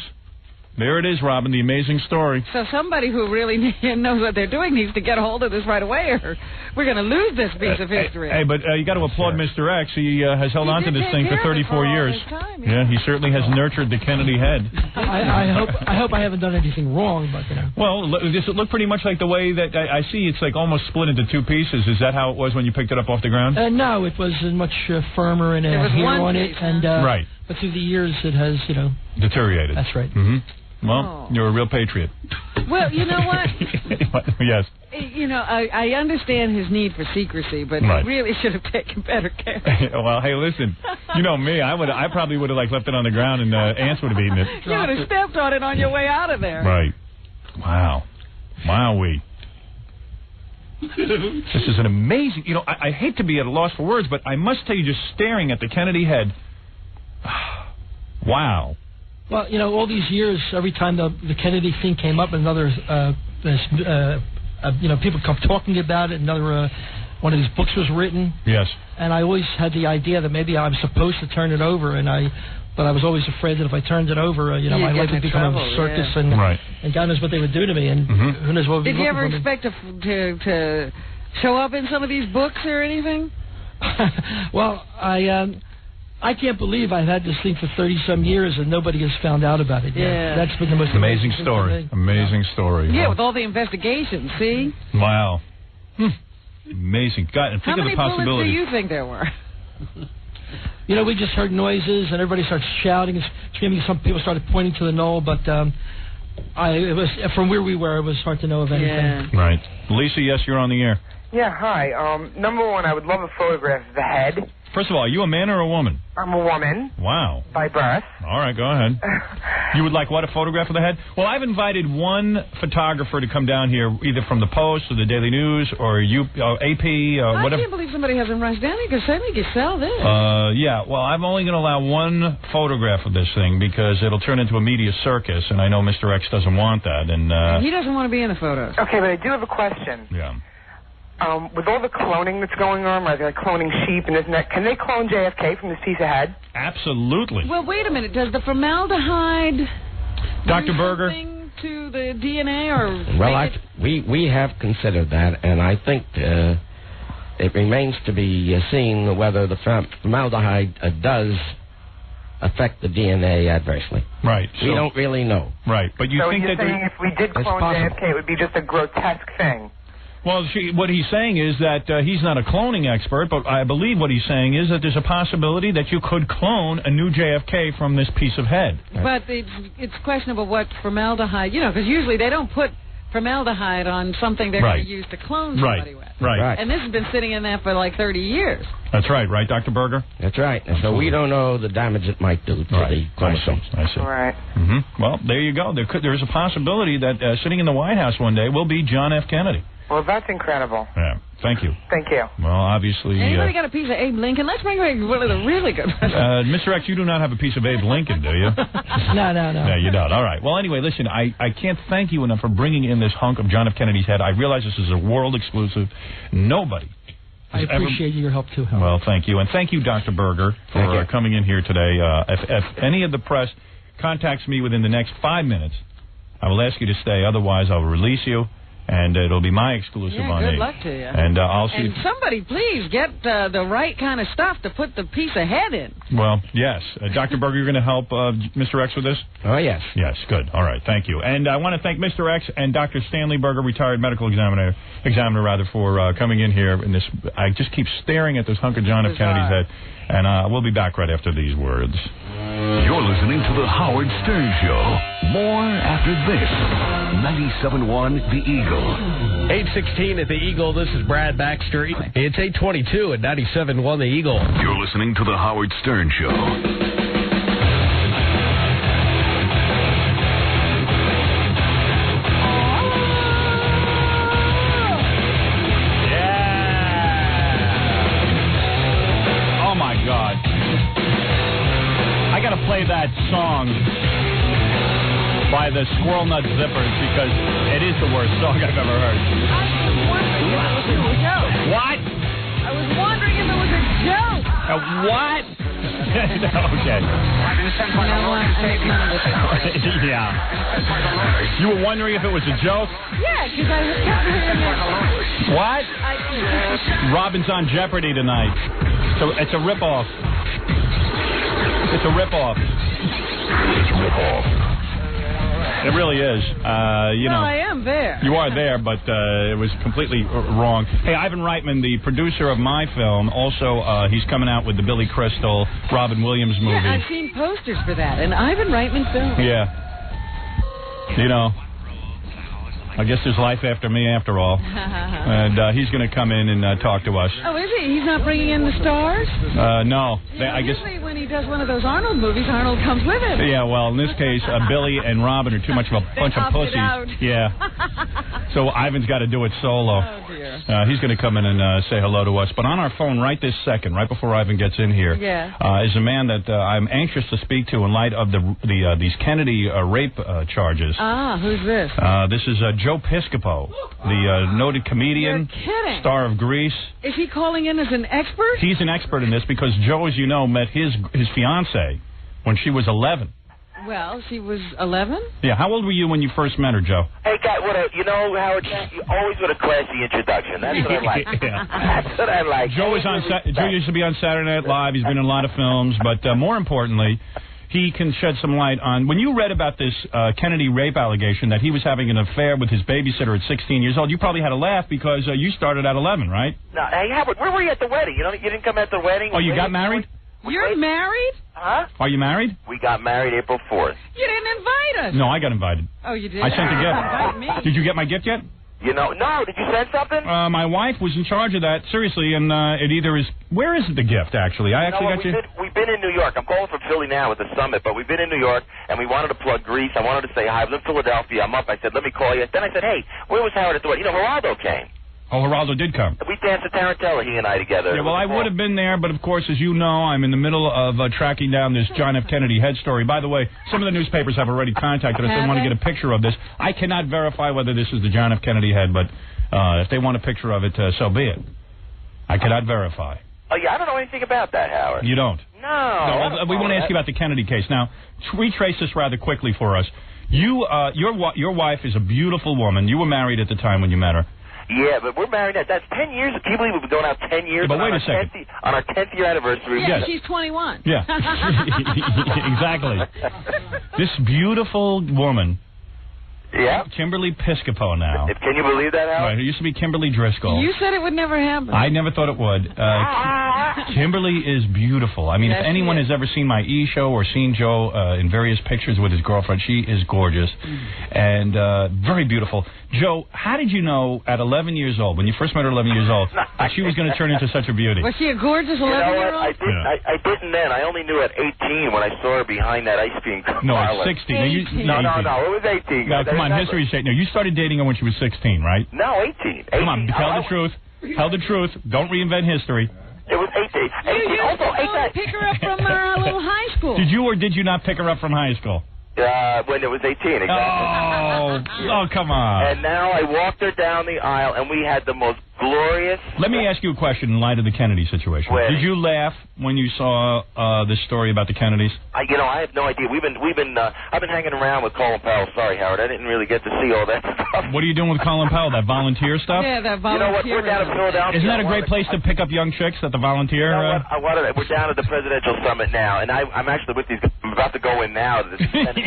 There it is, Robin, the amazing story. So somebody who really knows what they're doing needs to get a hold of this right away, or we're going to lose this piece of history. Hey, but you got to applaud Mr. X. He has held on to this thing for 34 years. Yeah, he certainly has nurtured the Kennedy head. I hope I haven't done anything wrong, but Well, does it look pretty much like the way that I see? It's like almost split into two pieces. Is that how it was when you picked it up off the ground? no, it was much firmer and There was hair one on piece, it, and right. But through the years, it has deteriorated. That's right. Mm-hmm. Well, you're a real patriot. Well, you know what? Yes. I understand his need for secrecy, but Right. he really should have taken better care. Well, hey, listen. You know me. I probably would have left it on the ground, and ants would have eaten it. You would have stepped on it on your way out of there. Right. Wow. Wowee. This is an amazing... I hate to be at a loss for words, but I must tell you, just staring at the Kennedy head... Wow. Well, all these years, every time the Kennedy thing came up, another, people come talking about it. Another one of these books was written. Yes. And I always had the idea that maybe I'm supposed to turn it over, but I was always afraid that if I turned it over, my life would become a circus, and God knows what they would do to me, and who knows what would be Did you ever looking for me. expect to show up in some of these books or anything? Well, I can't believe I've had this thing for 30-some years and nobody has found out about it yet. Yeah. That's been the most amazing thing story. for me. Amazing story. Yeah, with all the investigations, see? Wow. Amazing. God, and How think of many the bullets do possibilities. you think there were? We just heard noises and everybody started shouting and screaming. Some people started pointing to the knoll, but it was from where we were. It was hard to know of anything. Yeah. Right. Lisa, yes, you're on the air. Yeah, hi. Number one, I would love a photograph of the head. First of all, are you a man or a woman? I'm a woman. Wow. By birth. All right, go ahead. You would like what, a photograph of the head? Well, I've invited one photographer to come down here, either from the Post or the Daily News or AP or I whatever. can't believe somebody hasn't rushed down here because certainly you could sell this. Yeah, well, I'm only going to allow one photograph of this thing because it'll turn into a media circus, and I know Mr. X doesn't want that. And he doesn't want to be in the photos. Okay, but I do have a question. Yeah. With all the cloning that's going on, like they're cloning sheep and this and that, can they clone JFK from this piece of head? Absolutely. Well, wait a minute. Does the formaldehyde Dr. Berger? To the DNA or... Well, we have considered that, and I think it remains to be seen whether the formaldehyde does affect the DNA adversely. Right. We don't really know. Right. But you so think you're that saying if we did It's clone possible. JFK, it would be just a grotesque thing? Well, what he's saying is that he's not a cloning expert, but I believe what he's saying is that there's a possibility that you could clone a new JFK from this piece of head. But it's questionable what formaldehyde, because usually they don't put formaldehyde on something they're going to use to clone somebody with. Right. And this has been sitting in there for like 30 years. That's right, Dr. Berger? That's right. And so we don't know the damage it might do to the chromosomes. I see. Right. Mm-hmm. Well, there you go. There's a possibility that sitting in the White House one day will be John F. Kennedy. Well, that's incredible. Yeah. Thank you. Thank you. Well, obviously... Anybody got a piece of Abe Lincoln? Let's bring back one of the really good ones. Mr. X, you do not have a piece of Abe Lincoln, do you? No. No, you don't. All right. Well, anyway, listen, I can't thank you enough for bringing in this hunk of John F. Kennedy's head. I realize this is a world exclusive. Nobody... I appreciate your help, too, Howard. Well, thank you. And thank you, Dr. Berger, for coming in here today. If any of the press contacts me within the next 5 minutes, I will ask you to stay. Otherwise, I'll release you, and it'll be my exclusive on good Abe. luck to you. And I'll see. And somebody, please, get the right kind of stuff to put the piece of head in. Well, yes. Dr. Berger, you're going to help Mr. X with this? Oh, yes. Yes, good. All right, thank you. And I want to thank Mr. X and Dr. Stanley Berger, retired medical examiner, for coming in here. In this, I just keep staring at this hunk of John F. Kennedy's head, and we'll be back right after these words. You're listening to The Howard Stern Show. More after this. 97.1 The Eagle. 8:16 at The Eagle. This is Brad Baxter. It's 8:22 at 97.1 The Eagle. You're listening to The Howard Stern Show. I got to play that song by the Squirrel Nut Zippers because it is the worst song I've ever heard. What? I was wondering if it was a joke. What? Okay. Yeah. You were wondering if it was a joke? Yeah, because I kept hearing it. What? Robin's on Jeopardy tonight. So it's a ripoff. It's a ripoff. It's a ripoff. It really is. You know. Well, I am there. You are there, but it was completely wrong. Hey, Ivan Reitman, the producer of my film, also he's coming out with the Billy Crystal, Robin Williams movie. Yeah, I've seen posters for that. An Ivan Reitman film. Yeah. You know, I guess there's life after me after all. And he's going to come in and talk to us. Oh, is he? He's not bringing in the stars? No. I guess. Usually when he does one of those Arnold movies, Arnold comes with him. Yeah, well, in this case, Billy and Robin are too much of a bunch of pussies. Out. Yeah. So Ivan's got to do it solo. Oh, dear. He's going to come in and say hello to us. But on our phone right this second, right before Ivan gets in here, is a man that I'm anxious to speak to in light of these Kennedy rape charges. Ah, who's this? This is Joe Piscopo, the noted comedian, star of Grease. Is he calling in as an expert? He's an expert in this because Joe, as you know, met his fiancée when she was 11. Well, she was 11? Yeah, how old were you when you first met her, Joe? Hey, guy, Howard, you always with a classy introduction. That's what I like. That's what I like. Joe used to be on Saturday Night Live. He's been in a lot of films, but more importantly, he can shed some light on... When you read about this Kennedy rape allegation that he was having an affair with his babysitter at 16 years old, you probably had a laugh because you started at 11, right? No, hey, Howard, where were you at the wedding? You didn't come at the wedding? Oh, you got married? You're married? Huh? Are you married? We got married April 4th. You didn't invite us. No, I got invited. Oh, you did? I sent a gift. Invite me. Did you get my gift yet? No. Did you send something? My wife was in charge of that, seriously, and it either is... Where is the gift, actually? I actually got you... We've been in New York. I'm calling from Philly now with the summit, but we've been in New York, and we wanted to plug Grease. I wanted to say hi. I live in Philadelphia. I'm up. I said, let me call you. Then I said, hey, where was Howard at the wedding? Geraldo came. Oh, Geraldo did come. We danced at Tarantella, he and I together. Yeah, well, I would have been there, but of course, as you know, I'm in the middle of tracking down this John F. Kennedy head story. By the way, some of the newspapers have already contacted us. They want to get a picture of this. I cannot verify whether this is the John F. Kennedy head, but if they want a picture of it, so be it. I cannot verify. Oh, yeah, I don't know anything about that, Howard. You don't? No. We want to ask you about the Kennedy case. Now, retrace this rather quickly for us. Your wife is a beautiful woman. You were married at the time when you met her. Yeah, but we're married now. That's 10 years. Can you believe we've been going out 10 years? Yeah, but wait a second. On our 10th year anniversary. Yeah, she's 21. Yeah. Exactly. This beautiful woman Yeah. Kimberly Piscopo now. Can you believe that, Howard? Right, it used to be Kimberly Driscoll. You said it would never happen. I never thought it would. Kimberly is beautiful. I mean, Yes, if anyone she has ever seen my E-show or seen Joe in various pictures with his girlfriend, she is gorgeous and very beautiful. Joe, how did you know at 11 years old, when you first met her at 11 years old, that she was going to turn into such a beauty? Was she a gorgeous 11-year-old? I didn't then. I only knew at 18 when I saw her behind that ice cream No, parlor. at 16. No, it was 18. No, come on, history say no. You started dating her when she was 16, right? No, 18. Come on, tell the truth. Tell the truth. Don't reinvent history. It was 18. You used to pick her up from little high school. Did you or did you not pick her up from high school? When it was 18, exactly. Oh, come on. And now I walked her down the aisle, and we had the most glorious... Let me ask you a question in light of the Kennedy situation. Did you laugh when you saw this story about the Kennedys? I have no idea. I've been hanging around with Colin Powell. Sorry, Howard, I didn't really get to see all that stuff. What are you doing with Colin Powell? That volunteer stuff? Yeah, that volunteer. You know what? We're down in Philadelphia. Isn't that a great place to pick up young chicks at the volunteer? We're down at the presidential summit now, and I'm actually with these. I'm about to go in now. To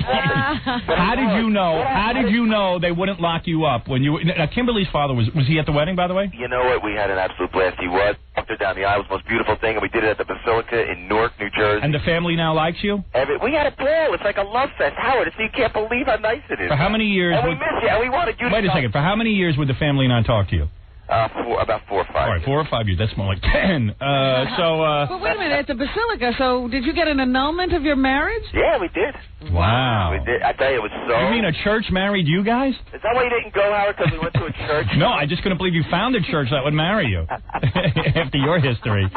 How did you know? How did you know they wouldn't lock you up when you? Kimberly's father was he at the wedding, by the way? You know what? We had an absolute blast. He was. Walked her down the aisle. It was the most beautiful thing, and we did it at the Basilica in Newark, New Jersey. And the family now likes you? We had a ball. It's like a love fest, Howard. You can't believe how nice it is. For how many years? And we miss you. And we wanted you to. Wait a second. For how many years would the family not talk to you? About 4 or 5. All right, 4 or 5 years. That's more like 10. But wait a minute, at the Basilica, so did you get an annulment of your marriage? Yeah, we did. Wow. We did. I tell you, it was so... You mean a church married you guys? Is that why you didn't go, Howard, because we went to a church? No, I just couldn't believe you found a church that would marry you after your history.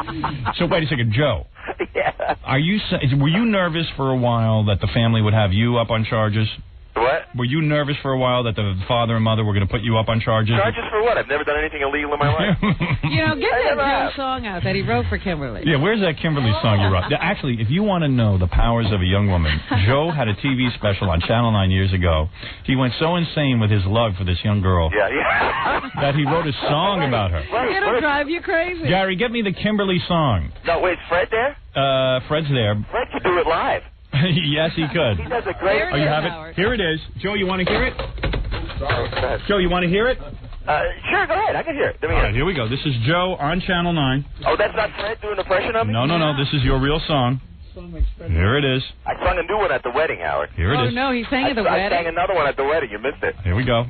So wait a second, Joe. Yeah. Were you nervous for a while that the family would have you up on charges? What? Were you nervous for a while that the father and mother were going to put you up on charges? Charges for what? I've never done anything illegal in my life. Get that Joe song out that he wrote for Kimberly. Yeah, where's that Kimberly song you wrote? Actually, if you want to know the powers of a young woman, Joe had a TV special on Channel 9 years ago. He went so insane with his love for this young girl that he wrote a song about her. It'll drive you crazy. Gary, get me the Kimberly song. No, wait, is Fred there? Fred's there. Fred could do it live. Yes, he could. He does a great... Oh, you have it? Here it is. Joe, you want to hear it? Joe, you want to hear it? Sure, go ahead. I can hear it. All right, here we go. This is Joe on Channel 9. Oh, that's not Fred doing an impression of me? No. This is your real song. Here it is. I sung a new one at the wedding, Howard. Here it is. Oh, no, he sang at the wedding. I sang another one at the wedding. You missed it. Here we go.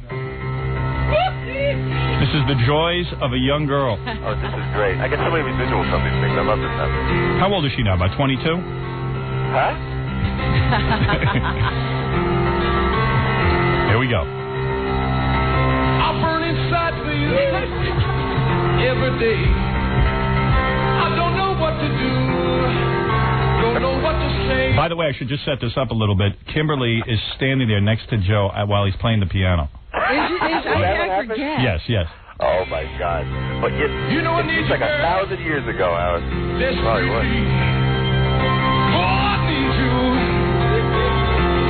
This is the joys of a young girl. Oh, this is great. I get so many residuals from these things. I love this stuff. How old is she now? About 22? Huh? Here we go. I burn inside for you every day. I don't know what to do. Don't know what to say. By the way, I should just set this up a little bit. Kimberly is standing there next to Joe while he's playing the piano. I forget. Yes. Oh, my God. But you know what it's like 1,000 years ago, Howard. Probably was. Oh, I need you.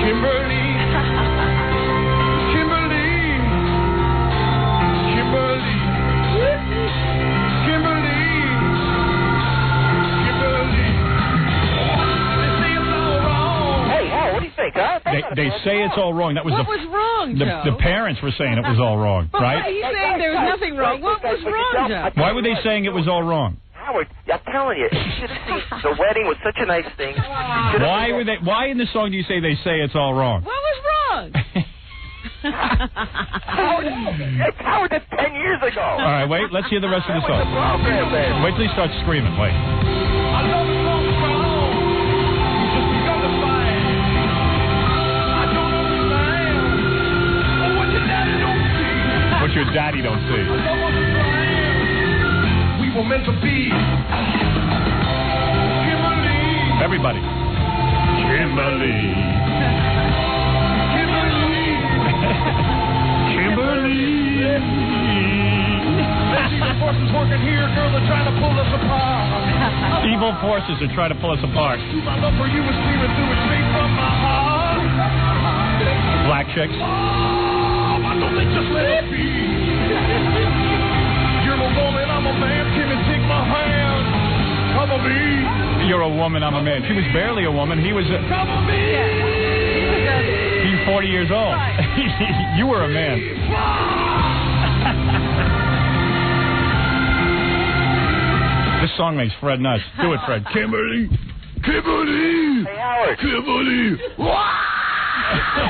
Kimberly. Hey, Howard, what do you think, huh? They say it's all wrong. That was what was wrong, Joe? The parents were saying it was all wrong, but right? He's saying there was nothing wrong. What was wrong, Joe? Why were they saying it was all wrong? Howard, I'm telling you, you should have seen the wedding was such a nice thing. Why in the song do you say they say it's all wrong? What was wrong? Howard, that's 10 years ago. All right, wait. Let's hear the rest of the song. Wait till he starts screaming. Wait. What your daddy don't see. We were meant to be. Kimberly. Everybody. Kimberly. Evil forces working here, girl, they're trying to pull us apart. Evil forces are trying to pull us apart. My love for you is screaming through it straight from my heart. Black chicks. Oh, why don't they just let it be? You're a woman, I'm a man. Can you take my hand? Cover me. You're a woman, I'm a man. She was barely a woman. He was. Cover me. He's 40 40 years old. You were a man. This song makes Fred nuts. Do it, Fred. Kimberly. Kimberly. Hey, Howard. Kimberly.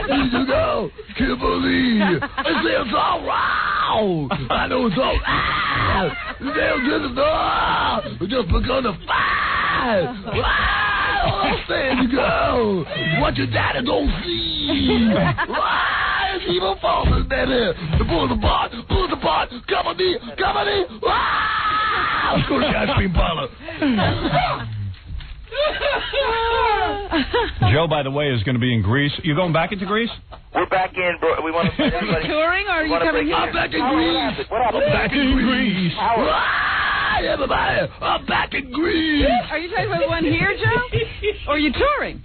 Need to go, Kimberly. It says all wow. I know it's all wow. They'll get it all. We just begun to fight. Wow. There you go. What your daddy don't see. Wow. It's even falling, baby. Pull the part. Company. Wow. Go to the ice cream parlor. Joe, by the way, is going to be in Greece. You going back into Greece? We're back in, bro. We want to find everybody. Touring, or are you coming here? I'm back in Greece. What happened? I'm back in Greece. Howard. Everybody, I'm back in Greece. Are you talking about the one here, Joe? Or are you touring?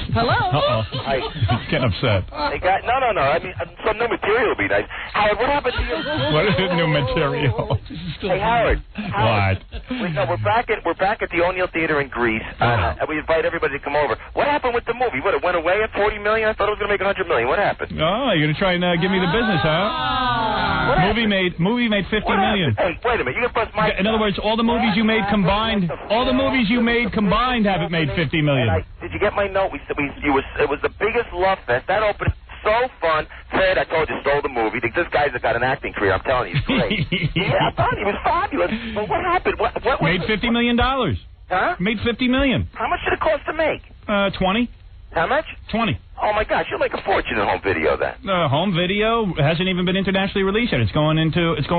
Hello? Uh-oh. He's getting upset. Hey, guys, no. I mean, some new material would be nice. Howard, what happened to you? What is new material? Hey, Howard. What? We're back at the O'Neill Theater in Greece, and we invite everybody to come over. What happened with the movie? What, it went away at $40 million? I thought it was going to make $100 million. What happened? Oh, you're going to try and give me the business, huh? Movie made $50 million. Hey, wait a minute. You can bust my. In other words, all the movies you made combined haven't made $50 million. Did you get my note? It was the biggest love fest. That opened so fun. Fred, I told you, stole the movie. This guy's got an acting career. I'm telling you, he's great. Yeah, I thought he was fabulous. But what happened? What made $50 million. Huh? Made $50 million. How much did it cost to make? 20. How much? 20. Oh my gosh, you'll make a fortune in home video then. Home video hasn't even been internationally released yet. It's going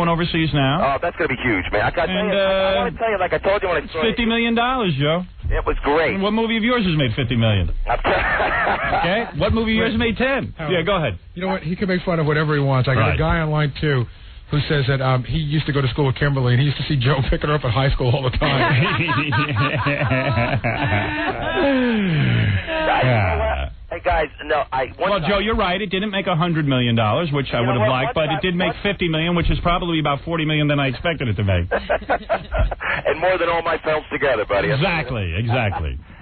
overseas now. Oh, that's gonna be huge, man. I want to tell you, like I told you when I saw $50 million, Joe. It was great. And what movie of yours has made $50 million? Okay. What movie of yours made 10? Yeah, go ahead. You know what? He can make fun of whatever he wants. I got a guy online too who says that he used to go to school with Kimberly, and he used to see Joe picking her up at high school all the time. Hey guys, no, Well, Joe, you're right. It didn't make $100 million, which I would have liked, but it did make $50 million, which is probably about $40 million than I expected it to make. And more than all my films together, buddy. Exactly.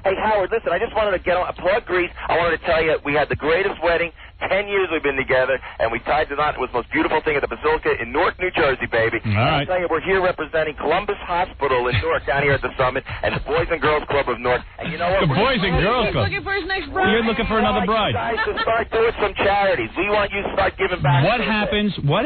Hey, Howard, listen, I just wanted to plug Greece. I wanted to tell you we had the greatest wedding. 10 years we've been together, and we tied the knot. It was the most beautiful thing at the Basilica in Newark, New Jersey, baby. All right. I'll tell you, we're here representing Columbus Hospital in Newark down here at the Summit and the Boys and Girls Club of Newark. And you know what? The Boys and Girls Club. He's looking for his next bride. You're looking for another bride. You guys to start doing some charities. We want you to start giving back. What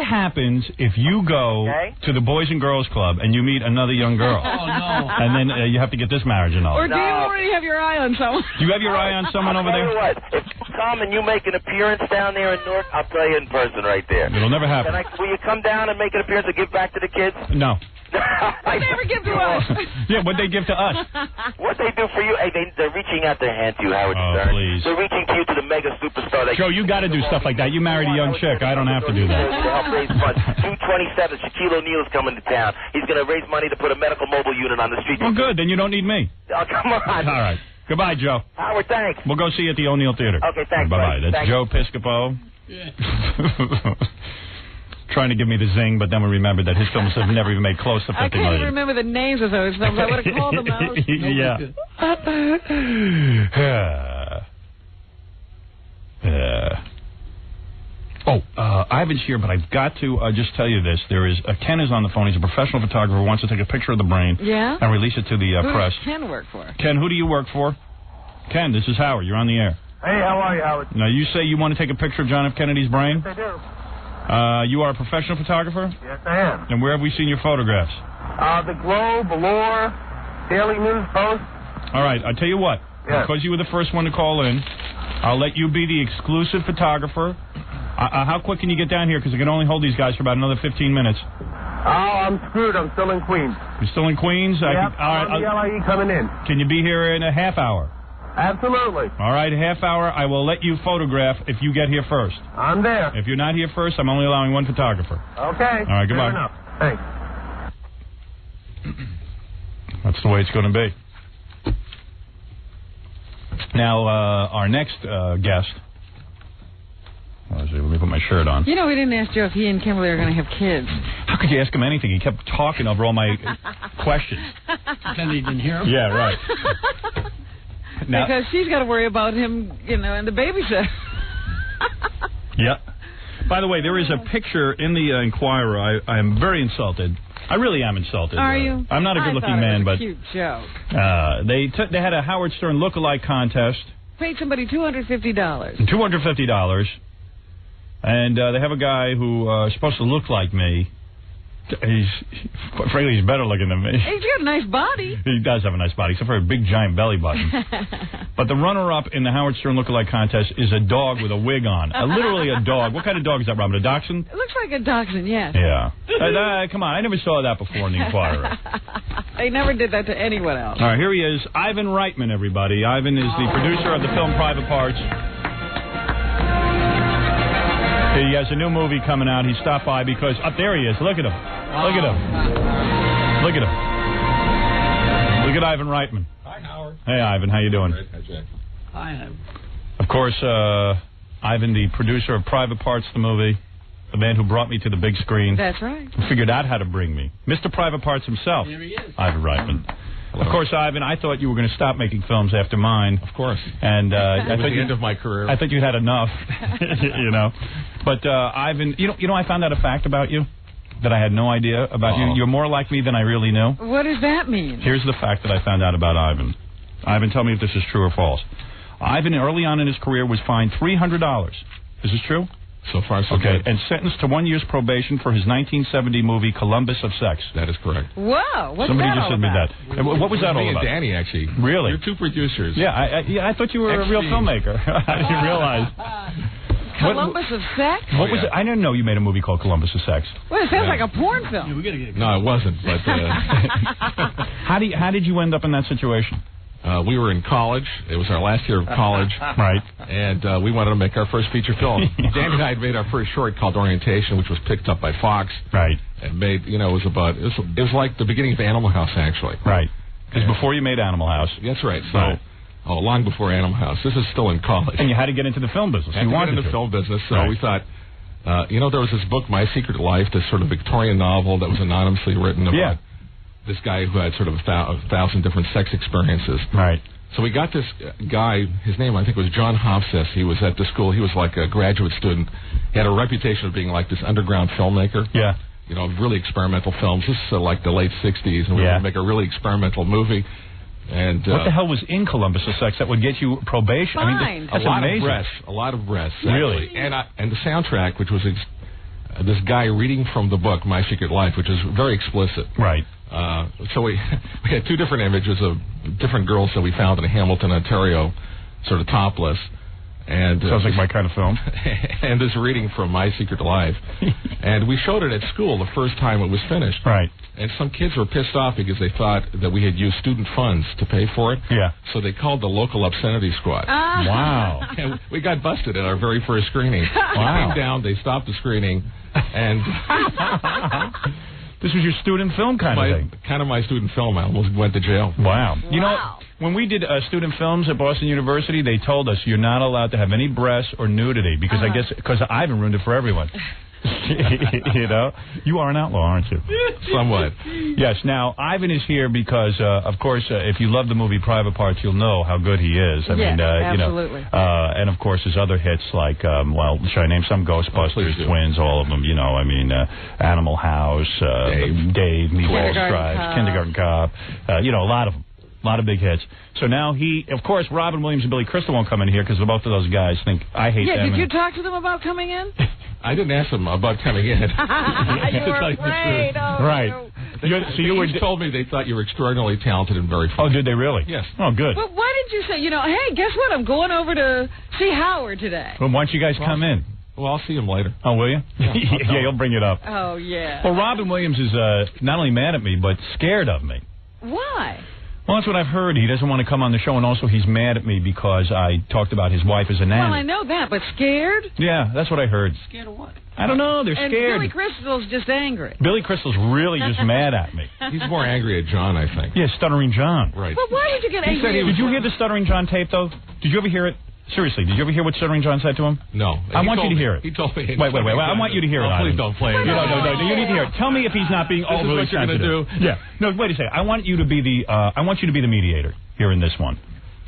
happens if you go to the Boys and Girls Club and you meet another young girl? Oh, no. And then you have to get this marriage annulled. Or do you already have your eye on someone? Do you have your eye on someone over there? What? If you come and you make an appearance down there in Newark, I'll tell you in person right there. It'll never happen. Will you come down and make an appearance and give back to the kids? No. They never give to us. Yeah, what'd they give to us? What they do for you, hey, they're reaching out their hand to you, Howard Stern. Please. They're reaching to you to the mega superstar. Joe, you got to do stuff like that. You married a young chick. I don't have to do that. To help raise funds. 227, Shaquille O'Neal's coming to town. He's going to raise money to put a medical mobile unit on the street. Well, good. Then you don't need me. Oh, come on. All right. Goodbye, Joe. Howard, thanks. We'll go see you at the O'Neill Theater. Okay, thanks. Bye-bye. That's thanks. Joe Piscopo. Trying to give me the zing, but then we remembered that his films have never even made close to $50 I can't million. even remember the names of those films. I would have called them out. Ivan's here, but I've got to just tell you this. Ken is on the phone. He's a professional photographer who wants to take a picture of the brain and release it to the press. Who does Ken work for? Ken, who do you work for? Ken, this is Howard. You're on the air. Hey, how are you, Howard? Now, you say you want to take a picture of John F. Kennedy's brain? Yes, I do. You are a professional photographer? Yes, I am. And where have we seen your photographs? The Globe, Allure, Daily News Post. All right, I'll tell you what. Yes. Because you were the first one to call in, I'll let you be the exclusive photographer. How quick can you get down here? Because I can only hold these guys for about another 15 minutes. Oh, I'm screwed. I'm still in Queens. You're still in Queens? Yep, I'm on the LIE coming in. Can you be here in a half hour? Absolutely. All right, half hour. I will let you photograph if you get here first. I'm there. If you're not here first, I'm only allowing one photographer. Okay. All right, goodbye. Fair enough. Thanks. That's the way it's going to be. Now, our next guest. Let me put my shirt on. You know, we didn't ask Joe if he and Kimberly are going to have kids. How could you ask him anything? He kept talking over all my questions. Then he didn't hear him? Yeah, right. Now, because she's got to worry about him, and the babysitter. Yeah. By the way, there is a picture in the Inquirer. I am very insulted. I really am insulted. Are you? I'm not a good-looking man, but cute joke. they had a Howard Stern look-alike contest. Paid somebody $250. $250, and they have a guy who is supposed to look like me. Quite frankly, he's better looking than me. He's got a nice body. He does have a nice body, except for a big giant belly button. But the runner-up in the Howard Stern look-alike contest is a dog with a wig on. Literally a dog. What kind of dog is that, Robin? A dachshund? It looks like a dachshund, yes. Yeah. Come on, I never saw that before in the Inquirer. They never did that to anyone else. All right, here he is, Ivan Reitman, everybody. Ivan is the producer of the film Private Parts. He has a new movie coming out. He stopped by because... Up there he is. Look at him. Look at him. Look at him. Look at Ivan Reitman. Hi, Howard. Hey, Ivan. How you doing? Hi, Jack. Hi. Of course, Ivan, the producer of Private Parts, the movie, the man who brought me to the big screen. That's right. Figured out how to bring me. Mr. Private Parts himself. There he is. Ivan Reitman. Hello. Of course, Ivan, I thought you were going to stop making films after mine. Of course. And I thought the end of my career. I thought you had enough, you know. But Ivan, you know, I found out a fact about you that I had no idea about you. You're more like me than I really knew. What does that mean? Here's the fact that I found out about Ivan. Ivan, tell me if this is true or false. Ivan, early on in his career, was fined $300. Is this true? So far, so okay, good. and sentenced to 1 year's probation for his 1970 movie Columbus of Sex. That is correct. Whoa, what's Somebody that just all sent me about? that. What was that all Me about? and Danny, actually. Really? You're two producers. Yeah, I thought you were a real filmmaker. I didn't realize. Columbus of Sex? What was it? I didn't know you made a movie called Columbus of Sex. Well, it sounds like a porn film. No, it wasn't. But How did you end up in that situation? we were in college. It was our last year of college. Right. And we wanted to make our first feature film. Danny and I had made our first short called Orientation, which was picked up by Fox. Right. And made, it was like the beginning of Animal House, actually. Right. Because before you made Animal House. That's right. So, right. Long before Animal House. This is still in college. And you had to get into the film business. You wanted to get into the film business, so we thought, there was this book, My Secret Life, this sort of Victorian novel that was anonymously written about this guy who had sort of a thousand different sex experiences. Right. So we got this guy, his name I think was John Hofstess. He was at the school. He was like a graduate student. He had a reputation of being like this underground filmmaker. Yeah. Really experimental films. This is like the late 60s, and we were going to make a really experimental movie. And what the hell was in Columbus of Sex that would get you probation? Fine. I mean, that's amazing. A lot of breasts. Really? Actually. And the soundtrack, which was this guy reading from the book, My Secret Life, which is very explicit. Right. So we had two different images of different girls that we found in Hamilton, Ontario, sort of topless. And sounds like my kind of film. And this reading from My Secret Life. And we showed it at school the first time it was finished. Right. And some kids were pissed off because they thought that we had used student funds to pay for it. Yeah. So they called the local obscenity squad. Wow. And we got busted at our very first screening. Wow. They came down, they stopped the screening, and... This was your student film kind of thing? Kind of my student film. I almost went to jail. Wow. You know, when we did student films at Boston University, they told us you're not allowed to have any breasts or nudity because I guess because Ivan ruined it for everyone. You are an outlaw, aren't you? Somewhat. Yes. Now, Ivan is here because, of course, if you love the movie Private Parts, you'll know how good he is. I mean, absolutely. And, of course, his other hits like, should I name some? Ghostbusters, Twins, all of them, Animal House, Dave Meatball Stripes, Kindergarten Cop, a lot of them. A lot of big hits. So now of course, Robin Williams and Billy Crystal won't come in here because both of those guys think I hate them. Yeah, did you talk to them about coming in? I didn't ask them about coming in. You were afraid. Right. You told me they thought you were extraordinarily talented and very funny. Oh, did they really? Yes. Oh, good. Well, why didn't you say, hey, guess what? I'm going over to see Howard today. Well, why don't you guys come in? Well, I'll see him later. Oh, will you? Yeah, he'll bring it up. Oh, yeah. Well, Robin Williams is not only mad at me, but scared of me. Why? Well, that's what I've heard. He doesn't want to come on the show, and also he's mad at me because I talked about his wife as a nanny. Well, I know that, but scared? Yeah, that's what I heard. Scared of what? I don't know. They're and scared. Billy Crystal's just angry. Billy Crystal's really just mad at me. He's more angry at John, I think. Yeah, Stuttering John. Right. But why would you get angry? Did you hear the Stuttering John tape, though? Did you ever hear it? Seriously, did you ever hear what Stuttering John said to him? No. I want you to hear it. He told me. Wait. I want you to hear it. Please don't play it. No. You need to hear it. Tell me if he's not being overly sensitive. This is what you're going to do? Yeah. No, wait a second. I want you to be the mediator here in this one.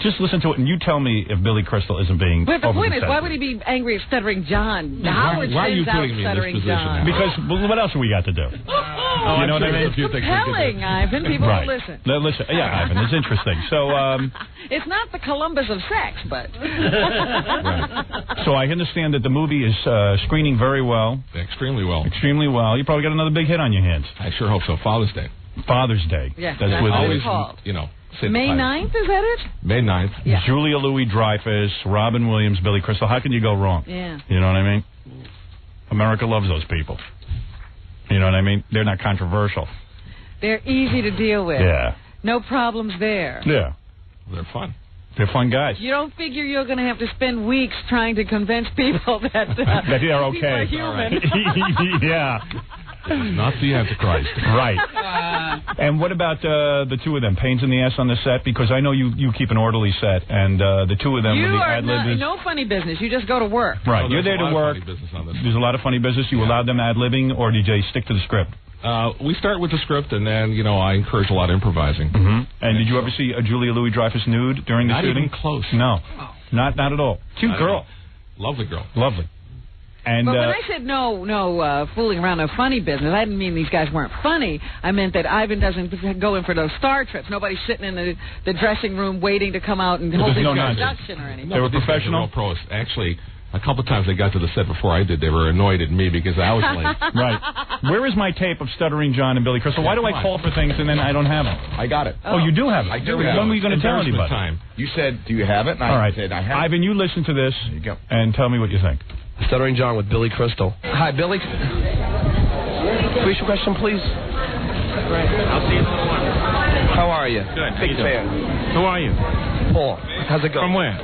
Just listen to it, and you tell me if Billy Crystal isn't being But the point is, oversensitive. why would he be angry at Stuttering John? Howard why are you sends out putting me in this Stuttering position John. now? Because what else have we got to do? You know what I mean? It's compelling, Ivan. People right. will listen. Listen, yeah, Ivan, it's interesting. So, It's not the Columbus of sex, but... so I understand that the movie is screening very well. Extremely well. Extremely well. You probably got another big hit on your hands. I sure hope so. Father's Day. Father's Day. Yeah, that's what with it's called. You know. May 9th, is that it? May 9th. Yeah. Julia Louis-Dreyfus, Robin Williams, Billy Crystal. How can you go wrong? Yeah. You know what I mean? America loves those people. You know what I mean? They're not controversial. They're easy to deal with. Yeah. No problems there. Yeah. They're fun. They're fun guys. You don't figure you're going to have to spend weeks trying to convince people that that they're okay. people are human. Yeah. Not the Antichrist. Right. And what about the two of them? Pains in the ass on the set? Because I know you keep an orderly set, and the two of them You with the are ad-lib is... no funny business. You just go to work. Right. Oh, You're there to work. There's a lot of funny business. You allowed them ad-libbing, or did they stick to the script? We start with the script, and then, I encourage a lot of improvising. Mm-hmm. And did you ever see a Julia Louis-Dreyfus nude during the shooting? Not even close. No. Not at all. Cute girl. Lovely girl. Lovely. And, but when I said no fooling around, no funny business, I didn't mean these guys weren't funny. I meant that Ivan doesn't go in for those star trips. Nobody's sitting in the dressing room waiting to come out and hold his introduction or anything. They were professional pros. Actually, a couple of times they got to the set before I did. They were annoyed at me because I was late. Right. Where is my tape of Stuttering John and Billy Crystal? Why do I call for things and then I don't have them? I got it. Oh, you do have it? I do When have it. were you going to tell anybody? Time. You said, do you have it? And All right. I said, I have it. Ivan, you listen to this and tell me what you think. Stuttering John with Billy Crystal. Hi, Billy. Brief question, please. I'll see you in a little while. How are you? Good. Big fan. Who are you? Paul. How's it going? From where?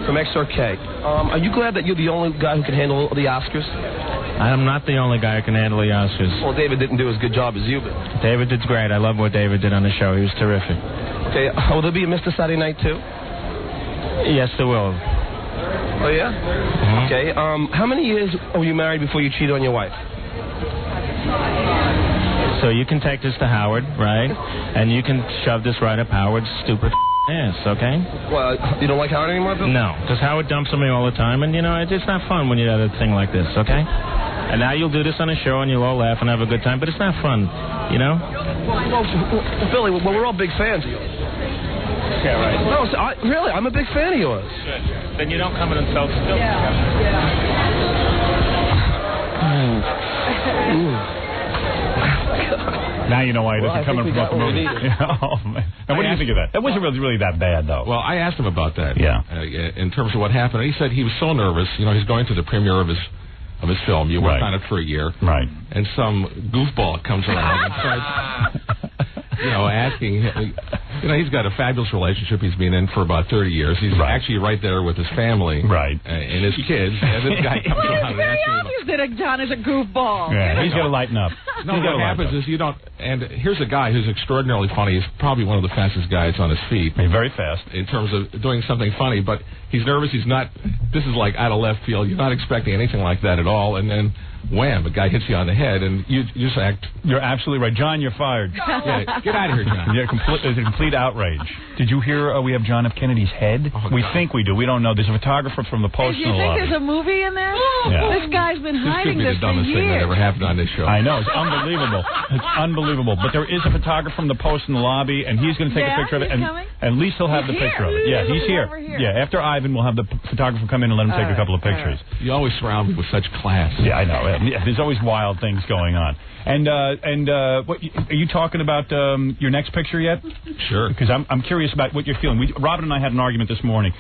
From XRK. Are you glad that you're the only guy who can handle the Oscars? I'm not the only guy who can handle the Oscars. Well, David didn't do as good job as you did. David did great. I love what David did on the show. He was terrific. Okay, will there be a Mr. Saturday Night too? Yes, there will. Oh, yeah? Mm-hmm. Okay, how many years were you married before you cheated on your wife? So you can take this to Howard, right? And you can shove this right up Howard's stupid ass, okay? Well, you don't like Howard anymore, Bill? No, because Howard dumps on me all the time, and, it's not fun when you have a thing like this, okay? And now you'll do this on a show, and you'll all laugh and have a good time, but it's not fun, Well, Billy, we're all big fans of yours. Yeah, right. No, really, I'm a big fan of yours. Good. Then you don't come in and sell still. Now you know why he doesn't come in from the movie. Oh, man. Now, what do you think of that? That wasn't really that bad, though. Well, I asked him about that. Yeah. In terms of what happened, he said he was so nervous. He's going to the premiere of his film. You worked on it for a year. Right. And some goofball comes along and starts, asking. He's got a fabulous relationship he's been in for about 30 years. He's actually right there with his family. Right. And his kids. And this guy comes Well, around it's and very asks him obvious that John is a goofball. Yeah, he's got to lighten up. No, what happens is you don't. And here's a guy who's extraordinarily funny. He's probably one of the fastest guys on his feet. Very fast. In terms of doing something funny, but he's nervous. He's not. This is like out of left field. You're not expecting anything like that at all. And then, wham, a guy hits you on the head, and you just act. You're absolutely right. John, you're fired. Yeah, get out of here, John. Yeah, it's a complete outrage. Did you hear we have John F. Kennedy's head? We think we do. We don't know. There's a photographer from the Post Do in you the think lobby. there's a movie in there? Yeah. This guy's been This hiding could be this the dumbest for thing that years. ever happened on this show. I know. It's unbelievable. It's unbelievable. But there is a photographer from the Post in the lobby, and he's going to take a picture of it. And at least he'll have the picture of it. Yeah, he's here. Yeah, after Ivan, we'll have the photographer come in and let him take a couple of pictures. You always surround me with such class. Yeah, I know. Yeah, there's always wild things going on. And what are you talking about your next picture yet? Sure. Because I'm curious about what you're feeling. Robin and I had an argument this morning.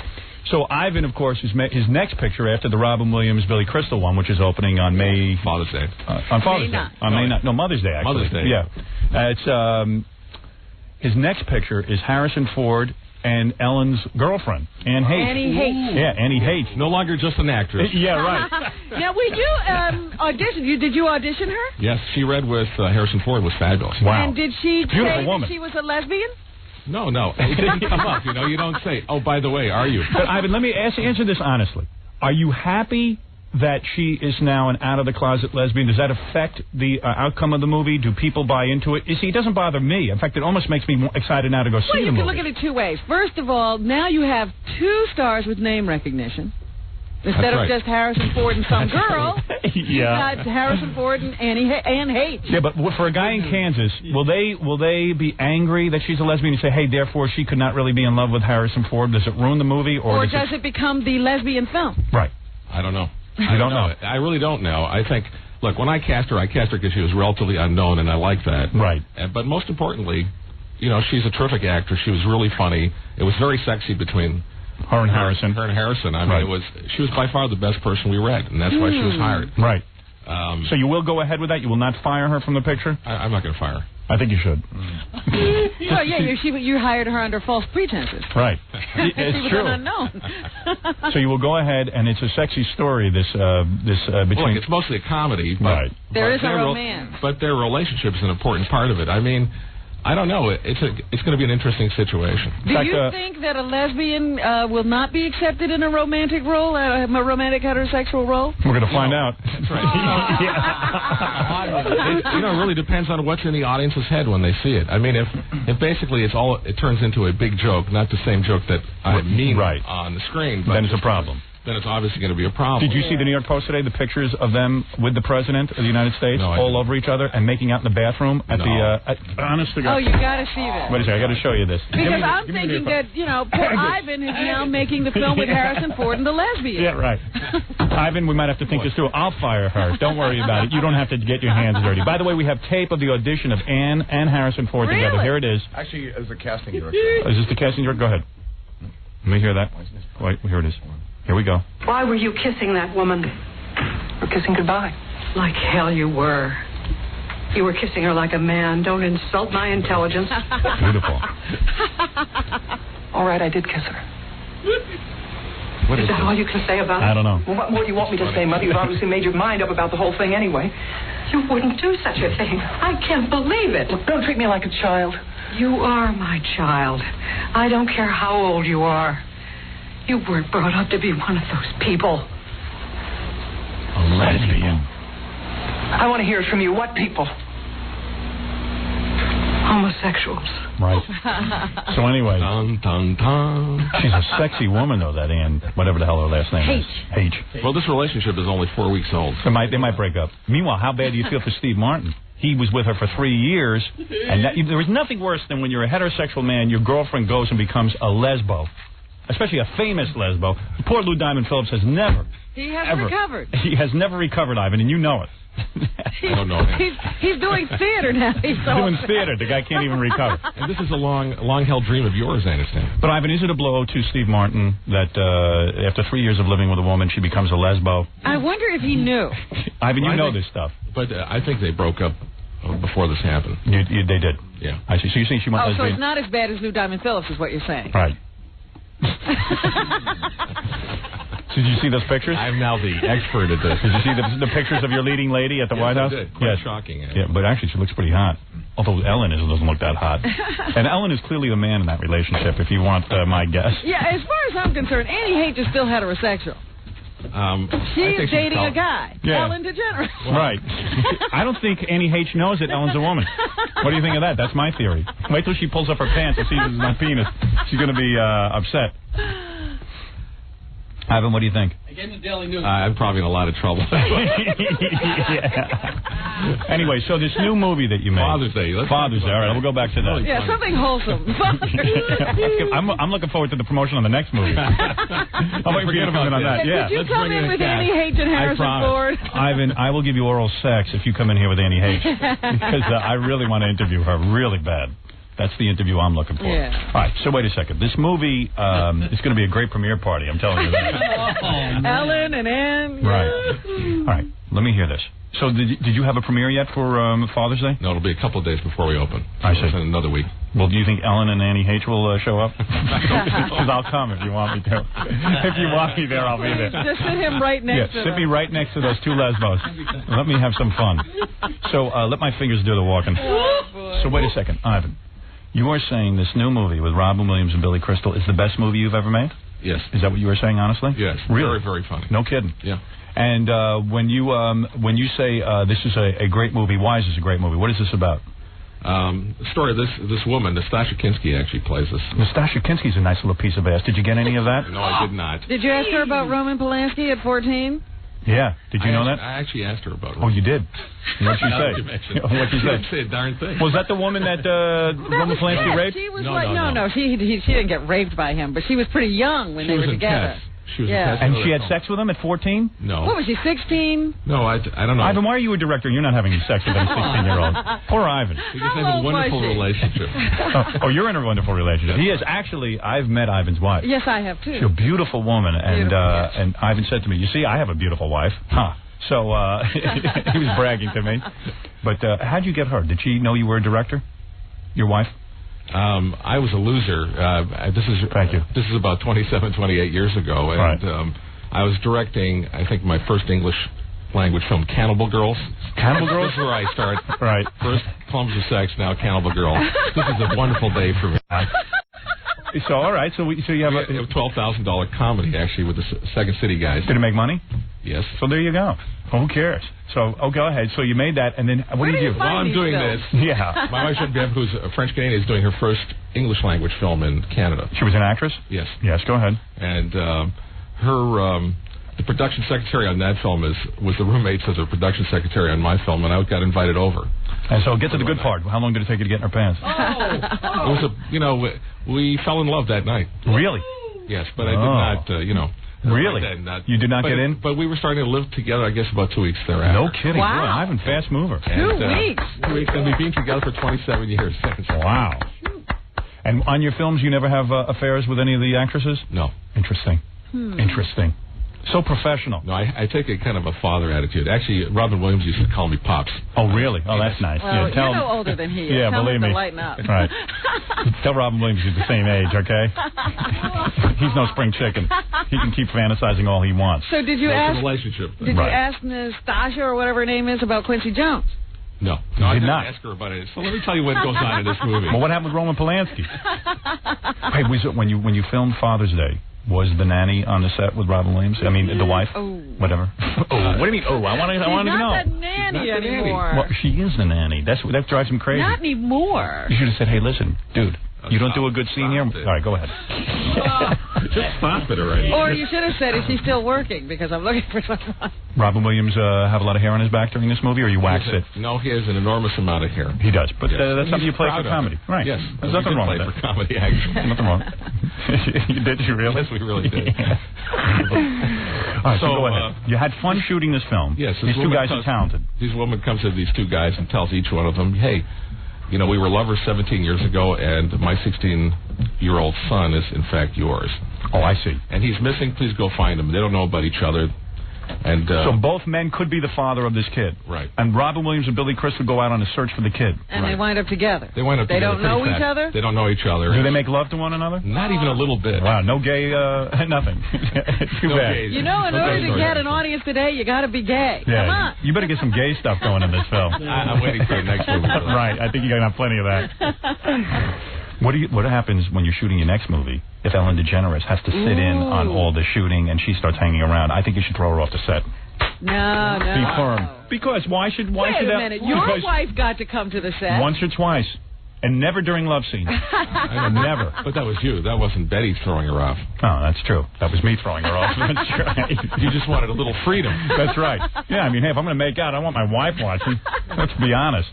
So Ivan, of course, his next picture after the Robin Williams Billy Crystal one, which is opening on Father's Day. On Father's Day. On May 9th. No, Mother's Day, actually. Mother's Day. Yeah. It's his next picture is Harrison Ford and Ellen's girlfriend, Anne Haight. Annie Haight. Yeah, Annie Haight. No longer just an actress. Yeah, right. Now, would you audition? Did you audition her? Yes, she read with Harrison Ford. Was fabulous. Wow. And did she say Beautiful woman. that she was a lesbian? No, it didn't come up. You don't say, oh, by the way, are you? But Ivan, let me answer this honestly. Are you happy that she is now an out-of-the-closet lesbian, does that affect the outcome of the movie? Do people buy into it? You see, it doesn't bother me. In fact, it almost makes me more excited now to go see the movie. Well, you can look at it two ways. First of all, now you have 2 stars with name recognition. Instead of just Harrison Ford and some girl, you got Harrison Ford and Anne H. Yeah, but for a guy in Kansas, will they be angry that she's a lesbian and say, hey, therefore she could not really be in love with Harrison Ford? Does it ruin the movie? Or does it become the lesbian film? Right. I don't know. I don't know. I really don't know. I think, look, when I cast her because she was relatively unknown, and I like that. Right. But most importantly, you know, she's a terrific actress. She was really funny. It was very sexy between her and Harrison. I mean, she was by far the best person we read, and that's why she was hired. Right. So you will go ahead with that? You will not fire her from the picture? I'm not going to fire her. I think you should. Well, you hired her under false pretenses. Right. She It's was true. an unknown. So you will go ahead, and it's a sexy story, between... Look, it's mostly a comedy. But, right. There is a romance. But their relationship is an important part of it. I mean, I don't know. It's going to be an interesting situation. Do you think that a lesbian will not be accepted in a romantic role, a romantic heterosexual role? We're going to find out. That's right. It really depends on what's in the audience's head when they see it. I mean, if basically it turns into a big joke, not the same joke that I mean on the screen, but then it's a problem. Then it's obviously going to be a problem. Did you see the New York Post today, the pictures of them with the President of the United States all over each other and making out in the bathroom at honest to God. Oh, you got to see this. Wait a second, I got to show you this. Because I'm thinking that, poor Ivan is now making the film with Harrison Ford and the lesbian. Yeah, right. Ivan, we might have to think this through. I'll fire her. Don't worry about it. You don't have to get your hands dirty. By the way, we have tape of the audition of Anne and Harrison Ford together. Here it is. Actually, as a casting director. Is this the casting director? Go ahead. Let me hear that. Wait, here it is. Here we go. Why were you kissing that woman? We're kissing goodbye. Like hell you were. You were kissing her like a man. Don't insult my intelligence. Beautiful. All right, I did kiss her. Is that all you can say about it? I don't know. Well, what more do you want me to say, Mother? You've obviously made your mind up about the whole thing anyway. You wouldn't do such a thing. I can't believe it. Look, don't treat me like a child. You are my child. I don't care how old you are. You weren't brought up to be one of those people. A lesbian. I want to hear it from you. What people? Homosexuals. Right. So anyway. Dun, dun, dun. She's a sexy woman, though, that Anne, whatever the hell her last name is. H. Well, this relationship is only 4 weeks old. They might break up. Meanwhile, how bad do you feel for Steve Martin? He was with her for 3 years, and there was nothing worse than when you're a heterosexual man, your girlfriend goes and becomes a lesbo. Especially a famous lesbo. Poor Lou Diamond Phillips has never, He hasn't recovered. He has never recovered, Ivan, and you know it. I don't know. He's doing theater now. He's doing theater. The guy can't even recover. And this is a long-held dream of yours, I understand. But, Ivan, is it a blow to Steve Martin that after 3 years of living with a woman, she becomes a lesbo? I wonder if he knew. Ivan, you know this stuff. But I think they broke up before this happened. They did? Yeah. I see. So you're saying she went lesbian? So it's not as bad as Lou Diamond Phillips is what you're saying. Right. Did you see those pictures? I'm now the expert at this. Did you see the pictures of your leading lady at the White House? I did. Quite shocking. Yeah, but actually she looks pretty hot. Although Ellen doesn't look that hot. And Ellen is clearly the man in that relationship, if you want my guess. Yeah, as far as I'm concerned, Annie H is still heterosexual. She's dating a guy. Yeah. Ellen DeGeneres. Right. I don't think Annie H knows that Ellen's a woman. What do you think of that? That's my theory. Wait till she pulls up her pants and sees this is my penis. She's going to be upset. Ivan, what do you think? Again, the Daily News. I'm probably in a lot of trouble. Yeah. Anyway, so this new movie that you made. Father's Day. Father's Day. All right, we'll go back to that. Yeah, something wholesome. I'm looking forward to the promotion on the next movie. I'll wait for you to come in on that. Yeah. Could you come in with Annie H and Harrison Ford? Ivan, I will give you oral sex if you come in here with Annie H. Because I really want to interview her really bad. That's the interview I'm looking for. Yeah. All right, so wait a second. This movie is going to be a great premiere party, I'm telling you that. Ellen and Anne. Right. All right, let me hear this. So did you have a premiere yet for Father's Day? No, it'll be a couple of days before we open. I see. In another week. Well, do you think Ellen and Annie H will show up? Because I'll come if you want me to. If you want me there, I'll be there. Just sit him right next to sit me right next to those two lesbos. Let me have some fun. So let my fingers do the walking. Oh, so wait a second, Ivan. You are saying this new movie with Robin Williams and Billy Crystal is the best movie you've ever made? Yes. Is that what you were saying, honestly? Yes. Really? Very, very funny. No kidding. Yeah. And when you say this is a great movie, why is this a great movie? What is this about? The story of this woman, Nastasha Kinski, actually plays this. Nastasha Kinski's a nice little piece of ass. Did you get any of that? No, I did not. Did you ask her about Roman Polanski at 14? Yeah. Did you know that? I actually asked her about it. Oh, you did? What'd she say? What'd you She say? didn't say a darn thing. Was that the woman that Roman Polanski raped? She was she didn't get raped by him, but she was pretty young when they were together. She was and she had sex with him at 14? No. What was she, 16? No, I don't know. Ivan, why are you a director and you're not having sex with a 16-year-old? Poor Ivan. We just have a wonderful relationship. Oh, you're in a wonderful relationship. He is. Actually, I've met Ivan's wife. Yes, I have, too. She's a beautiful woman. And Ivan said to me, you see, I have a beautiful wife. Huh. So he was bragging to me. But how'd you get her? Did she know you were a director? Your wife? I was a loser. Thank you. This is about 27, 28 years ago, and right. I was directing, I think, my first English language film, Cannibal Girls. Cannibal Girls? This is where I start. Right. First Plums of Sex, now Cannibal Girls. This is a wonderful day for me. So, all right. So you have a $12,000 comedy, actually, with the Second City guys. Did it make money? Yes. So there you go. Who cares? So, go ahead. So you made that, and then what do you do? While I'm doing this, my wife, Genevieve, who's a French-Canadian, is doing her first English language film in Canada. She was an actress? Yes. Yes, go ahead. And the production secretary on that film was the roommates of the production secretary on my film, and I got invited over. And so get to the good part. How long did it take you to get in her pants? It was we fell in love that night. Really? Yes, but I did not, Really? You did not get in? But we were starting to live together, I guess, about 2 weeks thereafter. No kidding. Wow. Boy, Ivan, fast mover. 2 weeks. 2 weeks, and we've been together for 27 years. Wow. And on your films, you never have affairs with any of the actresses? No. Interesting. Interesting. So professional. No, I take a kind of a father attitude. Actually, Robin Williams used to call me Pops. Oh, really? Oh, that's nice. Well, yeah, you're no older than he is. Yeah, tell believe him me. to lighten up. Right. Tell Robin Williams he's the same age, okay? He's no spring chicken. He can keep fantasizing all he wants. So did you ask? It's a relationship. Did you ask Nastasha or whatever her name is about Quincy Jones? No, I did not ask her about it. So let me tell you what goes on in this movie. Well, what happened with Roman Polanski? Hey, was it when you filmed Father's Day? Was the nanny on the set with Robin Williams? I mean, the wife? Oh. Whatever. Oh, what do you mean? Oh, I want to know. She's not the nanny anymore. Well, she is the nanny. That drives him crazy. Not anymore. You should have said, hey, listen, dude, you don't do a good scene here? All right, go ahead. Just stop it already. Or you should have said, is she still working? Because I'm looking for someone. Robin Williams have a lot to his back during this movie, or you wax it? No, he has an enormous amount of hair. He does, but that's something you play for comedy. Right. Yes. There's nothing wrong with that. For comedy, actually. Nothing wrong. Did you really? Yes, we really did. All right, so go ahead. You had fun shooting this film. Yes. These two guys are talented. This woman comes to these two guys and tells each one of them, hey, we were lovers 17 years ago, and my 16-year-old son is, in fact, yours. Oh, I see. And he's missing. Please go find him. They don't know about each other. And so both men could be the father of this kid. Right. And Robin Williams and Billy Crystal go out on a search for the kid. And they wind up together. They wind up together. They don't know each other? They don't know each other. Do they make love to one another? Not even a little bit. Wow, no gay, nothing. Too bad. Gays. In order to get an audience today, you got to be gay. Yeah, Come on. You better get some gay stuff going in this film. I'm waiting for the next movie. Right, I think you're going to have plenty of that. What happens when you're shooting your next movie if Ellen DeGeneres has to sit in on all the shooting and she starts hanging around? I think you should throw her off the set. No. Be firm. Because why should Wait a minute. Your wife got to come to the set. Once or twice. And never during love scenes. Never. But that was you. That wasn't Betty throwing her off. Oh, that's true. That was me throwing her off. That's right. You just wanted a little freedom. That's right. Yeah, I mean, hey, if I'm going to make out, I want my wife watching. Let's be honest.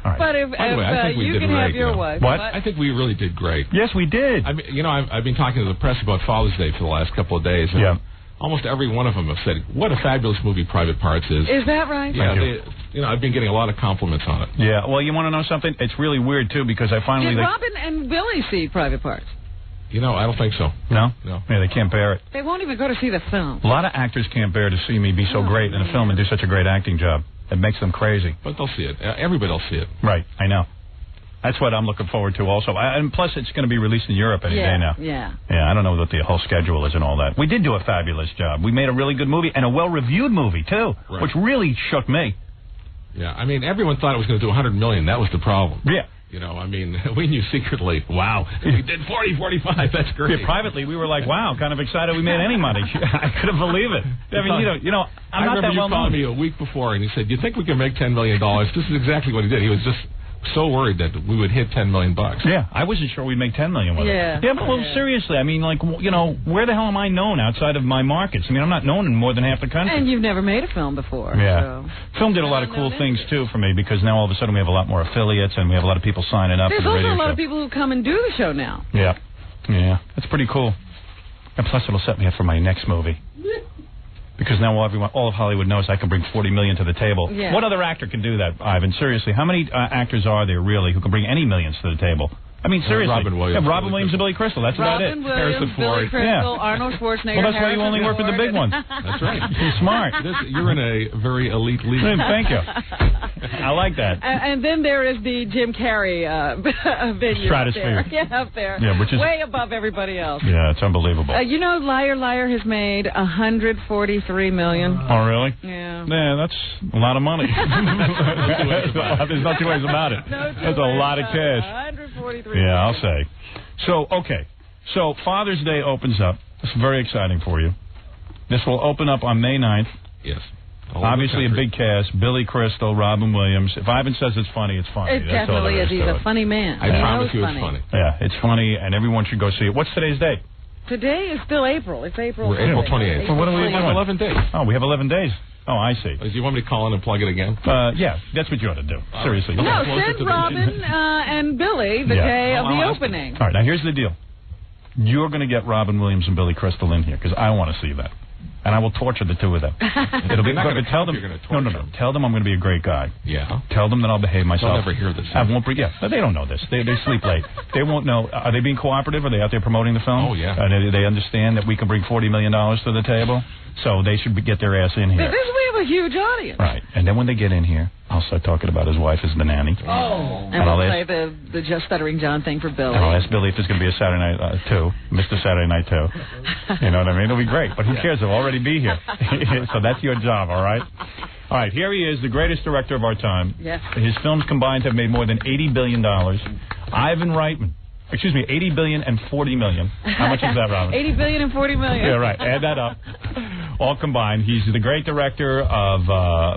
All right. But if I think we you did can great, have your wife. What? I think we really did great. Yes, we did. I mean, I've been talking to the press about Father's Day for the last couple of days. And almost every one of them have said, what a fabulous movie Private Parts is. Is that right? Yeah, I've been getting a lot of compliments on it. Yeah, well, you want to know something? It's really weird, too, because I finally... Did Robin and Billy see Private Parts? I don't think so. No? No. Yeah, they can't bear it. They won't even go to see the film. A lot of actors can't bear to see me be so great in a film and do such a great acting job. It makes them crazy. But they'll see it. Everybody will see it. Right, I know. That's what I'm looking forward to also. And plus, it's going to be released in Europe any day now. Yeah. Yeah, I don't know what the whole schedule is and all that. We did do a fabulous job. We made a really good movie and a well-reviewed movie, too, which really shook me. Yeah, I mean, everyone thought it was going to do $100 million. That was the problem. Yeah. You know, I mean, we knew secretly, wow, we did 40, 45, that's great. Yeah, privately, we were like, wow, kind of excited we made any money. I couldn't believe it. I mean, I'm not that well known. I remember you called me a week before, and you said, you think we can make $10 million? This is exactly what he did. He was just so worried that we would hit $10 million. Yeah, I wasn't sure we'd make $10 million with it. Yeah, but seriously, I mean, like, where the hell am I known outside of my markets? I mean, I'm not known in more than half the country. And you've never made a film before. Yeah. So. Film did a lot of cool things, too, for me, because now all of a sudden we have a lot more affiliates, and we have a lot of people signing up There's for the radio show. also a lot of people who come and do the show now. Yeah. Yeah. That's pretty cool. And plus, it'll set me up for my next movie. Because now all of Hollywood knows I can bring $40 million to the table. Yeah. What other actor can do that, Ivan? Seriously, how many actors are there really who can bring any millions to the table? I mean, seriously. Robin Williams. Yeah, Robin Williams and Billy Crystal. That's about it. Robin Williams, Billy Crystal, Arnold Schwarzenegger. Well, that's why you only work with the big ones. That's right. You're smart. You're in a very elite league. Thank you. I like that. And then there is the Jim Carrey venue Stratosphere. up there. Yeah, up there. Yeah, which is way above everybody else. Yeah, it's unbelievable. Liar Liar has made $143 million. Oh, really? Yeah. Yeah, that's a lot of money. There's no two ways about it. That's a lot of cash. 143. Yeah, I'll say. So, okay. So, Father's Day opens up. It's very exciting for you. This will open up on May 9th. Yes. Obviously, a big cast. Billy Crystal, Robin Williams. If Ivan says it's funny, it's funny. It definitely is. He's a funny man. I promise you it's funny. Yeah, it's funny, and everyone should go see it. What's today's date? Today is still April. It's April. We're April 28th. So what are we doing? 11 days. Oh, we have 11 days. Oh, I see. Do you want me to call in and plug it again? Yeah, that's what you ought to do. Seriously. No, send Robin and Billy the day of the opening. All right, now here's the deal. You're going to get Robin Williams and Billy Crystal in here, because I want to see that. And I will torture the two of them. It'll be good. Tell them. No. Tell them I'm going to be a great guy. Yeah. Tell them that I'll behave myself. They'll never hear this. I won't. Yeah. They don't know this. They sleep late. They won't know. Are they being cooperative? Are they out there promoting the film? Oh yeah. They understand that we can bring $40 million to the table, so they should get their ass in here. We have a huge audience. Right. And then when they get in here, I'll start talking about his wife as the nanny. Oh. And we'll play the Just Stuttering John thing for Billy. And I'll ask Billy if there's going to be a Saturday Night 2, Mr. Saturday Night 2. You know what I mean? It'll be great. But who cares? They'll already be here. So that's your job, all right? All right, here he is, the greatest director of our time. Yes. His films combined have made more than $80 billion. Ivan Reitman. Excuse me, $80 billion and $40 million. How much is that, Robin? $80 billion and $40 million. Yeah, right. Add that up. All combined. He's the great director of,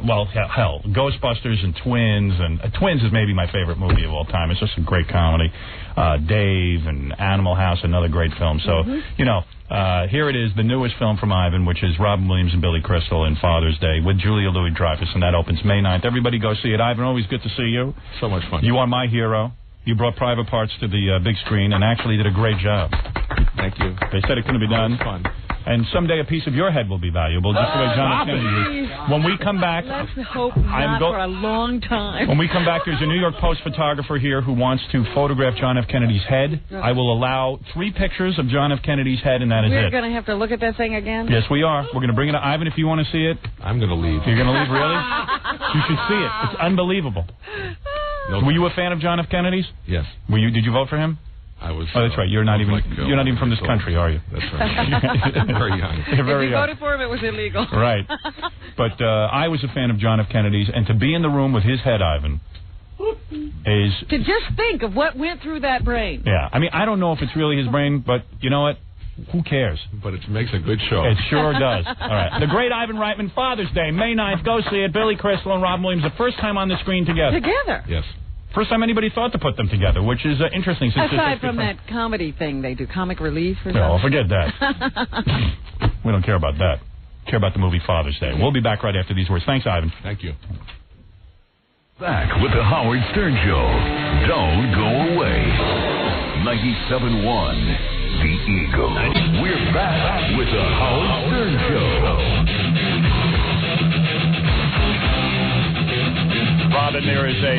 Ghostbusters and Twins. And Twins is maybe my favorite movie of all time. It's just a great comedy. Dave and Animal House, another great film. So, here it is, the newest film from Ivan, which is Robin Williams and Billy Crystal in Father's Day with Julia Louis-Dreyfus, and that opens May 9th. Everybody go see it. Ivan, always good to see you. So much fun. You are my hero. You brought private parts to the big screen and actually did a great job. Thank you. They said it couldn't be done. Fun. And someday a piece of your head will be valuable, just the way John F. Kennedy is. When we come back, let's hope not for a long time. When we come back, there's a New York Post photographer here who wants to photograph John F. Kennedy's head. I will allow 3 pictures of John F. Kennedy's head, and that is it. We're going to have to look at that thing again? Yes, we are. We're going to bring it to Ivan if you want to see it. I'm going to leave. You're going to leave, really? You should see it. It's unbelievable. Were you a fan of John F. Kennedy's? Yes. Did you vote for him? I was. Oh, that's right. You're not even from this country, are you? That's right. Very young. You're very if you voted for him, it was illegal. Right. But I was a fan of John F. Kennedy's, and to be in the room with his head, Ivan, is to just think of what went through that brain. Yeah. I mean, I don't know if it's really his brain, but you know what? Who cares? But it makes a good show. It sure does. All right. The great Ivan Reitman, Father's Day, May 9th. Go see it. Billy Crystal and Robin Williams, the first time on the screen together. Together? Yes. First time anybody thought to put them together, which is interesting. Aside from that comedy thing they do, comic relief or something. No, forget that. We don't care about that. Care about the movie Father's Day. We'll be back right after these words. Thanks, Ivan. Thank you. Back with the Howard Stern Show. Don't go away. 97.1, The Eagle. We're back with the Howard Stern Show. Robin, there is a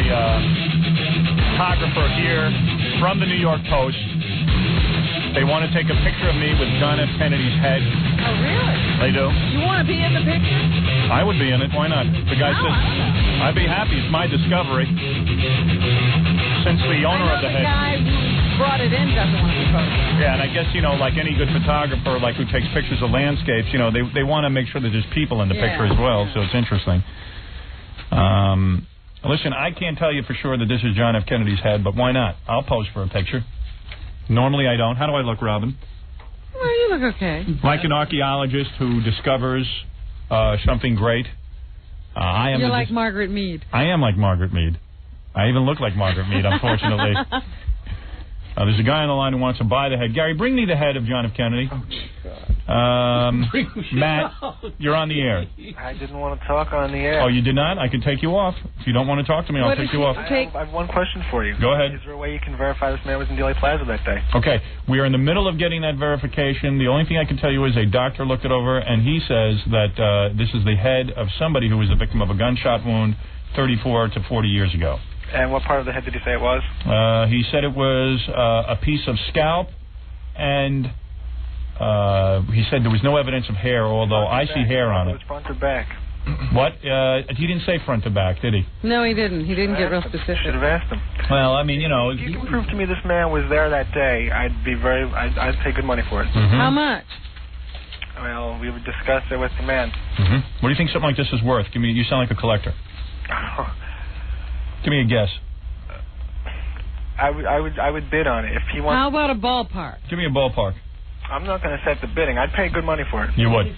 photographer here from the New York Post. They want to take a picture of me with John F. Kennedy's head. Oh, really? They do. You want to be in the picture? I would be in it. Why not? The guy says, I'd be happy. It's my discovery. Since the owner of the head. The guy who brought it in doesn't want to be photographed. Yeah, and I guess, like any good photographer, like who takes pictures of landscapes, they want to make sure that there's people in the picture as well, so it's interesting. Listen, I can't tell you for sure that this is John F. Kennedy's head, but why not? I'll pose for a picture. Normally I don't. How do I look, Robin? Well, you look okay. Like an archaeologist who discovers something great. I am. You're like Margaret Mead. I am like Margaret Mead. I even look like Margaret Mead, unfortunately. There's a guy on the line who wants to buy the head. Gary, bring me the head of John F. Kennedy. Matt, you're on the air. I didn't want to talk on the air. Oh, you did not? I can take you off. If you don't want to talk to me, I'll take you off. I have one question for you. Go ahead. Is there a way you can verify this man was in Dealey Plaza that day? Okay, we are in the middle of getting that verification. The only thing I can tell you is a doctor looked it over, and he says that this is the head of somebody who was the victim of a gunshot wound 34 to 40 years ago. And what part of the head did he say it was? He said it was a piece of scalp, and he said there was no evidence of hair, although I see hair on it. Was front or back? What? He didn't say front to back, did he? No, he didn't. He didn't get real specific. Should have asked him. Well, I mean, you know, if you can prove to me this man was there that day, I'd pay good money for it. Mm-hmm. How much? Well, we would discuss it with the man. Mm-hmm. What do you think something like this is worth? You sound like a collector. Give me a guess. I would bid on it if he wants. How about a ballpark? Give me a ballpark. I'm not going to set the bidding. I'd pay good money for it. You would.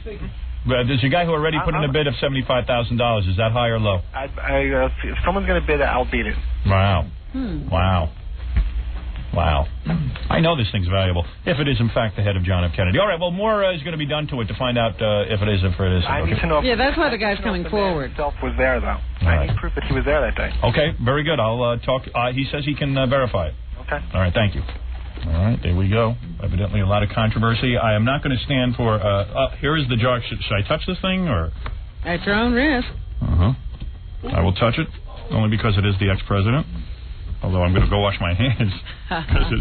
There's a guy who already put in a bid of $75,000. Is that high or low? If someone's going to bid it, I'll beat it. Wow. Wow. I know this thing's valuable. If it is, in fact, the head of John F. Kennedy. All right, well, more is going to be done to it to find out if it is or if it isn't. I need to know. Yeah, that's why the guy's coming forward. Himself was there, though. I need proof that he was there that day. Okay, very good. I'll talk. He says he can verify it. Okay. All right, thank you. All right, there we go. Evidently a lot of controversy. I am not going to stand for... here is the jar. Should I touch this thing, or...? At your own risk. Uh-huh. I will touch it, only because it is the ex-president. Although I'm going to go wash my hands. Because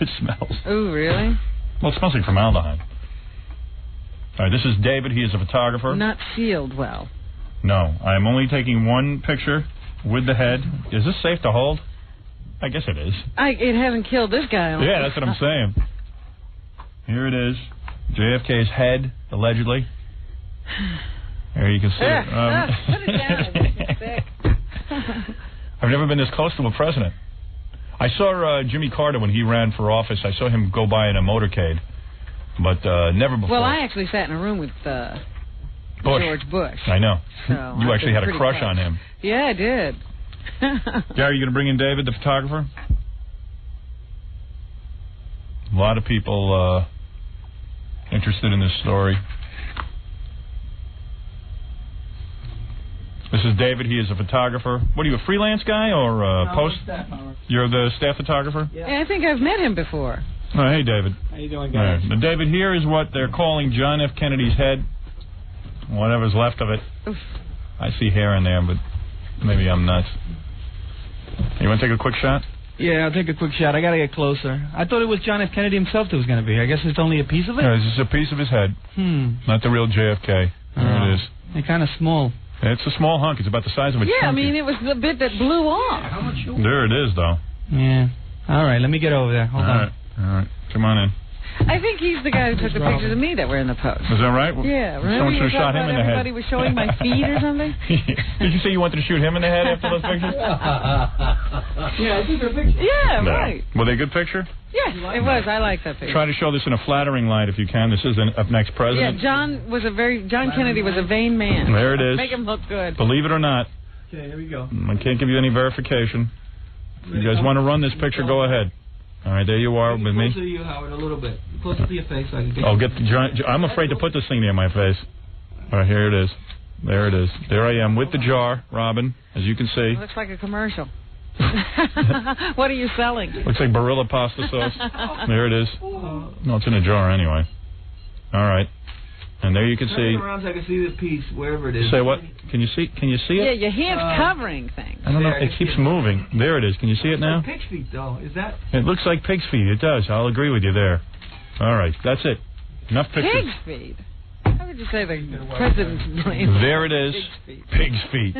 it smells. Oh, really? Well, it smells like formaldehyde. All right, this is David. He is a photographer. Not sealed well. No, I am only taking one picture with the head. Is this safe to hold? I guess it is. It hasn't killed this guy. Yeah, that's what I'm saying. Here it is. JFK's head, allegedly. There you can see it. Put it down. It makes me sick. I've never been this close to a president. I saw Jimmy Carter when he ran for office. I saw him go by in a motorcade, but never before. Well, I actually sat in a room with George Bush. I know. So you actually had a crush on him. Yeah, I did. Gary, you going to bring in David, the photographer? A lot of people interested in this story. This is David. He is a photographer. What are you, a freelance guy or post? You're the staff photographer? Yeah, I think I've met him before. Oh, hey, David. How you doing, guys? Now, David, here is what they're calling John F. Kennedy's head. Whatever's left of it. Oof. I see hair in there, but maybe I'm nuts. You want to take a quick shot? Yeah, I'll take a quick shot. I got to get closer. I thought it was John F. Kennedy himself that was going to be here. I guess it's only a piece of it? Yeah, this is a piece of his head. Not the real JFK. There it is. They're kind of small. It's a small hunk. It's about the size of a Yeah, chunky. I mean, it was the bit that blew off. There it is, though. Yeah. All right, let me get over there. Hold on. All right. Come on in. I think he's the guy who took the pictures of me that were in the post. Is that right? Yeah, remember Someone you should have shot him in the head. everybody was showing my feet or something? Did you say you wanted to shoot him in the head after those pictures? Yeah, I think they're pictures. Yeah, No. right. Were they a good picture? Yes, it was. I like that picture. Try to show this in a flattering light if you can. This is an next Yeah, president. John Kennedy was a vain man. There it is. Make him look good. Believe it or not. Okay, here we go. I can't give you any verification. If you guys want to run this picture, go ahead. All right, there you are with me. Closer to you, Howard, a little bit. Closer to your face so I can get Oh, I'm afraid to put this thing near my face. All right, here it is. There it is. There I am with the jar, Robin, as you can see. Looks like a commercial. What are you selling? Looks like Barilla pasta sauce. There it is. No, it's in a jar anyway. All right. And there you can Turn see. it around so I can see the piece, wherever it is. Say what? Can you see it? Yeah, your hand's covering things. I don't know. It keeps moving. There it is. Can you see it now? Pig's feet, though. Is that? It looks like pig's feet. It does. I'll agree with you there. All right. That's it. Enough pictures. Pig's feet? How would you say the president's name? There it is. Pig's feet.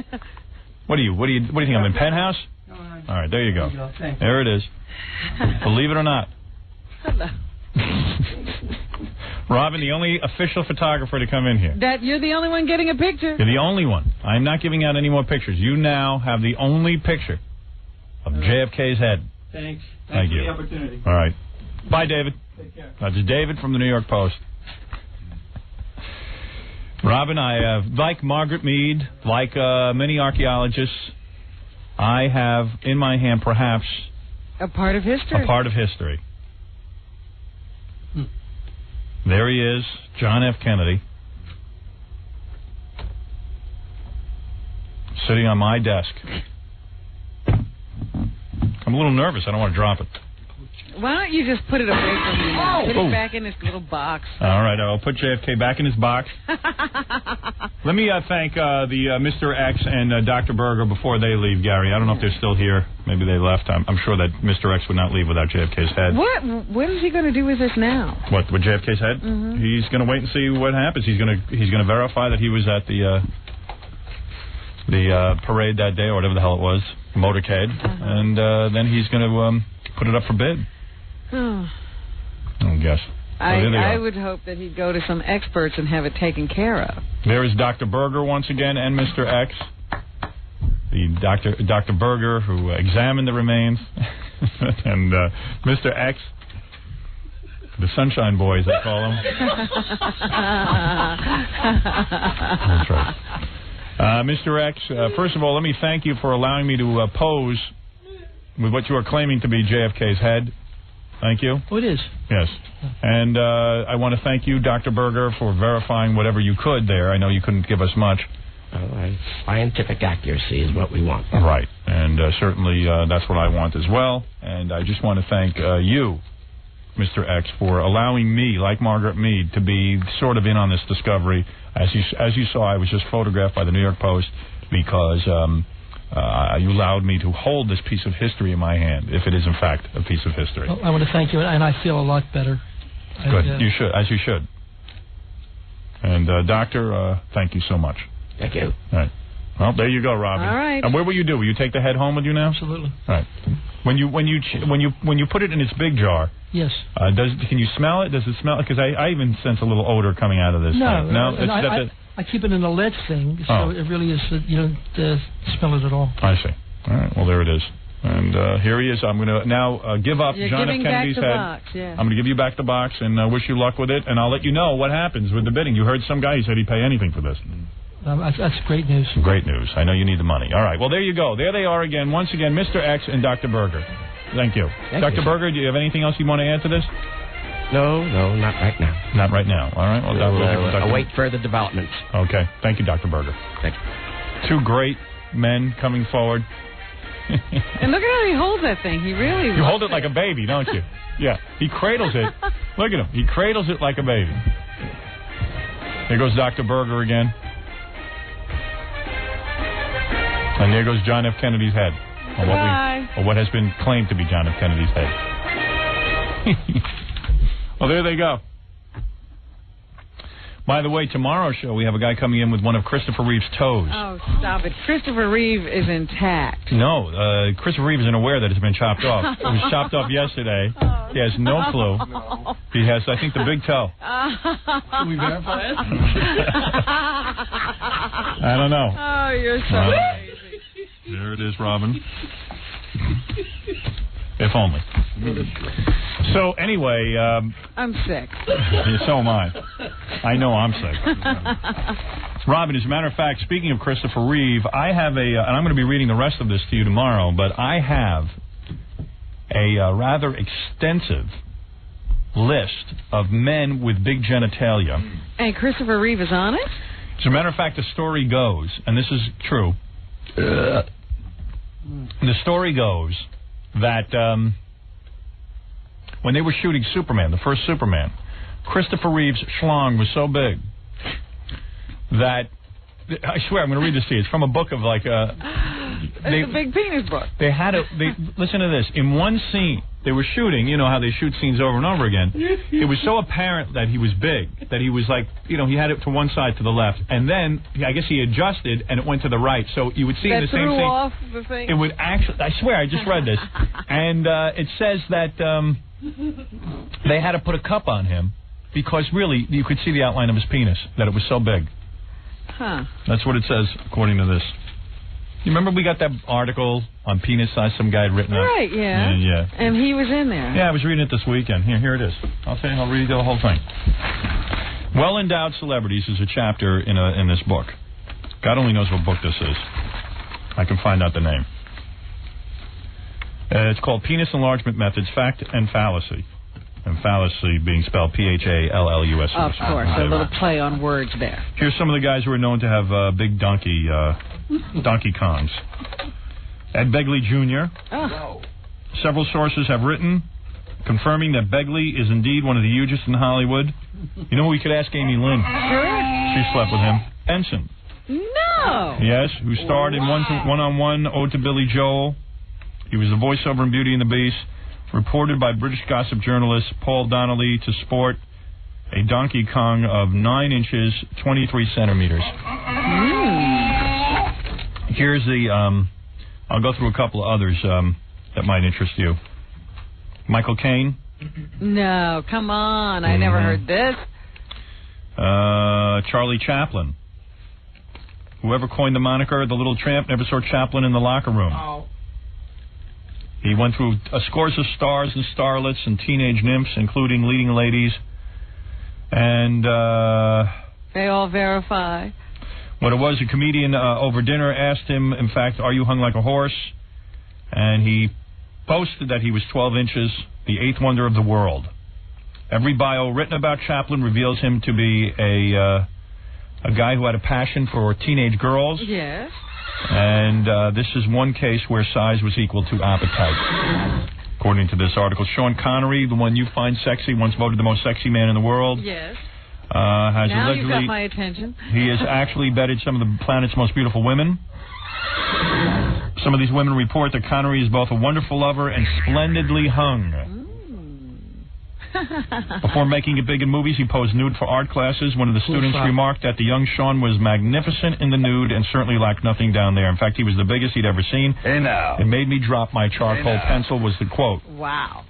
What do you think? I'm in Penthouse? All right. There you go. There it is. Believe it or not. Hello. Robin, the only official photographer to come in here. That you're the only one getting a picture. You're the only one. I'm not giving out any more pictures. You now have the only picture of JFK's head. Thanks. Thank you for the opportunity. All right. Bye, David. Take care. That's David from the New York Post. Robin, I like Margaret Mead, like many archaeologists, I have in my hand perhaps a part of history. A part of history. There he is, John F. Kennedy, sitting on my desk. I'm a little nervous. I don't want to drop it. Why don't you just put it away from you now? Put it back in this little box. All right, I'll put JFK back in his box. Let me thank the Mr. X and Dr. Berger before they leave, Gary. I don't know if they're still here. Maybe they left. I'm sure that Mr. X would not leave without JFK's head. What is he going to do with this now? What, with JFK's head? Mm-hmm. He's going to wait and see what happens. He's going to verify that he was at the parade that day or whatever the hell it was, motorcade, and then he's going to put it up for bid. I guess. I would hope that he'd go to some experts and have it taken care of. There is Dr. Berger once again and Mr. X. The Dr. Berger who examined the remains, and Mr. X, the Sunshine Boys, I call them. That's right. Mr. X, first of all, let me thank you for allowing me to pose with what you are claiming to be JFK's head. Thank you. Oh, it is. Yes. And I want to thank you, Dr. Berger, for verifying whatever you could there. I know you couldn't give us much. Scientific accuracy is what we want. Right. And certainly that's what I want as well. And I just want to thank you, Mr. X, for allowing me, like Margaret Mead, to be sort of in on this discovery. As you saw, I was just photographed by the New York Post because you allowed me to hold this piece of history in my hand, if it is in fact a piece of history. Well, I want to thank you, and I feel a lot better. Good. You should, as you should. And Doctor, thank you so much. Thank you. All right. Well, there you go, Robin. All right. And what will you do? Will you take the head home with you now? Absolutely. All right. When you put it in its big jar. Yes. Can you smell it? Does it smell? Because I even sense a little odor coming out of this thing. No. I keep it in a lead thing, so it really is, you don't smell it at all. I see. All right. Well, there it is. And here he is. I'm going to now give up John F. Kennedy's head. Box, yeah. I'm going to give you back the box and wish you luck with it. And I'll let you know what happens with the bidding. You heard some guy, he said he'd pay anything for this. That's great news. Great news. I know you need the money. All right. Well, there you go. There they are again. Once again, Mr. X and Dr. Berger. Thank you. Dr. Berger, do you have anything else you want to add to this? No, not right now. Not right now. All right. Well, we'll await further developments. Okay. Thank you, Dr. Berger. Thank you. Two great men coming forward. And look at how he holds that thing. He really You hold it like a baby, don't you? Yeah. He cradles it. Look at him. He cradles it like a baby. There goes Dr. Berger again. And there goes John F. Kennedy's head. Or what has been claimed to be John F. Kennedy's head. Well, there they go. By the way, tomorrow's show, we have a guy coming in with one of Christopher Reeve's toes. Oh, stop it. Christopher Reeve is intact. No, Christopher Reeve isn't aware that it's been chopped off. It was chopped off yesterday. He has no clue. He has, I think, the big toe. Can we verify it? I don't know. Oh, you're so crazy. There it is, Robin. If only. So, anyway... I'm sick. So am I. I know I'm sick. Robin, as a matter of fact, speaking of Christopher Reeve, I have and I'm going to be reading the rest of this to you tomorrow, but I have a rather extensive list of men with big genitalia. And Christopher Reeve is on it? As a matter of fact, the story goes, and this is true, the story goes that when they were shooting Superman, the first Superman, Christopher Reeve's schlong was so big that, I swear, I'm going to read this to you. It's from a book of like... it's a big penis book. They had listen to this. In one scene, they were shooting, you know how they shoot scenes over and over again. It was so apparent that he was big, that he was like, you know, he had it to one side to the left. And then, I guess he adjusted, and it went to the right. So you would see in the same threw scene. off the thing? It would actually, I swear, I just read this. And it says that they had to put a cup on him because really, you could see the outline of his penis, that it was so big. Huh. That's what it says, according to this. You remember we got that article on penis size some guy had written up? Right, yeah. Yeah. And he was in there. Yeah, I was reading it this weekend. Here it is. I'll read the whole thing. Well-endowed celebrities is a chapter in this book. God only knows what book this is. I can find out the name. It's called Penis Enlargement Methods, Fact and Fallacy. And fallacy being spelled P-H-A-L-L-U-S. Of course, a little play on words there. Here's some of the guys who are known to have big Donkey Kongs. Ed Begley Jr. Oh. Several sources have written confirming that Begley is indeed one of the hugest in Hollywood. You know, we could ask Amy Lynn. Sure. She slept with him. Benson. No. Yes, who starred in One-on-One, Ode to Billy Joel. He was the voiceover in Beauty and the Beast. Reported by British gossip journalist Paul Donnelly to sport a Donkey Kong of 9 inches, 23 centimeters. Here's the, I'll go through a couple of others that might interest you. Michael Caine. No, come on. I never heard this. Charlie Chaplin. Whoever coined the moniker, the little tramp, never saw Chaplin in the locker room. Oh. He went through scores of stars and starlets and teenage nymphs, including leading ladies. And they all verify. What it was, a comedian over dinner asked him, in fact, are you hung like a horse? And he boasted that he was 12 inches, the eighth wonder of the world. Every bio written about Chaplin reveals him to be a guy who had a passion for teenage girls. Yes. And this is one case where size was equal to appetite, according to this article. Sean Connery, the one you find sexy, once voted the most sexy man in the world. Yes. Has now allegedly, you got my attention. He has actually bedded some of the planet's most beautiful women. Some of these women report that Connery is both a wonderful lover and splendidly hung. Before making it big in movies, he posed nude for art classes. One of the students remarked that the young Sean was magnificent in the nude and certainly lacked nothing down there. In fact, he was the biggest he'd ever seen. Hey now. It made me drop my charcoal pencil, was the quote. Wow.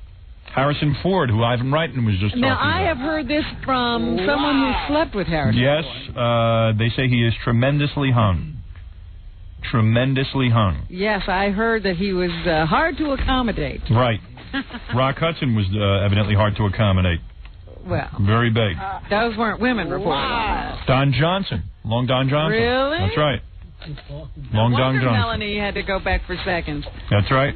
Harrison Ford, who Ivan Reitman was just talking about. Now, I have heard this from someone who slept with Harrison Yes, Ford. they say he is tremendously hung. Tremendously hung. Yes, I heard that he was hard to accommodate. Right. Rock Hudson was evidently hard to accommodate. Well. Very big. Those weren't women reporting on that. Don Johnson. Long Don Johnson. Really? That's right. Long Don Johnson. Melanie had to go back for seconds. That's right.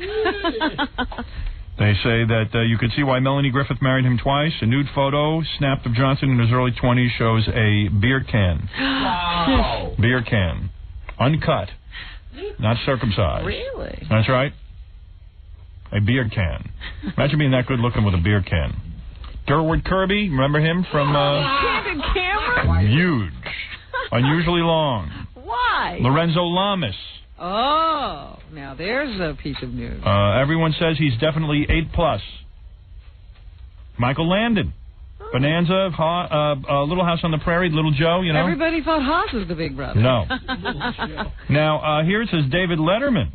They say that you could see why Melanie Griffith married him twice. A nude photo snapped of Johnson in his early 20s shows a beer can. Wow. Beer can. Uncut. Not circumcised. Really? That's right. A beer can. Imagine being that good looking with a beer can. Durward Kirby, remember him from... Candid Camera? Huge. Unusually long. Why? Lorenzo Lamas. Oh, now there's a piece of news. Everyone says he's definitely 8+. Michael Landon. Bonanza, Little House on the Prairie, Little Joe, you know. Everybody thought Haas was the big brother. No. Now, here it says David Letterman.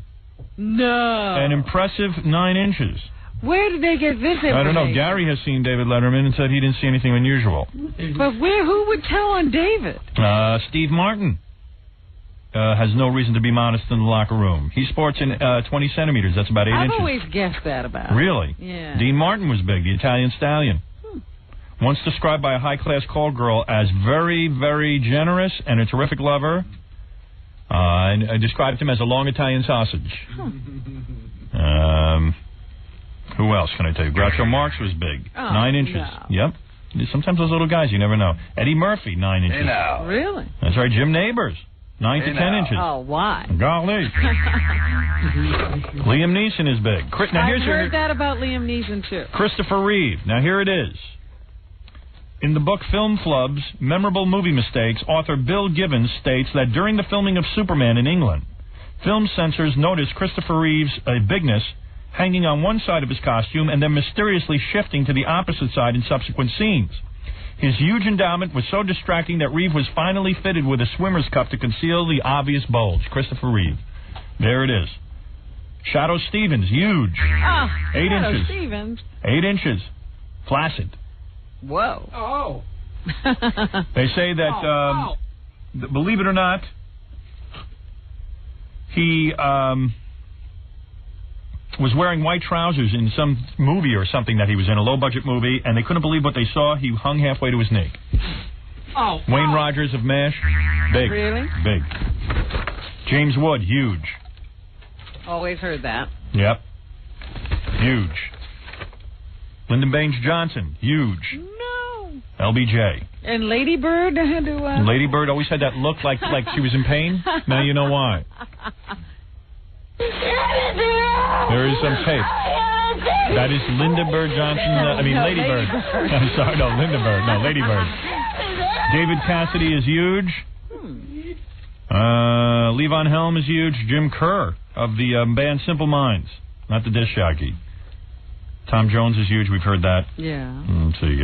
No. An impressive 9 inches. Where did they get this information? I don't know. Gary has seen David Letterman and said he didn't see anything unusual. But who would tell on David? Steve Martin has no reason to be modest in the locker room. He sports in 20 centimeters. That's about 8 inches. I've always guessed that about him. Really? Yeah. Dean Martin was big, the Italian stallion. Once described by a high-class call girl as very, very generous and a terrific lover. And I described him as a long Italian sausage. Who else can I tell you? Groucho Marx was big. 9 inches. No. Yep. Sometimes those little guys, you never know. Eddie Murphy, 9 inches. Hey now. Really? That's right. Jim Neighbors, 9 to 10 inches. Oh, why? Golly. Liam Neeson is big. Now, I've heard that about Liam Neeson, too. Christopher Reeve. Now, here it is. In the book Film Flubs, Memorable Movie Mistakes, author Bill Gibbons states that during the filming of Superman in England, film censors noticed Christopher Reeve's bigness hanging on one side of his costume and then mysteriously shifting to the opposite side in subsequent scenes. His huge endowment was so distracting that Reeve was finally fitted with a swimmer's cup to conceal the obvious bulge. Christopher Reeve. There it is. Shadoe Stevens, huge. 8 inches. Stevens. 8 inches. Flaccid. Whoa. Oh. They say that, believe it or not, he was wearing white trousers in some movie or something that he was in, a low-budget movie, and they couldn't believe what they saw. He hung halfway to his knee. Oh. Wayne Rogers of MASH, big. Really? Big. James Wood, huge. Always heard that. Yep. Huge. Lyndon Baines Johnson, huge. No. LBJ. And Lady Bird had to... Lady Bird always had that look like she was in pain. Now you know why. There is some tape. That is Linda Bird Johnson. Lady Bird. I'm sorry, no, Linda Bird. No, Lady Bird. David Cassidy is huge. Levon Helm is huge. Jim Kerr of the band Simple Minds, not the disc jockey. Tom Jones is huge. We've heard that. Yeah. Let's see.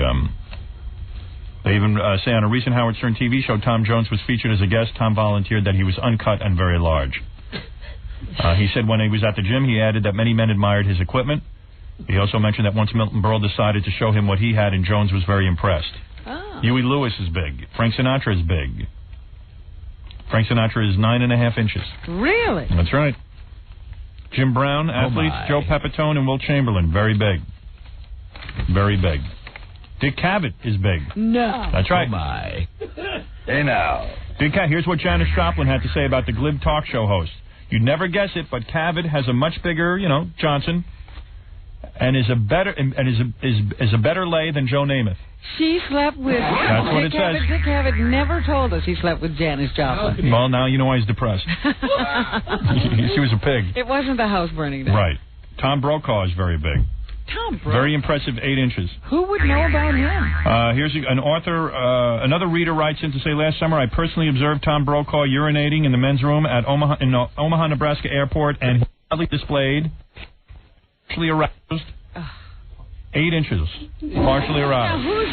They even say on a recent Howard Stern TV show, Tom Jones was featured as a guest. Tom volunteered that he was uncut and very large. He said when he was at the gym, he added that many men admired his equipment. He also mentioned that once Milton Berle decided to show him what he had, and Jones was very impressed. Oh. Huey Lewis is big. Frank Sinatra is big. Frank Sinatra is 9.5 inches. Really? That's right. Jim Brown, athletes, Joe Pepitone and Will Chamberlain, very big. Very big. Dick Cavett is big. No. That's right. Oh, my. Hey, now. Dick Cavett, here's what Janis Joplin had to say about the glib talk show host. You'd never guess it, but Cavett has a much bigger, Johnson, and is a better is a better lay than Joe Namath. She slept with... That's what it says. Dick Cavett never told us he slept with Janis Joplin. Well, now you know why he's depressed. She was a pig. It wasn't the house burning down. Right. Tom Brokaw is very big. Tom Brokaw? Very impressive, 8 inches. Who would know about him? Here's an author, another reader writes in to say, last summer I personally observed Tom Brokaw urinating in the men's room at Omaha, Nebraska airport, and proudly displayed, partially aroused, 8 inches, partially aroused. Now, who's,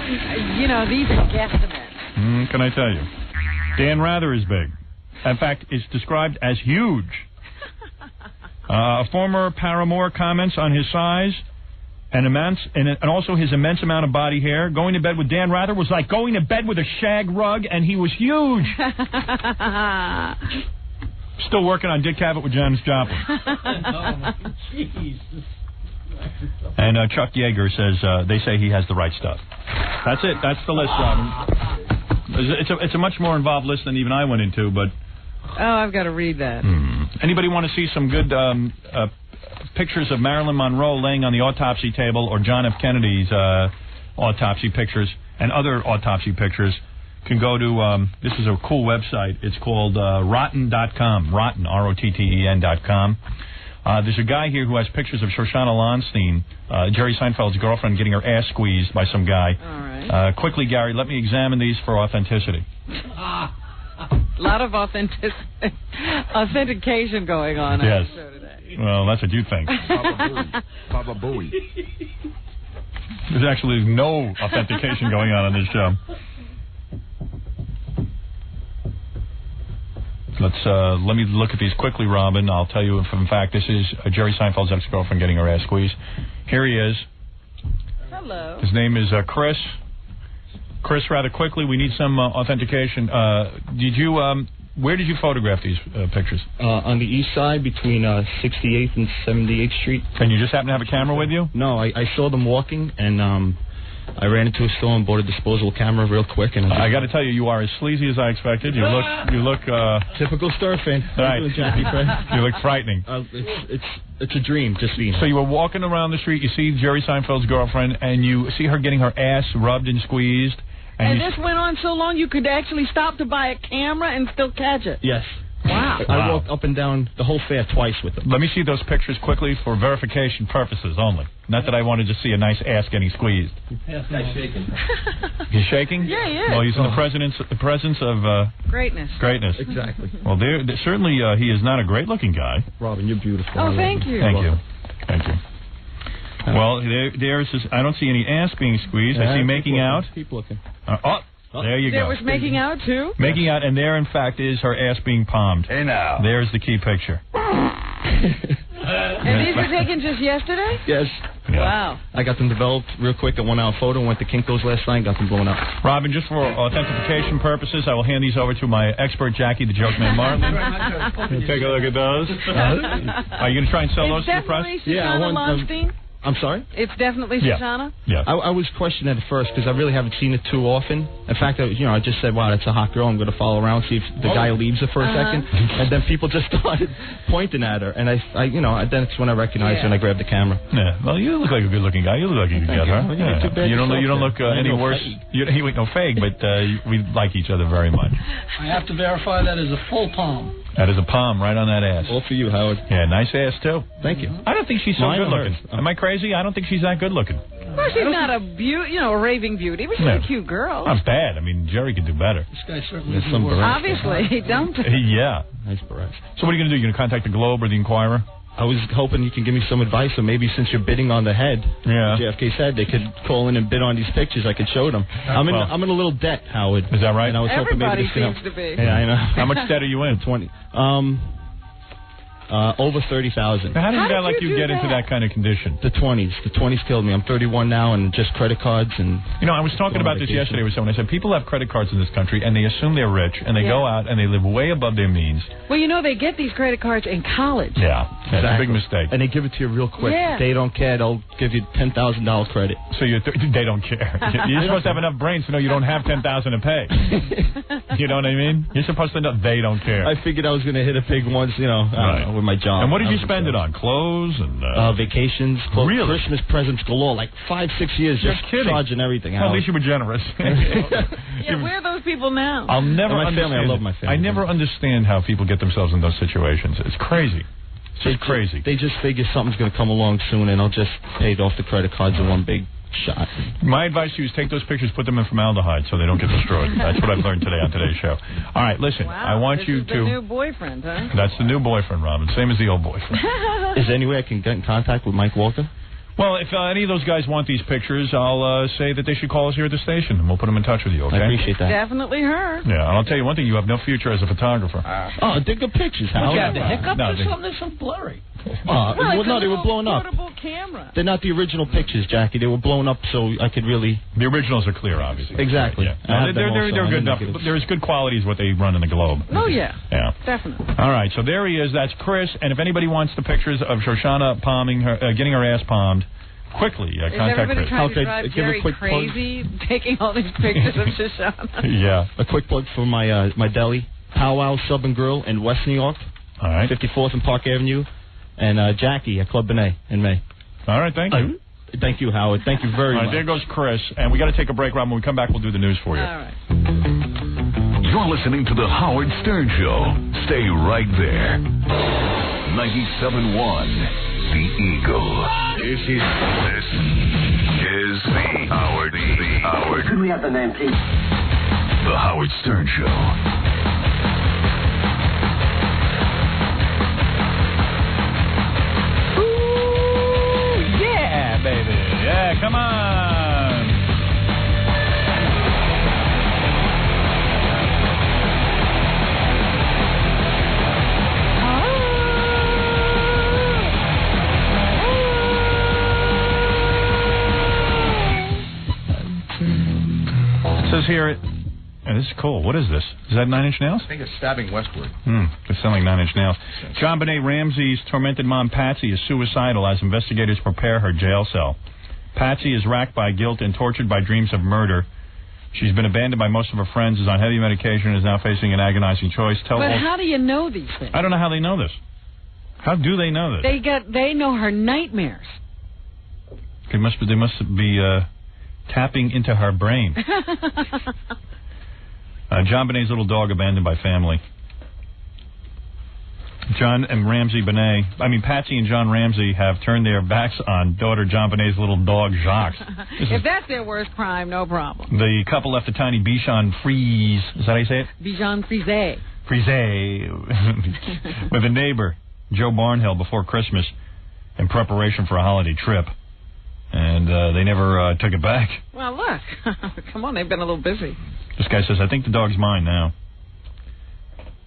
these are guesstimates. Can I tell you? Dan Rather is big. In fact, it's described as huge. A former paramour comments on his size and also his immense amount of body hair. Going to bed with Dan Rather was like going to bed with a shag rug, and he was huge. Still working on Dick Cavett with Janis Joplin. And Chuck Yeager says they say he has the right stuff. That's it. That's the list, Robin. It's a much more involved list than even I went into, but... Oh, I've got to read that. Anybody want to see some good pictures of Marilyn Monroe laying on the autopsy table, or John F. Kennedy's autopsy pictures and other autopsy pictures, can go to, this is a cool website. It's called rotten.com, rotten, ROTTEN.com. There's a guy here who has pictures of Shoshana Lonstein, Jerry Seinfeld's girlfriend, getting her ass squeezed by some guy. All right. Quickly, Gary, let me examine these for authenticity. A lot of authentication going on. Yes. On the show today. Well, that's what you think. Baba Booey. There's actually no authentication going on this show. Let me look at these quickly, Robin. I'll tell you if, in fact, this is Jerry Seinfeld's ex-girlfriend getting her ass squeezed. Here he is. Hello. His name is Chris. Chris, rather quickly, we need some authentication. Where did you photograph these pictures? On the east side, between 68th and 78th Street. And you just happen to have a camera with you? No, I saw them walking, and I ran into a store and bought a disposable camera real quick. And I got to tell you, you are as sleazy as I expected. You look typical Star fan. Right. You look frightening. It's a dream, just being. So you were walking around the street, you see Jerry Seinfeld's girlfriend, and you see her getting her ass rubbed and squeezed. And this went on so long you could actually stop to buy a camera and still catch it. Yes. Wow. I walked up and down the whole fair twice with them. Let me see those pictures quickly for verification purposes only. Not that I wanted to see a nice ass getting squeezed. This guy's shaking. He's shaking? Yeah, he is. Well, he's in the presence of... Greatness. Greatness. Exactly. Well, certainly he is not a great-looking guy. Robin, you're beautiful. Oh, thank you. Thank you. Thank you. Well, there's this, I don't see any ass being squeezed. I see making out. Keep looking. There you go. There was making out, too? Making out, and there, in fact, is her ass being palmed. Hey, now. There's the key picture. And these were taken just yesterday? Yes. Yeah. Wow. I got them developed real quick, a 1 hour photo, went to Kinko's last night, got them blown up. Robin, just for authentication purposes, I will hand these over to my expert, Jackie, the Joke Man Martin. Take a look at those. Are you going to try and sell those to the press? Yeah, I want. I'm sorry? It's definitely Shoshana? Yeah. I was questioning at first because I really haven't seen it too often. In fact, I just said, wow, that's a hot girl. I'm going to follow around, see if the guy leaves her for a second. And then people just started pointing at her. And I then it's when I recognized her and I grabbed the camera. Yeah. Well, you look like a good-looking guy. You look like you could get her. Yeah. You don't look any worse. He ain't no fake, but we like each other very much. I have to verify that is a full palm. That is a palm right on that ass. All for you, Howard. Yeah, nice ass, too. Thank you. I don't think she's so good-looking. Am I crazy? I don't think she's that good-looking. Well, she's not a a raving beauty, but she's a cute girl. Not bad. I mean, Jerry could do better. This guy certainly some Obviously, don't. Yeah. Nice barrage. So what are you going to do? You going to contact the Globe or the Inquirer? I was hoping you can give me some advice, or maybe since you're bidding on the head, JFK's head, they could call in and bid on these pictures. I could show them. I'm in a little debt, Howard. Is that right? And I was hoping maybe this seems to be. Yeah, I know. How much debt are you in? 20. Over 30,000. How does a guy like you get into that kind of condition? The 20s. The 20s killed me. I'm 31 now, and just credit cards and. I was talking about this yesterday with someone. I said people have credit cards in this country, and they assume they're rich, and they go out and they live way above their means. Well, they get these credit cards in college. Yeah, that's a big mistake. And they give it to you real quick. Yeah. They don't care. They'll give you $10,000 credit. So they don't care. You're supposed to have enough brains to know you don't have $10,000 to pay. You know what I mean? You're supposed to know they don't care. I figured I was going to hit a pig once, with my job. And what did you spend it on? Clothes and vacations, really? Christmas presents galore, like 5-6 years. You're just kidding. Charging everything. Well, at least you were generous. Where are those people now? I'll never my understand. family. I love my family. I never understand how people get themselves in those situations. It's crazy. It's just crazy. They just figure something's going to come along soon, and I'll just pay off the credit cards in one big shot. My advice to you is take those pictures, put them in formaldehyde so they don't get destroyed. That's what I've learned today on today's show. All right, listen. Wow, I want this you is to. The new boyfriend, huh? That's the new boyfriend, Robin. Same as the old boyfriend. Is there any way I can get in contact with Mike Walker? Well, if any of those guys want these pictures, I'll say that they should call us here at the station, and we'll put them in touch with you, okay? I appreciate that. Definitely her. Yeah, and I'll tell you one thing. You have no future as a photographer. They're good pictures, Howard. You got the hiccups or they- something? There's some blurry. No, they were blown up. Portable camera. They're not the original pictures, Jackie. They were blown up so I could really... The originals are clear, obviously. Exactly. Yeah. No, they're good enough. They're as good quality as what they run in the Globe. Oh, yeah. Yeah. Definitely. All right, so there he is. That's Chris. And if anybody wants the pictures of Shoshana palming her, getting her ass palmed, quickly contact everybody Chris. trying to drive Jerry crazy, taking all these pictures of Shoshana? Yeah. A quick plug for my my deli, Powwow Sub and Grill in West New York. All right. 54th and Park Avenue. And Jackie at Club Benet in May. All right, thank you. Thank you, Howard. Thank you very much. There goes Chris. And we got to take a break, Rob. When we come back, we'll do the news for you. All right. You're listening to The Howard Stern Show. Stay right there. 97.1, The Eagle. This is the Howard. Could we have the name, please? The Howard Stern Show. Yeah, baby. Yeah, come on. It says here, this is cool. What is this? Is that Nine Inch Nails? I think it's Stabbing Westward. They sound like Nine Inch Nails. John Benet Ramsey's tormented mom, Patsy, is suicidal as investigators prepare her jail cell. Patsy is racked by guilt and tortured by dreams of murder. She's been abandoned by most of her friends, is on heavy medication, and is now facing an agonizing choice. But how do you know these things? I don't know how they know this. How do they know this? They know her nightmares. They must be tapping into her brain. John Benet's little dog abandoned by family. Patsy and John Ramsey have turned their backs on daughter John Benet's little dog, Jacques. If that's their worst crime, no problem. The couple left a tiny Bichon Frise. Is that how you say it? Bichon Frise. With a neighbor, Joe Barnhill, before Christmas in preparation for a holiday trip. and they never took it back. Well, look. Come on, they've been a little busy. This guy says, I think the dog's mine now.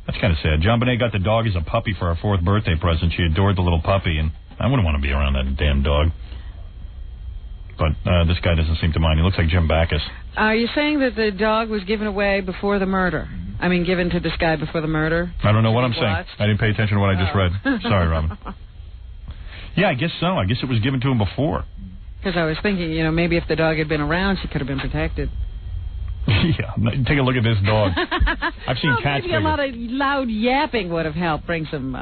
That's kind of sad. John Bonet got the dog as a puppy for her 4th birthday present. She adored the little puppy, and I wouldn't want to be around that damn dog. But this guy doesn't seem to mind. He looks like Jim Backus. Are you saying that the dog was given away before the murder? I mean, given to this guy before the murder? I don't know what I'm saying. I didn't pay attention to what I just read. Sorry, Robin. Yeah, I guess so. I guess it was given to him before. Because I was thinking, maybe if the dog had been around, she could have been protected. Yeah, take a look at this dog. I've seen cats maybe a lot of loud yapping would have helped bring some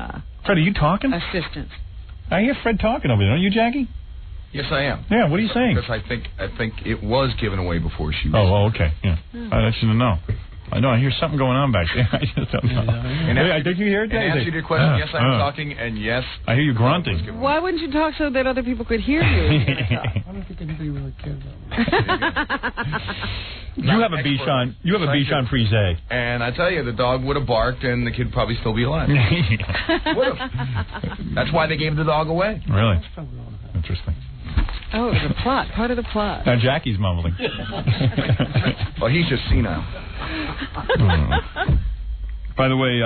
Fred, are you talking? Assistance. I hear Fred talking over there. Aren't you, Jackie? Yes, I am. Yeah, what are you saying? Because I think it was given away before she was. Oh, okay. Yeah. I shouldn't know. I know. I hear something going on back there. I just don't know. Did you hear it? And answer your question, yes, I'm talking, and yes. I hear you grunting. Why wouldn't you talk so that other people could hear you? I don't think anybody really cares about You have a Bichon. You have a Bichon Frise. And I tell you, the dog would have barked, and the kid would probably still be alive. Would have. That's why they gave the dog away. Really? Interesting. Oh, it was a plot. Part of the plot. Now Jackie's mumbling. Well, he's just senile. By the way,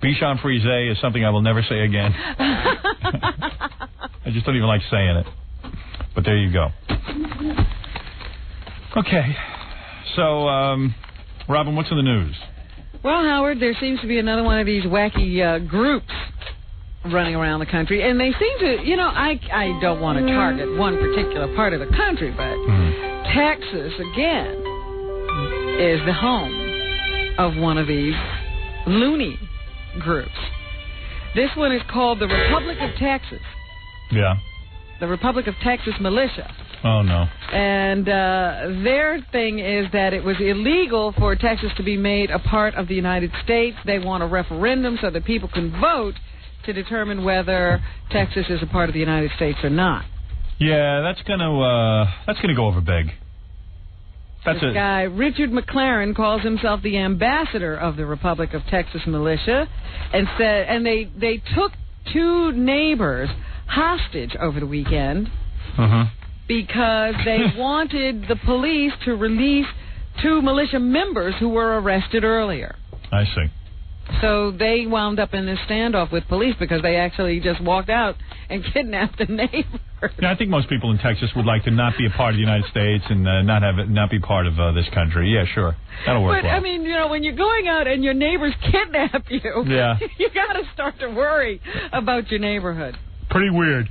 Bichon Frise is something I will never say again. I just don't even like saying it. But there you go. Okay. So, Robin, what's in the news? Well, Howard, there seems to be another one of these wacky groups running around the country, and they seem to, I don't want to target one particular part of the country, but Texas, again, is the home of one of these loony groups. This one is called the Republic of Texas. Yeah. The Republic of Texas Militia. Oh, no. And their thing is that it was illegal for Texas to be made a part of the United States. They want a referendum so that people can vote to determine whether Texas is a part of the United States or not. Yeah, that's gonna go over big. This guy, Richard McLaren, calls himself the ambassador of the Republic of Texas Militia, and said, and they took 2 neighbors hostage over the weekend because they wanted the police to release 2 militia members who were arrested earlier. I see. So they wound up in this standoff with police because they actually just walked out and kidnapped the neighbors. Yeah, I think most people in Texas would like to not be a part of the United States and not be part of this country. Yeah, sure. That'll work well. I mean, when you're going out and your neighbors kidnap you, you got to start to worry about your neighborhood. Pretty weird.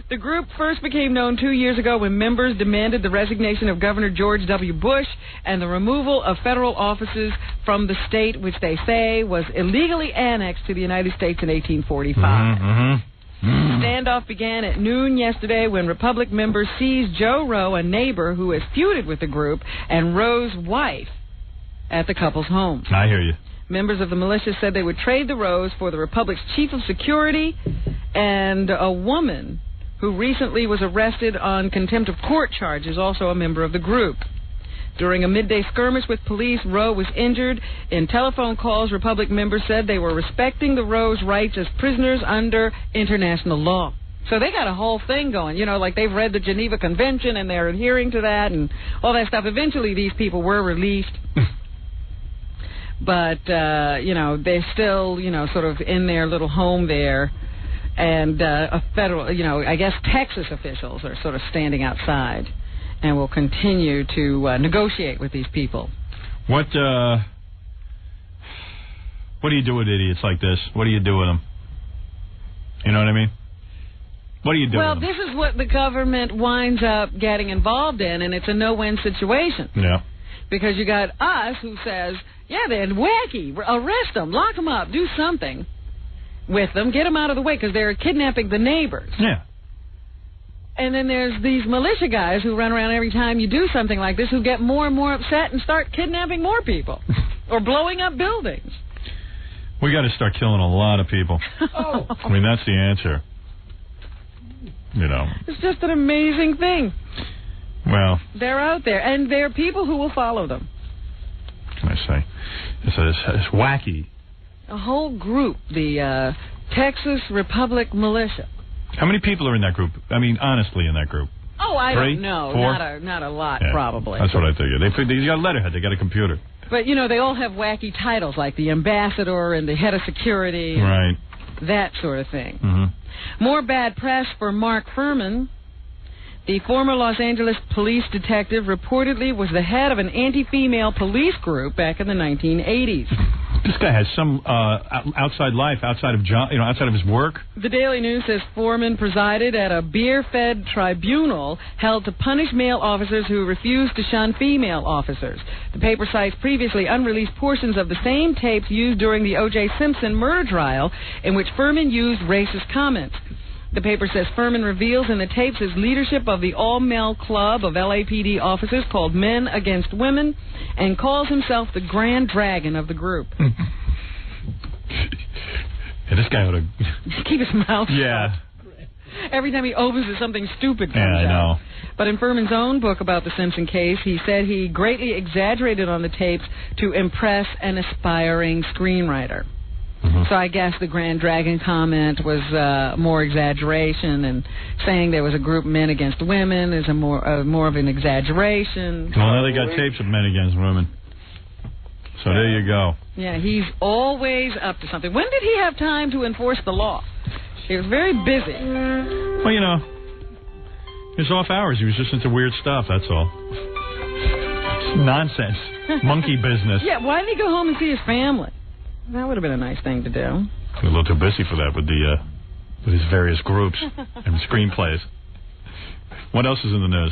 The group first became known 2 years ago when members demanded the resignation of Governor George W. Bush and the removal of federal offices from the state, which they say was illegally annexed to the United States in 1845. The standoff began at noon yesterday when Republic members seized Joe Rowe, a neighbor who has feuded with the group, and Rowe's wife at the couple's home. I hear you. Members of the militia said they would trade the Rows for the Republic's chief of security and a woman who recently was arrested on contempt of court charges, also a member of the group. During a midday skirmish with police, Rowe was injured. In telephone calls, Republic members said they were respecting the Rows' rights as prisoners under international law. So they got a whole thing going, like they've read the Geneva Convention and they're adhering to that and all that stuff. Eventually these people were released. But, they're still, sort of in their little home there. And a federal, I guess Texas officials are sort of standing outside and will continue to negotiate with these people. What do you do with idiots like this? What do you do with them? You know what I mean? What do you do with them? Well, this is what the government winds up getting involved in, and it's a no-win situation. Yeah. Because you got us who says, yeah, they're wacky. Arrest them. Lock them up. Do something with them. Get them out of the way because they're kidnapping the neighbors. Yeah. And then there's these militia guys who run around every time you do something like this who get more and more upset and start kidnapping more people or blowing up buildings. We got to start killing a lot of people. I mean, that's the answer. It's just an amazing thing. Well, they're out there, and there are people who will follow them. What can I say? It's wacky. A whole group, the Texas Republic Militia. How many people are in that group? I mean, honestly, in that group. Oh, I 3? don't know. 4? Not a lot, Yeah, probably. That's what I figured. They got a letterhead. They got a computer. But, you know, they all have wacky titles like the ambassador and the head of security. And Right. that sort of thing. Mm-hmm. More bad press for Mark Furman. The former Los Angeles police detective reportedly was the head of an anti-female police group back in the 1980s. This guy has some outside life, outside of outside of his work. The Daily News says Foreman presided at a beer-fed tribunal held to punish male officers who refused to shun female officers. The paper cites previously unreleased portions of the same tapes used during the O.J. Simpson murder trial in which Furman used racist comments. The paper says Furman reveals in the tapes his leadership of the all-male club of LAPD officers called Men Against Women and calls himself the Grand Dragon of the group. Yeah, this guy ought to keep his mouth Yeah. shut. Every time he opens it, something stupid comes Yeah, I know. out. But in Furman's own book about the Simpson case, he said he greatly exaggerated on the tapes to impress an aspiring screenwriter. So I guess the Grand Dragon comment was more exaggeration, and saying there was a group Men Against Women is more of an exaggeration. Well, now they got tapes of Men Against Women. So there you go. Yeah, he's always up to something. When did he have time to enforce the law? He was very busy. Well, you know, his off hours, he was just into weird stuff, that's all. It's nonsense. Monkey business. Yeah, why didn't he go home and see his family? That would have been a nice thing to do. He's a little too busy for that with his various groups and screenplays. What else is in the news?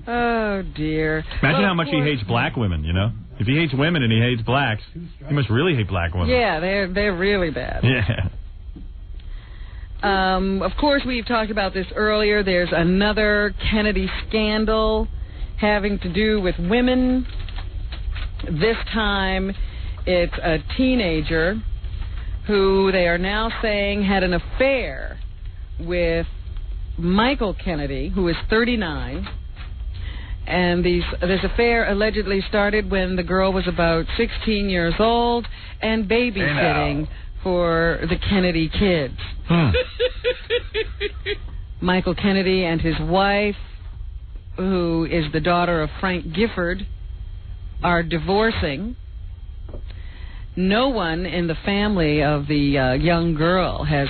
Oh, dear. Imagine how much he hates black women, you know? If he hates women and he hates blacks, he must really hate black women. Yeah, they're really bad. Yeah. Of course, we've talked about this earlier. There's another Kennedy scandal having to do with women. This time, it's a teenager who they are now saying had an affair with Michael Kennedy, who is 39. And this affair allegedly started when the girl was about 16 years old and babysitting for the Kennedy kids. Michael Kennedy and his wife, who is the daughter of Frank Gifford, are divorcing. No one in the family of the young girl has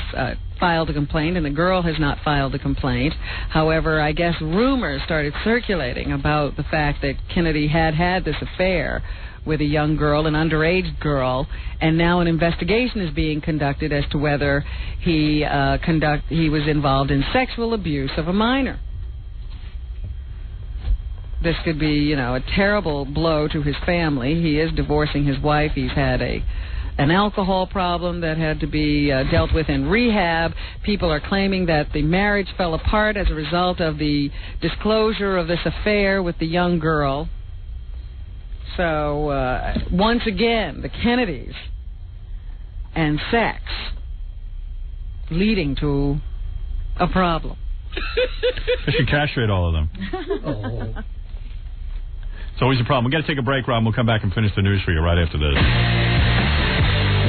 filed a complaint, and the girl has not filed a complaint. However, I guess rumors started circulating about the fact that Kennedy had this affair with a young girl, an underage girl, and now an investigation is being conducted as to whether he was involved in sexual abuse of a minor. This could be, you know, a terrible blow to his family. He is divorcing his wife. He's had an alcohol problem that had to be dealt with in rehab. People are claiming that the marriage fell apart as a result of the disclosure of this affair with the young girl. So, once again, the Kennedys and sex leading to a problem. They should castrate all of them. It's always a problem. We've got to take a break, Rob. We'll come back and finish the news for you right after this.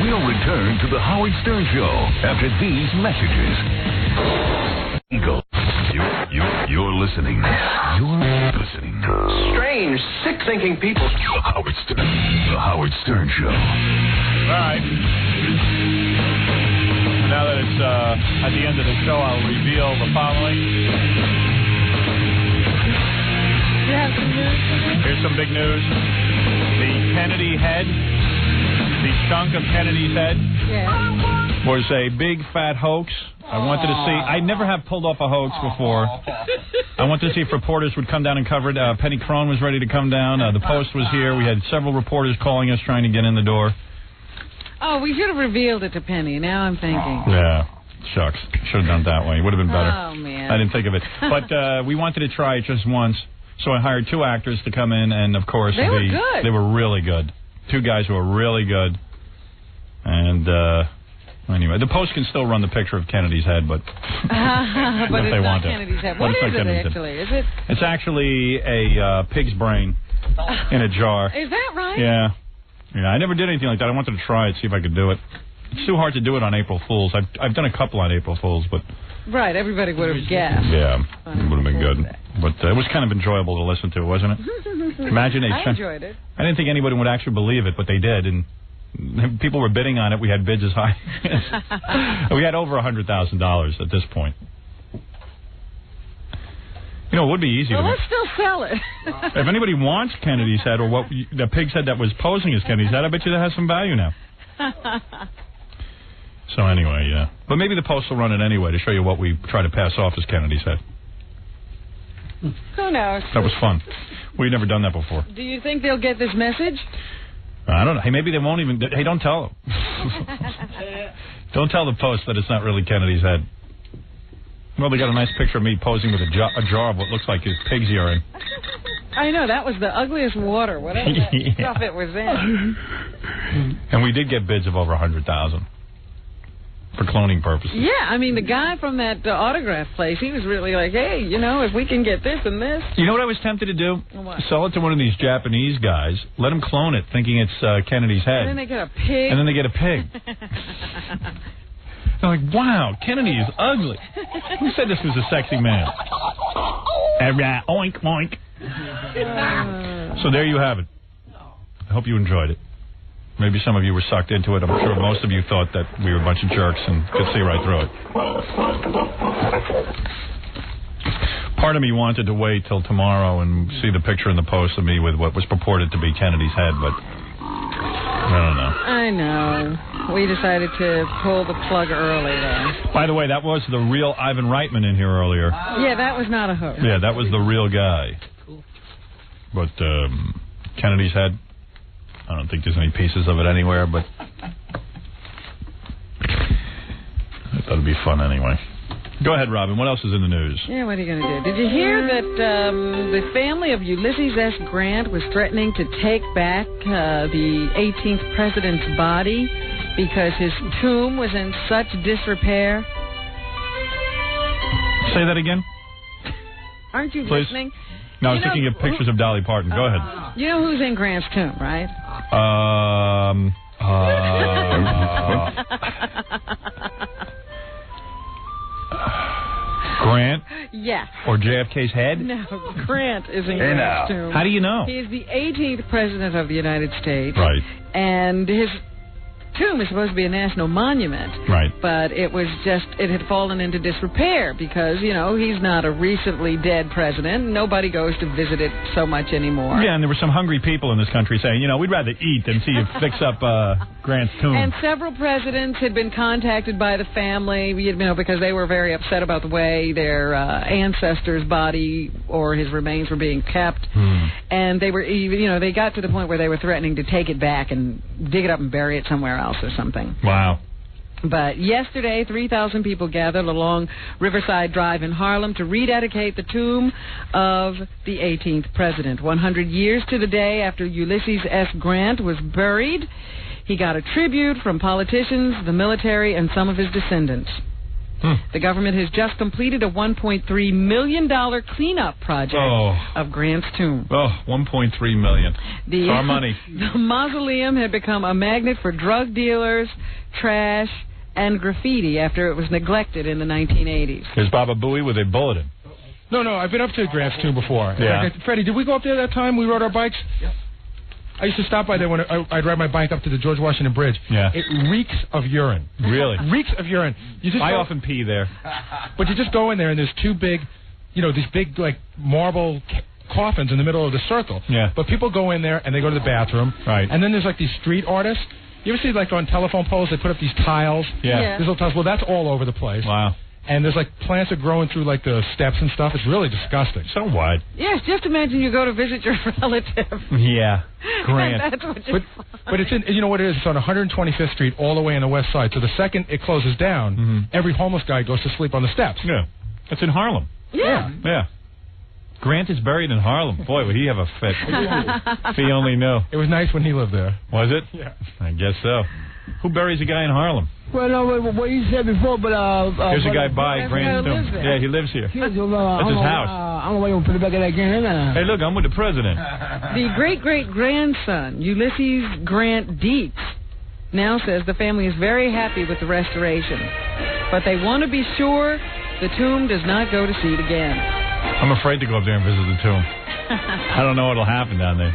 We'll return to the Howard Stern Show after these messages. Eagle, you're listening. You're listening to strange, sick-thinking people. The Howard Stern Show. All right. Now that it's at the end of the show, I'll reveal the following. You have some news for me? Here's some big news. The Kennedy head, the chunk of Kennedy's head, was a big fat hoax. I wanted to see. I never have pulled off a hoax before. I wanted to see if reporters would come down and cover it. Penny Crone was ready to come down. The Post was here. We had several reporters calling us trying to get in the door. Oh, we should have revealed it to Penny. Now I'm thinking. Yeah. Shucks. Should have done it that way. It would have been better. Oh, man. I didn't think of it. But we wanted to try it just once. So I hired 2 actors to come in, and, of course, they were good. They were really good. 2 guys who were really good. And, anyway, the Post can still run the picture of Kennedy's head, but but if it's they not want to. Kennedy's head. But What it's is not it, Kennedy's actually? head. Is it? It's actually a pig's brain in a jar. Is that right? Yeah. Yeah, I never did anything like that. I wanted to try it, see if I could do it. It's too hard to do it on April Fools. I've done a couple on April Fools, but Right, everybody would have guessed. Yeah, it would have been good. But it was kind of enjoyable to listen to, wasn't it? Imagine I enjoyed it. I didn't think anybody would actually believe it, but they did, and people were bidding on it. We had bids as high. We had over $100,000 at this point. You know, it would be easy Well, to let's still sell it. If anybody wants Kennedy's head, or what the pig's head that was posing as Kennedy's head, I bet you that has some value now. So anyway, yeah. But maybe the Post will run it anyway to show you what we try to pass off as Kennedy's head. Who knows? That was fun. We've never done that before. Do you think they'll get this message? I don't know. Hey, maybe they won't even. Hey, don't tell them. Don't tell the Post that it's not really Kennedy's head. Well, they got a nice picture of me posing with a jar of what looks like his pig's urine. I know, that was the ugliest water, whatever that stuff it was in. And we did get bids of over $100,000 for cloning purposes. Yeah, I mean, the guy from that autograph place, he was really like, hey, you know, if we can get this and this. You know what I was tempted to do? What? Sell it to one of these Japanese guys, let them clone it, thinking it's Kennedy's head. And then they get a pig. And then they get a pig. They're like, wow, Kennedy is ugly. Who said this was a sexy man? Oink, oink. So there you have it. I hope you enjoyed it. Maybe some of you were sucked into it. I'm sure most of you thought that we were a bunch of jerks and could see right through it. Part of me wanted to wait till tomorrow and see the picture in the Post of me with what was purported to be Kennedy's head, but I don't know. I know. We decided to pull the plug early, though. By the way, that was the real Ivan Reitman in here earlier. Yeah, that was not a hoax. Yeah, that was the real guy. But Kennedy's head, I don't think there's any pieces of it anywhere, but I thought it'd be fun anyway. Go ahead, Robin. What else is in the news? Yeah, what are you going to do? Did you hear that the family of Ulysses S. Grant was threatening to take back the 18th president's body because his tomb was in such disrepair? Say that again? Aren't you Please. listening? No, I was thinking of pictures of Dolly Parton. Go ahead. You know who's in Grant's tomb, right? Grant? Yeah. Or JFK's head? No, Grant is in Grant's tomb. How do you know? He is the 18th president of the United States. Right. And his tomb is supposed to be a national monument. Right. But it had fallen into disrepair because, you know, he's not a recently dead president. Nobody goes to visit it so much anymore. Yeah, and there were some hungry people in this country saying, you know, we'd rather eat than see you fix up Grant's tomb. And several presidents had been contacted by the family, you know, because they were very upset about the way their ancestor's body or his remains were being kept. And they were, you know, they got to the point where they were threatening to take it back and dig it up and bury it somewhere else or something. Wow. But yesterday, 3,000 people gathered along Riverside Drive in Harlem to rededicate the tomb of the 18th president. 100 years to the day after Ulysses S. Grant was buried, he got a tribute from politicians, the military, and some of his descendants. The government has just completed a $1.3 million cleanup project of Grant's tomb. Oh, $1.3 million. It's our money. The mausoleum had become a magnet for drug dealers, trash, and graffiti after it was neglected in the 1980s. Here's Baba Booey with a bulletin. No, I've been up to Grant's tomb before. Yeah. Freddie, did we go up there that time we rode our bikes? Yep. I used to stop by there when I'd ride my bike up to the George Washington Bridge. Yeah. It reeks of urine. Really? Reeks of urine. I often pee there. But you just go in there and there's two big, you know, these big, like, marble coffins in the middle of the circle. Yeah. But people go in there and they go to the bathroom. Right. And then there's, like, these street artists. You ever see, like, on telephone poles, they put up these tiles? Yeah. These little tiles. Well, that's all over the place. Wow. And there's, like, plants are growing through, like, the steps and stuff. It's really disgusting. So what? Yes, just imagine you go to visit your relative. Yeah. Grant. That's what you But it's in, you know what it is? It's on 125th Street all the way on the west side. So the second it closes down, every homeless guy goes to sleep on the steps. Yeah. It's in Harlem. Yeah. Yeah. Grant is buried in Harlem. Boy, would he have a fit. If he only knew. It was nice when he lived there. Was it? Yeah. I guess so. Who buries a guy in Harlem? Well, no, what you said before, but Here's a guy by Grant's tomb. Yeah, he lives here. That's his house. I'm going to put it back in again. Hey, look, I'm with the president. The great-great-grandson, Ulysses Grant Dietz, now says the family is very happy with the restoration. But they want to be sure The tomb does not go to seed again. I'm afraid to go up there and visit the tomb. I don't know what'll happen down there.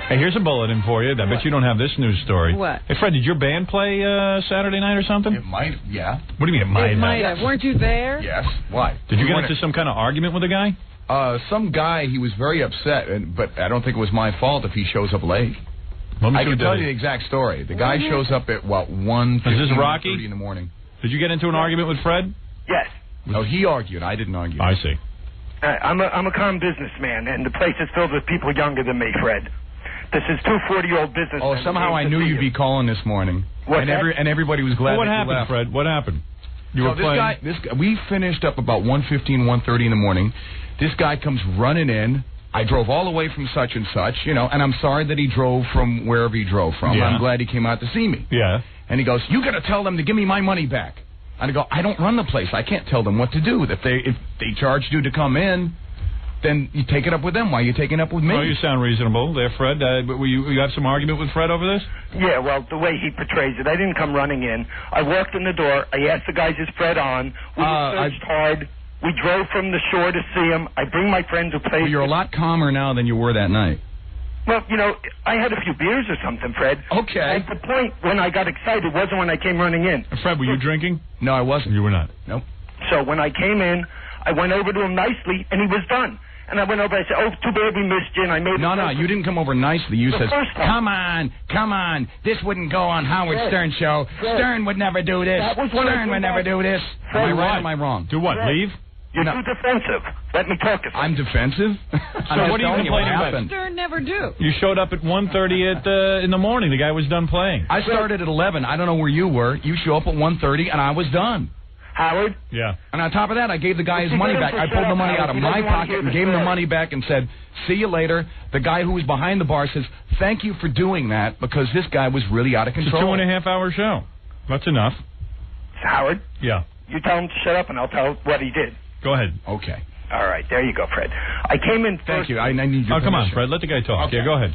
Hey, here's a bulletin for you. I bet you don't have this news story. What? Hey, Fred, did your band play Saturday night or something? It might, yeah. What do you mean it might have? Weren't you there? Yes. Why? Did you get into some kind of argument with a guy? Some guy, he was very upset, but I don't think it was my fault if he shows up late. I can tell you the exact story. The guy shows up at, 1:30 in the morning. Did you get into an argument with Fred? Yes. No, he argued. I didn't argue. I see. I'm a calm businessman, and the place is filled with people younger than me, Fred. This is 2 40-year-old businessmen. Oh, somehow I knew you'd be calling this morning. What's and everybody was glad what that happened, you left. Fred? What happened? You were playing? This guy, we finished up about 1:15, 1:30 in the morning. This guy comes running in. I drove all the way from such and such, and I'm sorry that he drove from wherever he drove from. Yeah. I'm glad he came out to see me. Yeah. And he goes, you got to tell them to give me my money back. And I go, I don't run the place. I can't tell them what to do. If they charged you to come in, then you take it up with them. Why are you taking it up with me? Oh, you sound reasonable there, Fred. You have some argument with Fred over this? Yeah, well, the way he portrays it, I didn't come running in. I walked in the door. I asked the guys, is Fred on? We searched hard. We drove from the shore to see him. I bring my friends who play. Well, you're a lot calmer now than you were that night. Well, I had a few beers or something, Fred. Okay. At the point when I got excited wasn't when I came running in. Fred, were you drinking? No, I wasn't. You were not? Nope. So when I came in, I went over to him nicely, and he was done. And I went over, I said, oh, too bad we missed you, and I made No, you didn't come over nicely. You said, come on, this wouldn't go on Howard Stern show. Stern would never do this. Stern would never do this. Am I right or am I wrong? Do what, leave? You're too defensive. Let me talk to you. I'm defensive? So what are you complaining about? Stern never do. You showed up at 1:30 in the morning. The guy was done playing. I started at 11. I don't know where you were. You show up at 1:30, and I was done. Howard? Yeah. And on top of that, I gave the guy his money back. I pulled the money out of my pocket and gave him the money back and said, see you later. The guy who was behind the bar says, thank you for doing that because this guy was really out of control. It's a 2.5-hour show. That's enough. Howard? Yeah. You tell him to shut up, and I'll tell what he did. Go ahead. Okay. All right, there you go, Fred. I came in first. Thank you. I need your come on, permission. Fred. Let the guy talk. Okay. Yeah, go ahead.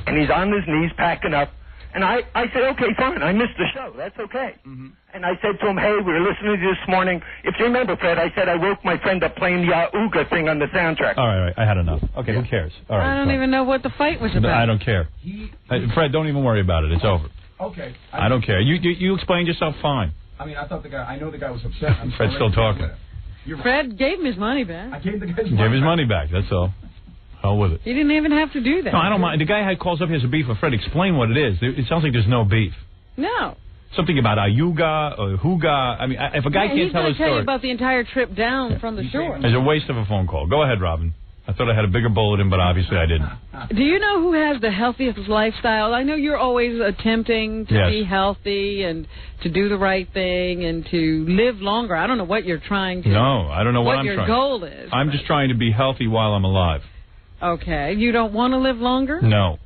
And he's on his knees packing up. And I said, okay, fine. I missed the show. That's okay. Mm-hmm. And I said to him, hey, we were listening to you this morning. If you remember, Fred, I said I woke my friend up playing the Ooga thing on the soundtrack. All right. I had enough. Okay, who cares? All right. I don't even know what the fight was about. I don't care. Fred, don't even worry about it. It's over. Okay. I don't care. You explained yourself fine. I mean, I know the guy was upset. Fred's still talking. Fred gave him his money back. I gave the guy his money back. That's all. Hell with it. He didn't even have to do that. No, I don't mind. The guy calls up, he has a beef with Fred. Explain what it is. It sounds like there's no beef. No. Something about Ayuga or Huga. I mean, if a guy can't tell a story. He's going to tell you about the entire trip down from the shore. It's a waste of a phone call. Go ahead, Robin. I thought I had a bigger bulletin, but obviously I didn't. Do you know who has the healthiest lifestyle? I know you're always attempting to be healthy and to do the right thing and to live longer. I don't know what you're trying to. No, I don't know what I'm your trying. goal is. I'm just trying to be healthy while I'm alive. Okay. You don't want to live longer? No.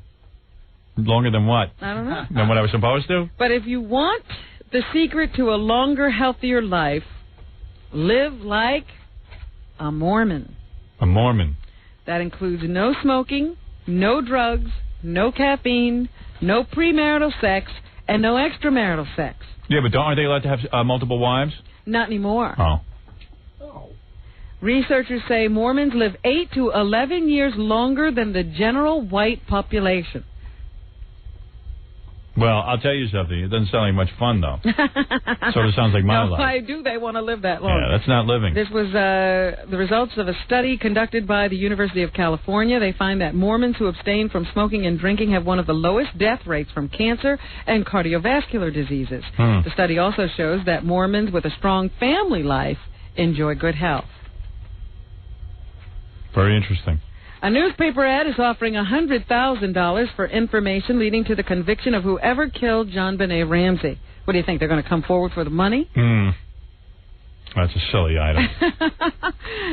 Longer than what? I don't know. Than what I was supposed to? But if you want the secret to a longer, healthier life, live like a Mormon. A Mormon. That includes no smoking, no drugs, no caffeine, no premarital sex, and no extramarital sex. Yeah, but aren't they allowed to have multiple wives? Not anymore. Oh. Researchers say Mormons live 8 to 11 years longer than the general white population. Well, I'll tell you something. It doesn't sound like much fun, though. Sort of sounds like my life. Why do they want to live that long? Yeah, that's not living. This was the results of a study conducted by the University of California. They find that Mormons who abstain from smoking and drinking have one of the lowest death rates from cancer and cardiovascular diseases. The study also shows that Mormons with a strong family life enjoy good health. Very interesting. A newspaper ad is offering $100,000 for information leading to the conviction of whoever killed John Benet Ramsey. What do you think? They're going to come forward for the money? That's a silly item.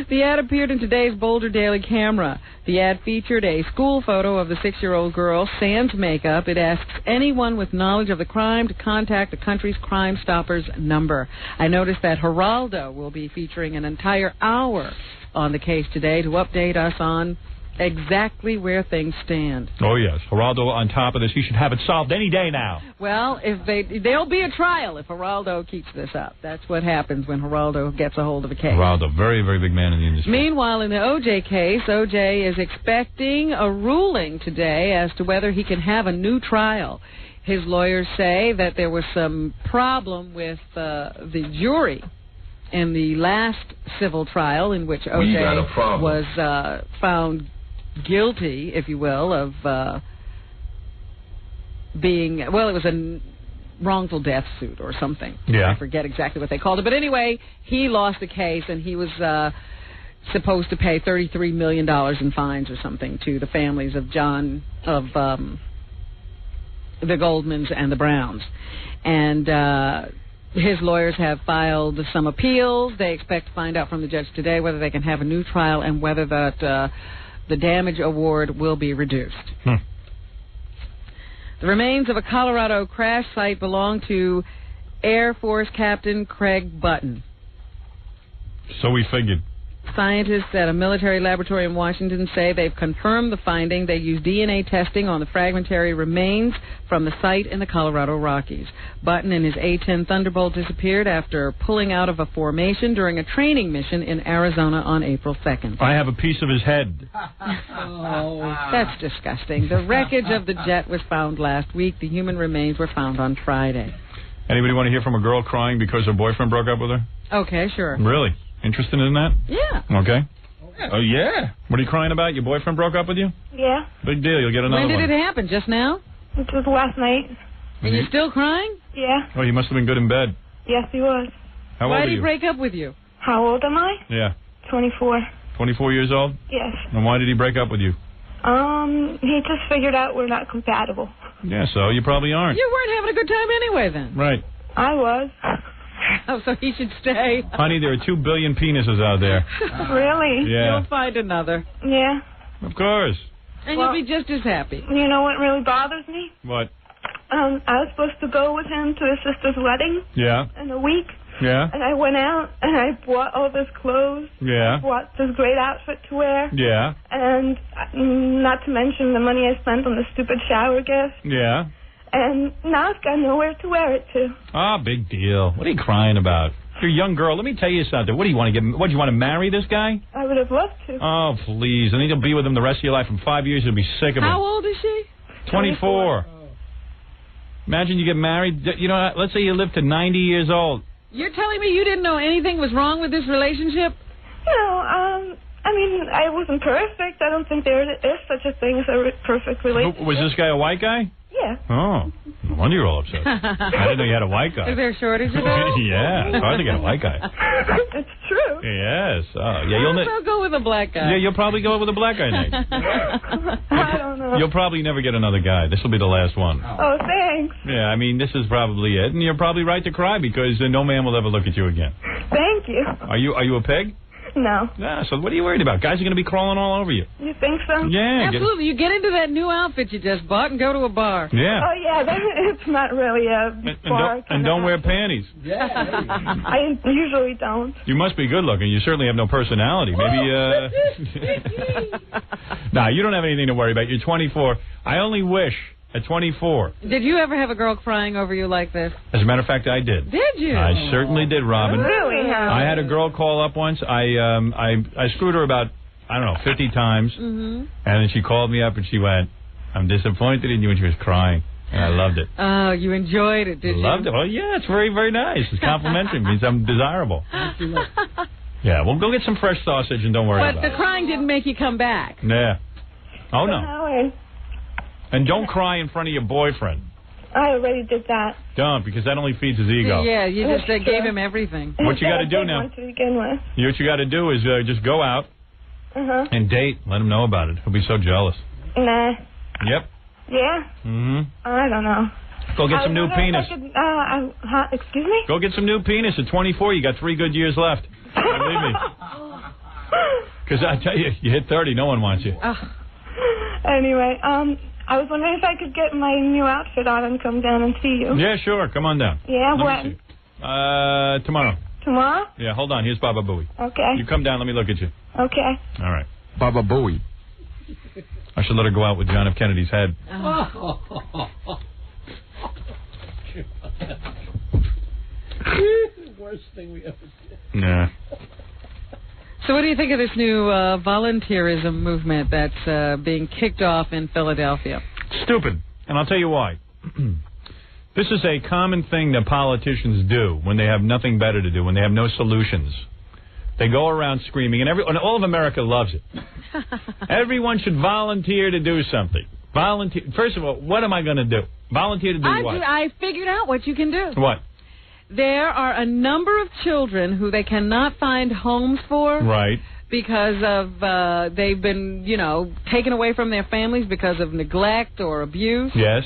The ad appeared in today's Boulder Daily Camera. The ad featured a school photo of the 6-year-old girl, sans makeup. It asks anyone with knowledge of the crime to contact the country's Crime Stoppers number. I noticed that Geraldo will be featuring an entire hour on the case today to update us on exactly where things stand. Oh, yes. Geraldo on top of this. He should have it solved any day now. Well, there'll be a trial if Geraldo keeps this up. That's what happens when Geraldo gets a hold of a case. Geraldo, very, very big man in the industry. Meanwhile, in the O.J. case, O.J. is expecting a ruling today as to whether he can have a new trial. His lawyers say that there was some problem with the jury in the last civil trial in which O.J. was found guilty, if you will, of being, well, it was a wrongful death suit or something. Yeah. I forget exactly what they called it. But anyway, he lost the case, and he was supposed to pay $33 million in fines or something to the families of the Goldmans and the Browns. And his lawyers have filed some appeals. They expect to find out from the judge today whether they can have a new trial and whether that the damage award will be reduced. The remains of a Colorado crash site belong to Air Force Captain Craig Button. So we figured. Scientists at a military laboratory in Washington say they've confirmed the finding. They used DNA testing on the fragmentary remains from the site in the Colorado Rockies. Button and his A-10 Thunderbolt disappeared after pulling out of a formation during a training mission in Arizona on April 2nd. I have a piece of his head. Oh, that's disgusting. The wreckage of the jet was found last week. The human remains were found on Friday. Anybody want to hear from a girl crying because her boyfriend broke up with her? Okay, sure. Really? Interested in that? Yeah. Okay. Oh, yeah. What are you crying about? Your boyfriend broke up with you? Yeah. Big deal. You'll get another one. When did it happen? Just now? It was last night. And you're still crying? Yeah. Oh, you must have been good in bed. Yes, he was. How old Why are did he you? break up with you? How old am I? Yeah. 24. 24 years old? Yes. And why did he break up with you? He just figured out we're not compatible. Yeah, so you probably aren't. You weren't having a good time anyway, then. Right. I was. Oh, so he should stay. Honey, there are 2 billion penises out there. Really? Yeah. You'll find another. Yeah. Of course. And you'll be just as happy. You know what really bothers me? What? I was supposed to go with him to his sister's wedding. Yeah. In a week. Yeah. And I went out and I bought all this clothes. Yeah. Bought this great outfit to wear. Yeah. And not to mention the money I spent on the stupid shower gift. Yeah. And now I've got nowhere to wear it to. Ah, big deal. What are you crying about? You're a young girl. Let me tell you something. What do you want to get? What do you want to marry this guy? I would have loved to. Oh, please. I think you'll be with him the rest of your life. In 5 years, you'll be sick of him. How old is she? 24. Imagine you get married. You know, let's say you live to 90 years old. You're telling me you didn't know anything was wrong with this relationship? No, I mean, I wasn't perfect. I don't think there is such a thing as a perfect relationship. Was this guy a white guy? Yeah. Oh, no wonder you're all upset. I didn't know you had a white guy. Is there a shortage of those? Yeah, it's hard to get a white guy. It's true. Yes. Oh, yeah. I'll go with a black guy. Yeah, you'll probably go with a black guy next. I don't know. You'll probably never get another guy. This will be the last one. Oh, thanks. Yeah, I mean, this is probably it, and you're probably right to cry because no man will ever look at you again. Thank you. Are you a pig? No. Yeah. So what are you worried about? Guys are going to be crawling all over you. You think so? Yeah. Absolutely. You get into that new outfit you just bought and go to a bar. Yeah. Oh, yeah. It's not really a bar. And don't wear panties. Yeah. I usually don't. You must be good looking. You certainly have no personality. Maybe, Nah, you don't have anything to worry about. You're 24. I only wish at 24. Did you ever have a girl crying over you like this? As a matter of fact, I did. Did you? I certainly did, Robin. Really? I had a girl call up once. I screwed her about, 50 times. Mm-hmm. And then she called me up and she went, "I'm disappointed in you," and she was crying. And I loved it. Oh, you enjoyed it, did you? Loved it. Well, yeah, it's very, very nice. It's complimentary. It means I'm desirable. Yeah, well, go get some fresh sausage and don't worry but about the it. crying didn't make you come back. Yeah. Oh, no. No, And don't cry in front of your boyfriend. I already did that. Don't, because that only feeds his ego. Yeah, you just gave him everything. What you got to do I now? want to begin with. What you got to do is just go out and date. Let him know about it. He'll be so jealous. Nah. Yep. Yeah? Mm-hmm. I don't know. Go get some new penis. Excuse me? Go get some new penis. At 24, you got 3 good years left. Believe me. Because I tell you, you hit 30, no one wants you. Anyway, I was wondering if I could get my new outfit on and come down and see you. Yeah, sure. Come on down. Yeah, Let me when? see. Tomorrow. Tomorrow? Yeah, hold on. Here's Baba Booey. Okay. You come down. Let me look at you. Okay. All right. Baba Booey. I should let her go out with John F. Kennedy's head. Worst thing we ever did. Yeah. So what do you think of this new volunteerism movement that's being kicked off in Philadelphia? Stupid. And I'll tell you why. This is a common thing that politicians do when they have nothing better to do, when they have no solutions. They go around screaming, and all of America loves it. Everyone should volunteer to do something. Volunteer. First of all, what am I going to do? Volunteer to do what? I figured out what you can do. What? There are a number of children who they cannot find homes for. Right. Because of, they've been, taken away from their families because of neglect or abuse. Yes.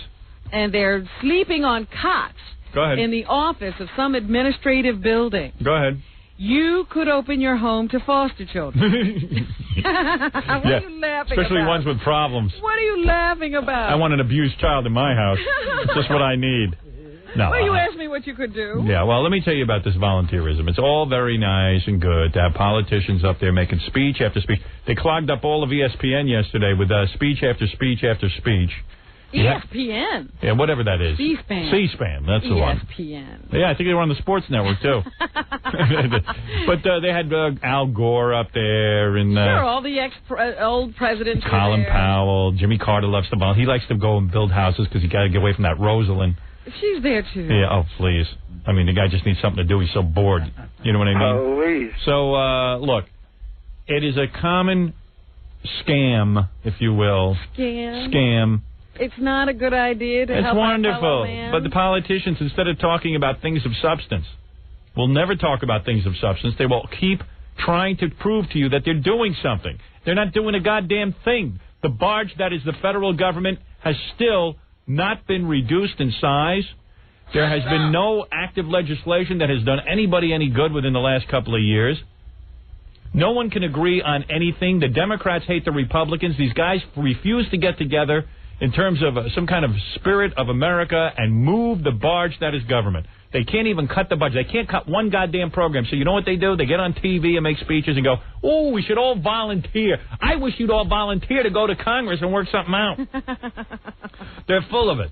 And they're sleeping on cots. Go ahead. In the office of some administrative building. Go ahead. You could open your home to foster children. What are you laughing Especially about? ones with problems. What are you laughing about? I want an abused child in my house. It's just what I need. No. Well, you asked me what you could do. Yeah, well, let me tell you about this volunteerism. It's all very nice and good to have politicians up there making speech after speech. They clogged up all of ESPN yesterday with speech after speech after speech. ESPN. Yeah, whatever that is. C-SPAN. C-SPAN, that's the one. ESPN. Yeah, I think they were on the sports network, too. But they had Al Gore up there. And sure, all the old presidents. Colin Powell. Jimmy Carter loves the ball. He likes to go and build houses because he got to get away from that Rosalind. She's there, too. Yeah, oh, please. I mean, the guy just needs something to do. He's so bored. You know what I mean? Please. So, look, it is a common scam, if you will. Scam. It's not a good idea to help It's wonderful. our fellow man. But the politicians, instead of talking about things of substance, will never talk about things of substance. They will keep trying to prove to you that they're doing something. They're not doing a goddamn thing. The barge that is the federal government has still not been reduced in size. There has been no active legislation that has done anybody any good within the last couple of years. No one can agree on anything. The Democrats hate the Republicans. These guys refuse to get together in terms of some kind of spirit of America and move the barge that is government. They can't even cut the budget. They can't cut one goddamn program. So you know what they do? They get on TV and make speeches and go, oh, we should all volunteer. I wish you'd all volunteer to go to Congress and work something out. They're full of it.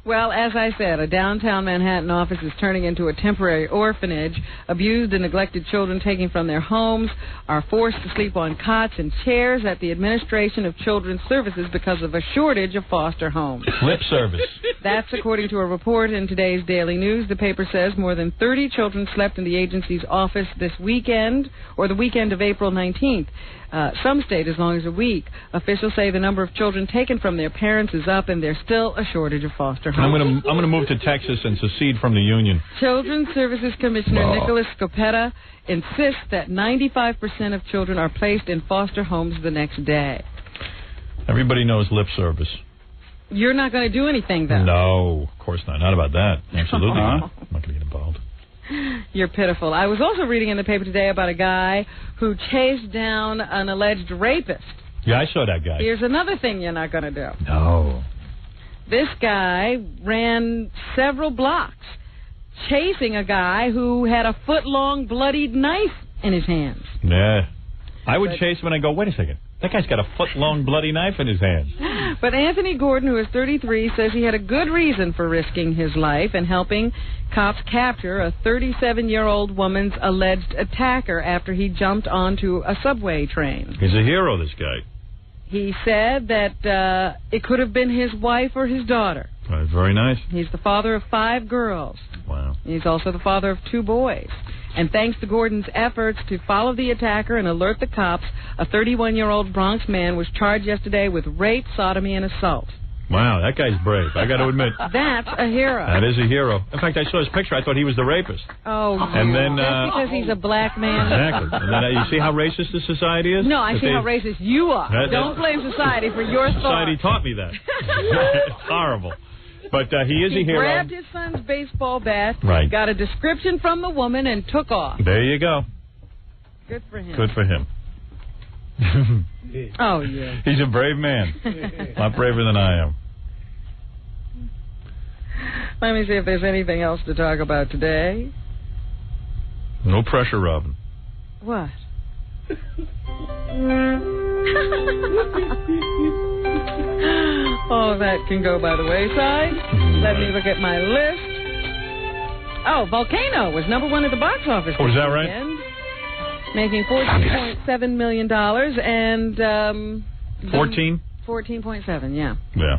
Well, as I said, a downtown Manhattan office is turning into a temporary orphanage. Abused and neglected children taken from their homes are forced to sleep on cots and chairs at the Administration of Children's Services because of a shortage of foster homes. Lip service. That's according to a report in today's Daily News. The paper says more than 30 children slept in the agency's office this weekend, or the weekend of April 19th. Some stayed as long as a week. Officials say the number of children taken from their parents is up, and there's still a shortage of foster homes. I'm going to move to Texas and secede from the union. Children's Services Commissioner Nicholas Scopetta insists that 95% of children are placed in foster homes the next day. Everybody knows lip service. You're not going to do anything, though. No, of course not. Not about that. Absolutely not. I'm not going to get involved. You're pitiful. I was also reading in the paper today about a guy who chased down an alleged rapist. Yeah, I saw that guy. Here's another thing you're not going to do. No. This guy ran several blocks chasing a guy who had a foot-long bloodied knife in his hands. Yeah. I would chase him and I go, wait a second. That guy's got a foot-long bloody knife in his hands. But Anthony Gordon, who is 33, says he had a good reason for risking his life and helping cops capture a 37-year-old woman's alleged attacker after he jumped onto a subway train. He's a hero, this guy. He said that it could have been his wife or his daughter. Right, very nice. He's the father of 5 girls. Wow. He's also the father of 2 boys. And thanks to Gordon's efforts to follow the attacker and alert the cops, a 31-year-old Bronx man was charged yesterday with rape, sodomy, and assault. Wow, that guy's brave. I got to admit. That's a hero. That is a hero. In fact, I saw his picture. I thought he was the rapist. Oh, and then that's because he's a black man. Exactly. And then you see how racist the society is? No, I see how racist you are. Don't blame society for your thoughts. Society taught me that. It's horrible. But he is a hero. He grabbed his son's baseball bat, right. Got a description from the woman, and took off. There you go. Good for him. Good for him. Oh, yeah. He's a brave man. A lot braver than I am. Let me see if there's anything else to talk about today. No pressure, Robin. What? Oh, that can go by the wayside. Let me look at my list. Oh, Volcano was number one at the box office. Oh, is that right? Weekend, making $14.7 million and 14? 14.7, yeah. Yeah.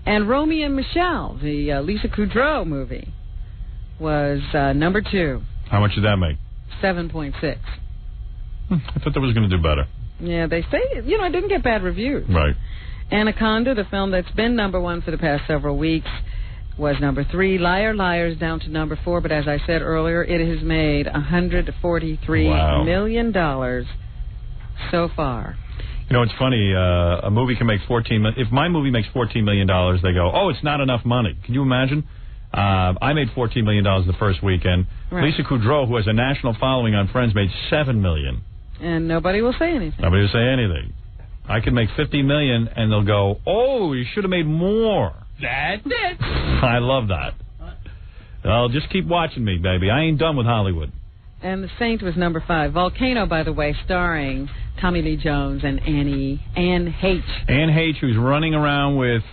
And Romy and Michelle, the Lisa Kudrow movie, was number two. How much did that make? 7.6. I thought that was going to do better. Yeah, they say, it didn't get bad reviews. Right. Anaconda, the film that's been number one for the past several weeks, was number three. Liar, Liar's down to number four, but as I said earlier, it has made $143 million so far. You know, it's funny. A movie can make if my movie makes $14 million, they go, oh, it's not enough money. Can you imagine? I made $14 million the first weekend. Right. Lisa Kudrow, who has a national following on Friends, made $7 million. And nobody will say anything. Nobody will say anything. I could make $50 million, and they'll go, oh, you should have made more. That's it. I love that. Well, just keep watching me, baby. I ain't done with Hollywood. And The Saint was number 5. Volcano, by the way, starring Tommy Lee Jones and Anne Heche. Anne Heche, who's running around with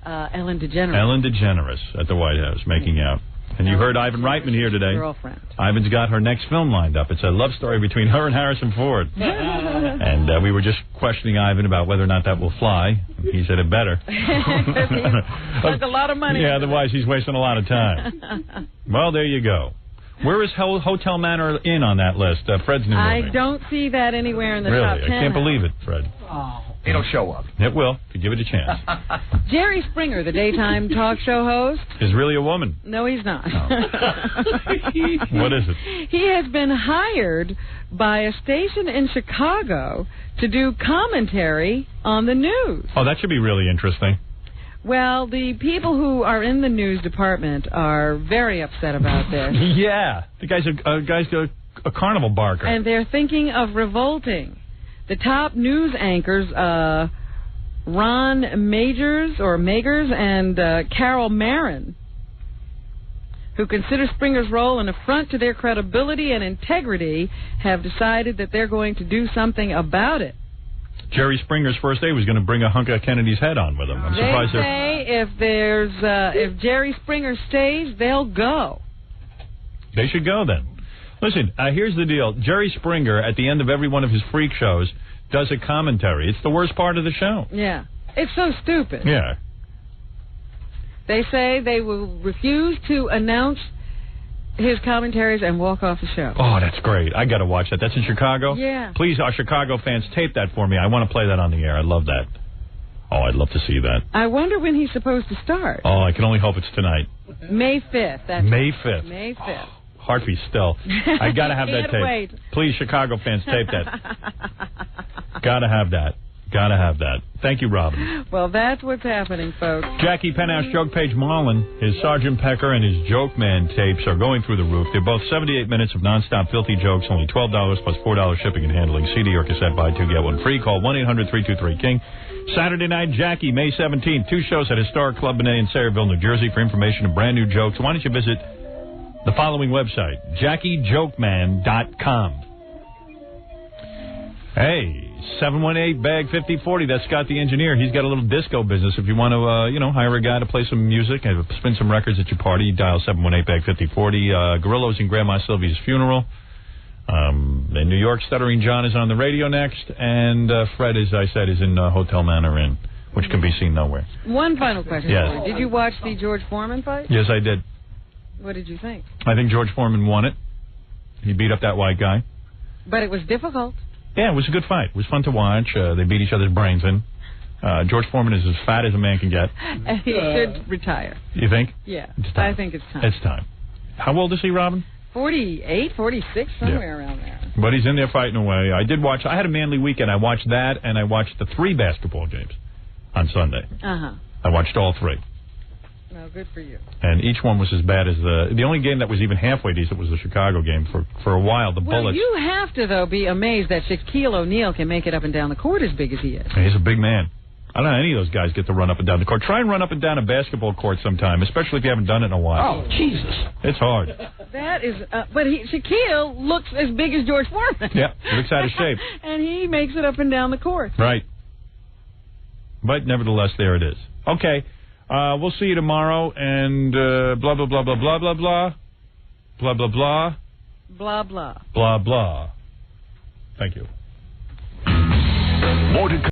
Ellen DeGeneres. Ellen DeGeneres at the White House, making out. And you heard Ivan Reitman here today. Girlfriend. Ivan's got her next film lined up. It's a love story between her and Harrison Ford. And we were just questioning Ivan about whether or not that will fly. He said it better. Spent a lot of money. Yeah, otherwise he's wasting a lot of time. Well, there you go. Where is Hotel Manor Inn on that list? Fred's new movie. I don't see that anywhere in the top 10. Really? I can't believe it, Fred. Oh, it'll show up. It will, if you give it a chance. Jerry Springer, the daytime talk show host. Is really a woman. No, he's not. What is it? He has been hired by a station in Chicago to do commentary on the news. Oh, that should be really interesting. Well, the people who are in the news department are very upset about this. Yeah, the guy's a carnival barker. And they're thinking of revolting. The top news anchors, Ron Magers and Carol Marin, who consider Springer's role an affront to their credibility and integrity, have decided that they're going to do something about it. Jerry Springer's first day was going to bring a hunk of Kennedy's head on with him. I'm surprised. They say if Jerry Springer stays, they'll go. They should go then. Listen, here's the deal. Jerry Springer, at the end of every one of his freak shows, does a commentary. It's the worst part of the show. Yeah. It's so stupid. Yeah. They say they will refuse to announce his commentaries and walk off the show. Oh, that's great. I got to watch that. That's in Chicago? Yeah. Please, our Chicago fans, tape that for me. I want to play that on the air. I love that. Oh, I'd love to see that. I wonder when he's supposed to start. Oh, I can only hope it's tonight. May 5th. That's May 5th. May 5th. Heartbeat still. I got to have that tape. Wait. Please, Chicago fans, tape that. Got to have that. Got to have that. Thank you, Robin. Well, that's what's happening, folks. Jackie Penthouse Joke Page Marlin, his Sergeant Pecker, and his Joke Man tapes are going through the roof. They're both 78 minutes of nonstop filthy jokes, only $12 plus $4 shipping and handling. CD or cassette, buy two, get one free. Call 1-800-323-KING. Saturday night, Jackie, May 17th. 2 shows at Historic Club Benet in Sayreville, New Jersey. For information and brand new jokes, why don't you visit the following website, JackieJokeman.com. Hey, 718-BAG-5040. That's Scott the engineer. He's got a little disco business. If you want to, hire a guy to play some music and spin some records at your party, you dial 718-BAG-5040. Gorillos and Grandma Sylvia's funeral. In New York, Stuttering John is on the radio next. And Fred, as I said, is in Hotel Manor Inn, which can be seen nowhere. One final question. Yes. Did you watch the George Foreman fight? Yes, I did. What did you think? I think George Foreman won it. He beat up that white guy. But it was difficult. Yeah, it was a good fight. It was fun to watch. They beat each other's brains in. George Foreman is as fat as a man can get. And he should retire. You think? Yeah, I think it's time. It's time. How old is he, Robin? 48, 46, somewhere around there. But he's in there fighting away. I had a manly weekend. I watched that, and I watched the 3 basketball games on Sunday. Uh-huh. I watched all 3. No, good for you. And each one was as bad as the only game that was even halfway decent was the Chicago game for a while. The Bullets. You have to, though, be amazed that Shaquille O'Neal can make it up and down the court as big as he is. He's a big man. I don't know any of those guys get to run up and down the court. Try and run up and down a basketball court sometime, especially if you haven't done it in a while. Oh, Jesus. It's hard. That is, but Shaquille looks as big as George Foreman. Yeah, he looks out of shape. And he makes it up and down the court. Right. But nevertheless, there it is. Okay, we'll see you tomorrow, and blah, blah, blah, blah, blah, blah, blah. Blah, blah, blah. Blah, blah. Blah, blah. Thank you. More to